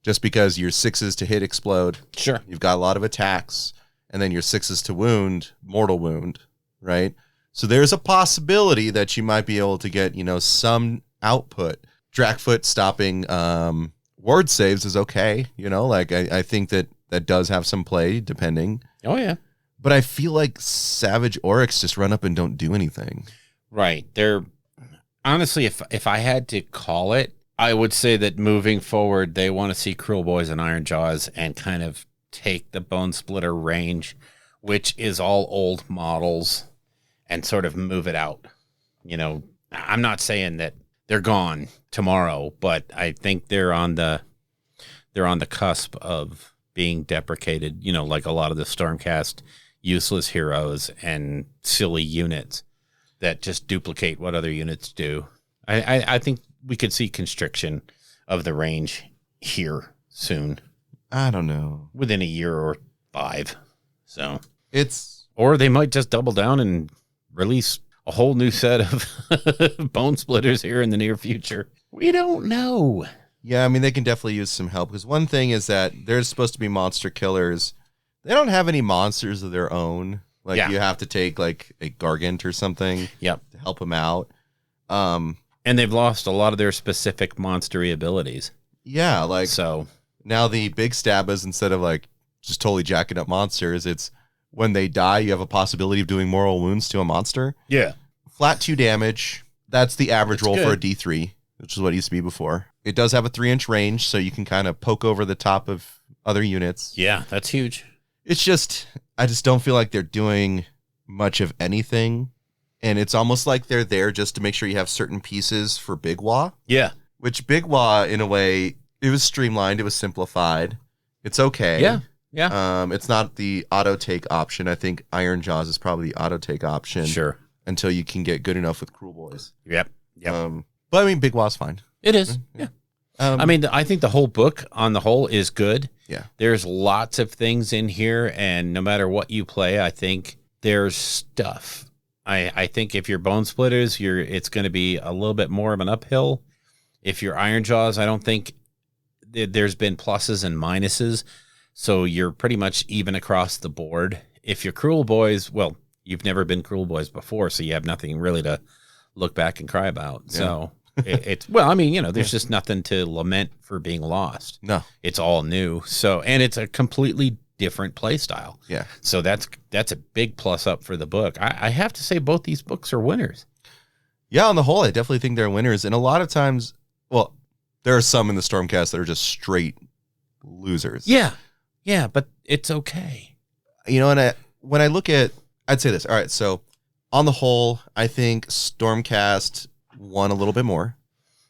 Just because your 6s to hit explode. Sure. You've got a lot of attacks, and then your 6s to wound, mortal wound, right? So there's a possibility that you might be able to get, some output. Drakfoot stopping ward saves is okay. I think that does have some play, depending. Oh, yeah. But I feel like Savage Orcs just run up and don't do anything. Right. They're honestly, if I had to call it, I would say that moving forward, they want to see Cruel Boys and Iron Jaws and kind of take the Bone Splitter range, which is all old models, and sort of move it out. I'm not saying that they're gone tomorrow, but I think they're on the they're on the cusp of being deprecated, like a lot of the Stormcast useless heroes and silly units that just duplicate what other units do. I think we could see constriction of the range here soon. I don't know. Within a year or 5. So or they might just double down and release a whole new set of bone splitters here in the near future. We don't know. Yeah, I mean, they can definitely use some help, because one thing is that there's supposed to be monster killers. They don't have any monsters of their own. Like, you have to take, like, a Gargant or something to help them out. And they've lost a lot of their specific monstery abilities. Yeah, like, so now the big stabbers, instead of, like, just totally jacking up monsters, it's when they die, you have a possibility of doing mortal wounds to a monster. Yeah. Flat 2 damage. That's the average roll for a D3, which is what it used to be before. It does have a 3-inch range, so you can kind of poke over the top of other units. Yeah, that's huge. It's just, I just don't feel like they're doing much of anything. And it's almost like they're there just to make sure you have certain pieces for Big Wah. Yeah. Which Big Wah, in a way, it was streamlined. It was simplified. It's okay. Yeah. Yeah. It's not the auto take option. I think Iron Jaws is probably the auto take option. Sure. Until you can get good enough with Cruel Boys. Yep. But I mean, Big Wah's fine. It is. Yeah. I mean, I think the whole book on the whole is good. Yeah. There's lots of things in here, and no matter what you play, I think there's stuff. I think if you're Bone Splitters, it's going to be a little bit more of an uphill. If you're Iron Jaws, I don't think there's been pluses and minuses, so you're pretty much even across the board. If you're Cruel Boys, well, you've never been Cruel Boys before, so you have nothing really to look back and cry about. Yeah. So it's well, I mean, there's just nothing to lament for being lost. No, it's all new. So, and it's a completely different play style. Yeah. So that's a big plus up for the book. I have to say both these books are winners. Yeah, on the whole, I definitely think they're winners. And a lot of times, well, there are some in the Stormcast that are just straight losers. Yeah. Yeah, but it's okay. And when I look at, I'd say this. All right, so on the whole, I think Stormcast won a little bit more.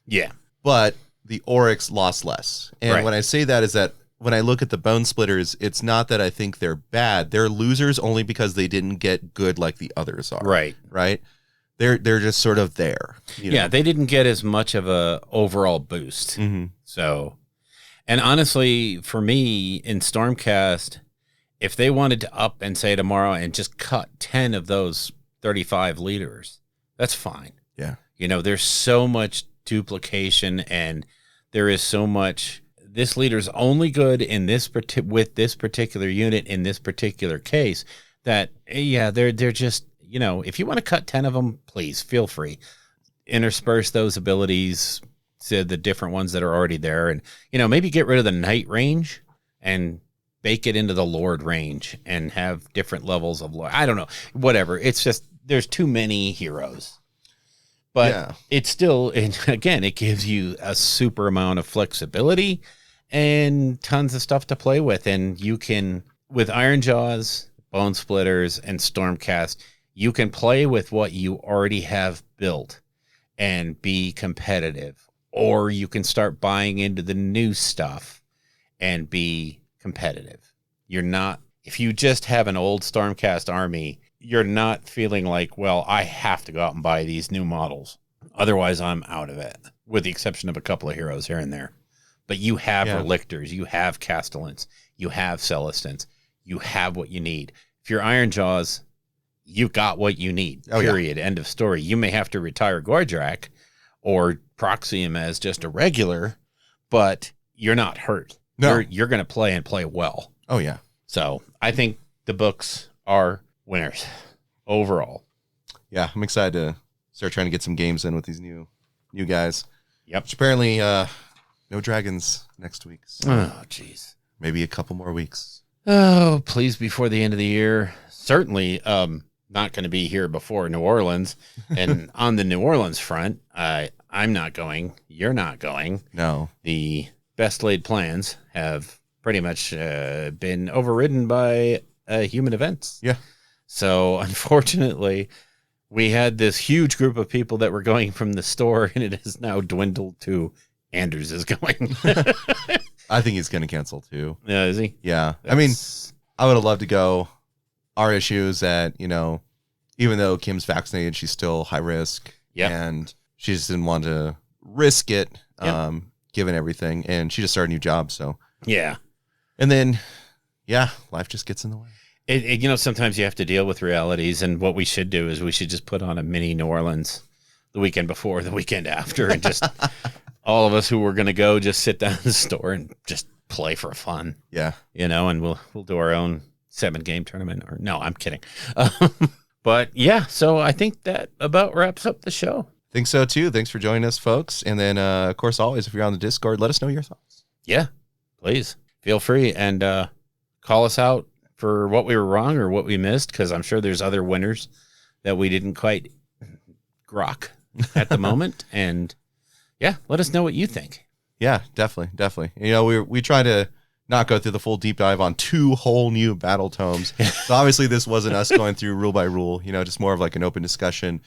Yeah. But the Orcs lost less. And when I say that is that when I look at the Bone Splitters, it's not that I think they're bad. They're losers only because they didn't get good like the others are. Right. Right? They're just sort of there. Yeah, they didn't get as much of a overall boost. Mm-hmm. So, and honestly, for me in Stormcast, if they wanted to up and say tomorrow and just cut 10 of those 35 leaders, that's fine. Yeah. There's so much duplication, and there is so much. This leader's only good in with this particular unit in this particular case. That they're just if you want to cut 10 of them, please feel free. Intersperse those abilities to the different ones that are already there, and maybe get rid of the Knight range and bake it into the Lord range and have different levels of Lord. I don't know, whatever. It's just there's too many heroes. But it's still, and again, it gives you a super amount of flexibility and tons of stuff to play with. And you can, with Iron Jaws, Bone Splitters, and Stormcast, you can play with what you already have built and be competitive. Or you can start buying into the new stuff and be competitive. You're not, if you just have an old Stormcast army, you're not feeling like, well, I have to go out and buy these new models. Otherwise, I'm out of it, with the exception of a couple of heroes here and there. But you have Relictors, you have Castellans, you have Celestins, you have what you need. If you're Iron Jaws, you got what you need, period, end of story. You may have to retire Gordrak or proxy him as just a regular, but you're not hurt. No. You're going to play and play well. Oh, yeah. So I think the books are winners overall. Yeah, I'm excited to start trying to get some games in with these new guys. Yep. Which apparently no dragons next week. So oh, jeez. Maybe a couple more weeks. Oh, please, before the end of the year. Certainly not going to be here before New Orleans. And on the New Orleans front, I'm not going. You're not going. No. The best laid plans have pretty much been overridden by human events. Yeah. So, unfortunately, we had this huge group of people that were going from the store, and it has now dwindled to Anders is going. I think he's going to cancel too. Yeah, is he? Yeah. I mean, I would have loved to go. Our issue is that, even though Kim's vaccinated, she's still high risk. Yeah. And she just didn't want to risk it, given everything. And she just started a new job. So, yeah. And then, life just gets in the way. Sometimes you have to deal with realities. And what we should do is we should just put on a mini New Orleans the weekend before, the weekend after, and just all of us who were going to go just sit down in the store and just play for fun. Yeah. And we'll do our own 7-game tournament. Or no, I'm kidding. But yeah, so I think that about wraps up the show. Think so too. Thanks for joining us, folks. And then, of course, always, if you're on the Discord, let us know your thoughts. Yeah, please feel free and call us out for what we were wrong or what we missed, because I'm sure there's other winners that we didn't quite grok at the moment. And yeah, let us know what you think. Yeah, definitely. We try to not go through the full deep dive on 2 whole new battle tomes. So obviously this wasn't us going through rule by rule, just more of like an open discussion.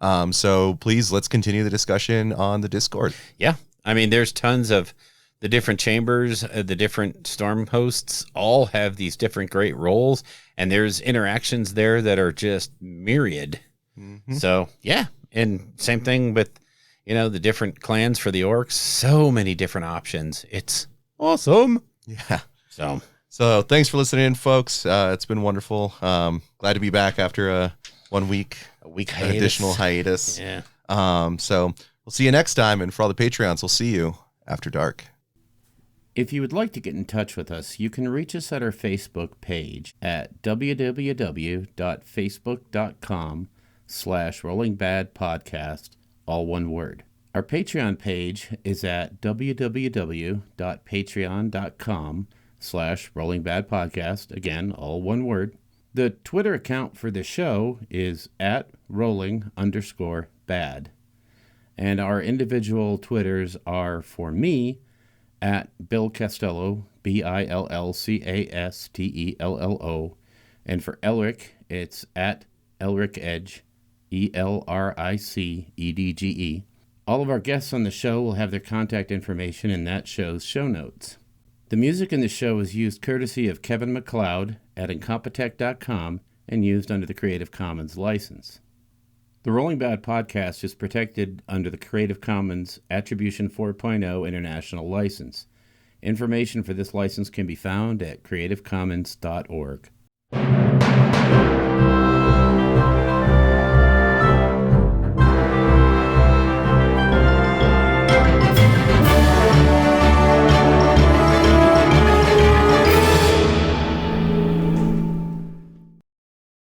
So please, let's continue the discussion on the Discord. Yeah. I mean, there's tons of the different chambers, the different storm hosts all have these different great roles, and there's interactions there that are just myriad. Mm-hmm. So yeah. And same thing with, the different clans for the orcs, so many different options. It's awesome. Yeah. So thanks for listening in, folks. It's been wonderful. Glad to be back after a 1 week, hiatus. Additional hiatus. Yeah. So we'll see you next time. And for all the Patreons, we'll see you after dark. If you would like to get in touch with us, you can reach us at our Facebook page at www.facebook.com/rollingbadpodcast, all one word. Our Patreon page is at www.patreon.com/rollingbadpodcast, again, all one word. The Twitter account for the show is at @rolling_bad. And our individual Twitters are, for me, at Bill Castello, BILLCASTELLO, and for Elric, it's at Elric Edge, ELRICEDGE. All of our guests on the show will have their contact information in that show's show notes. The music in the show is used courtesy of Kevin MacLeod at Incompetech.com and used under the Creative Commons license. The Rolling Bad podcast is protected under the Creative Commons Attribution 4.0 International License. Information for this license can be found at creativecommons.org.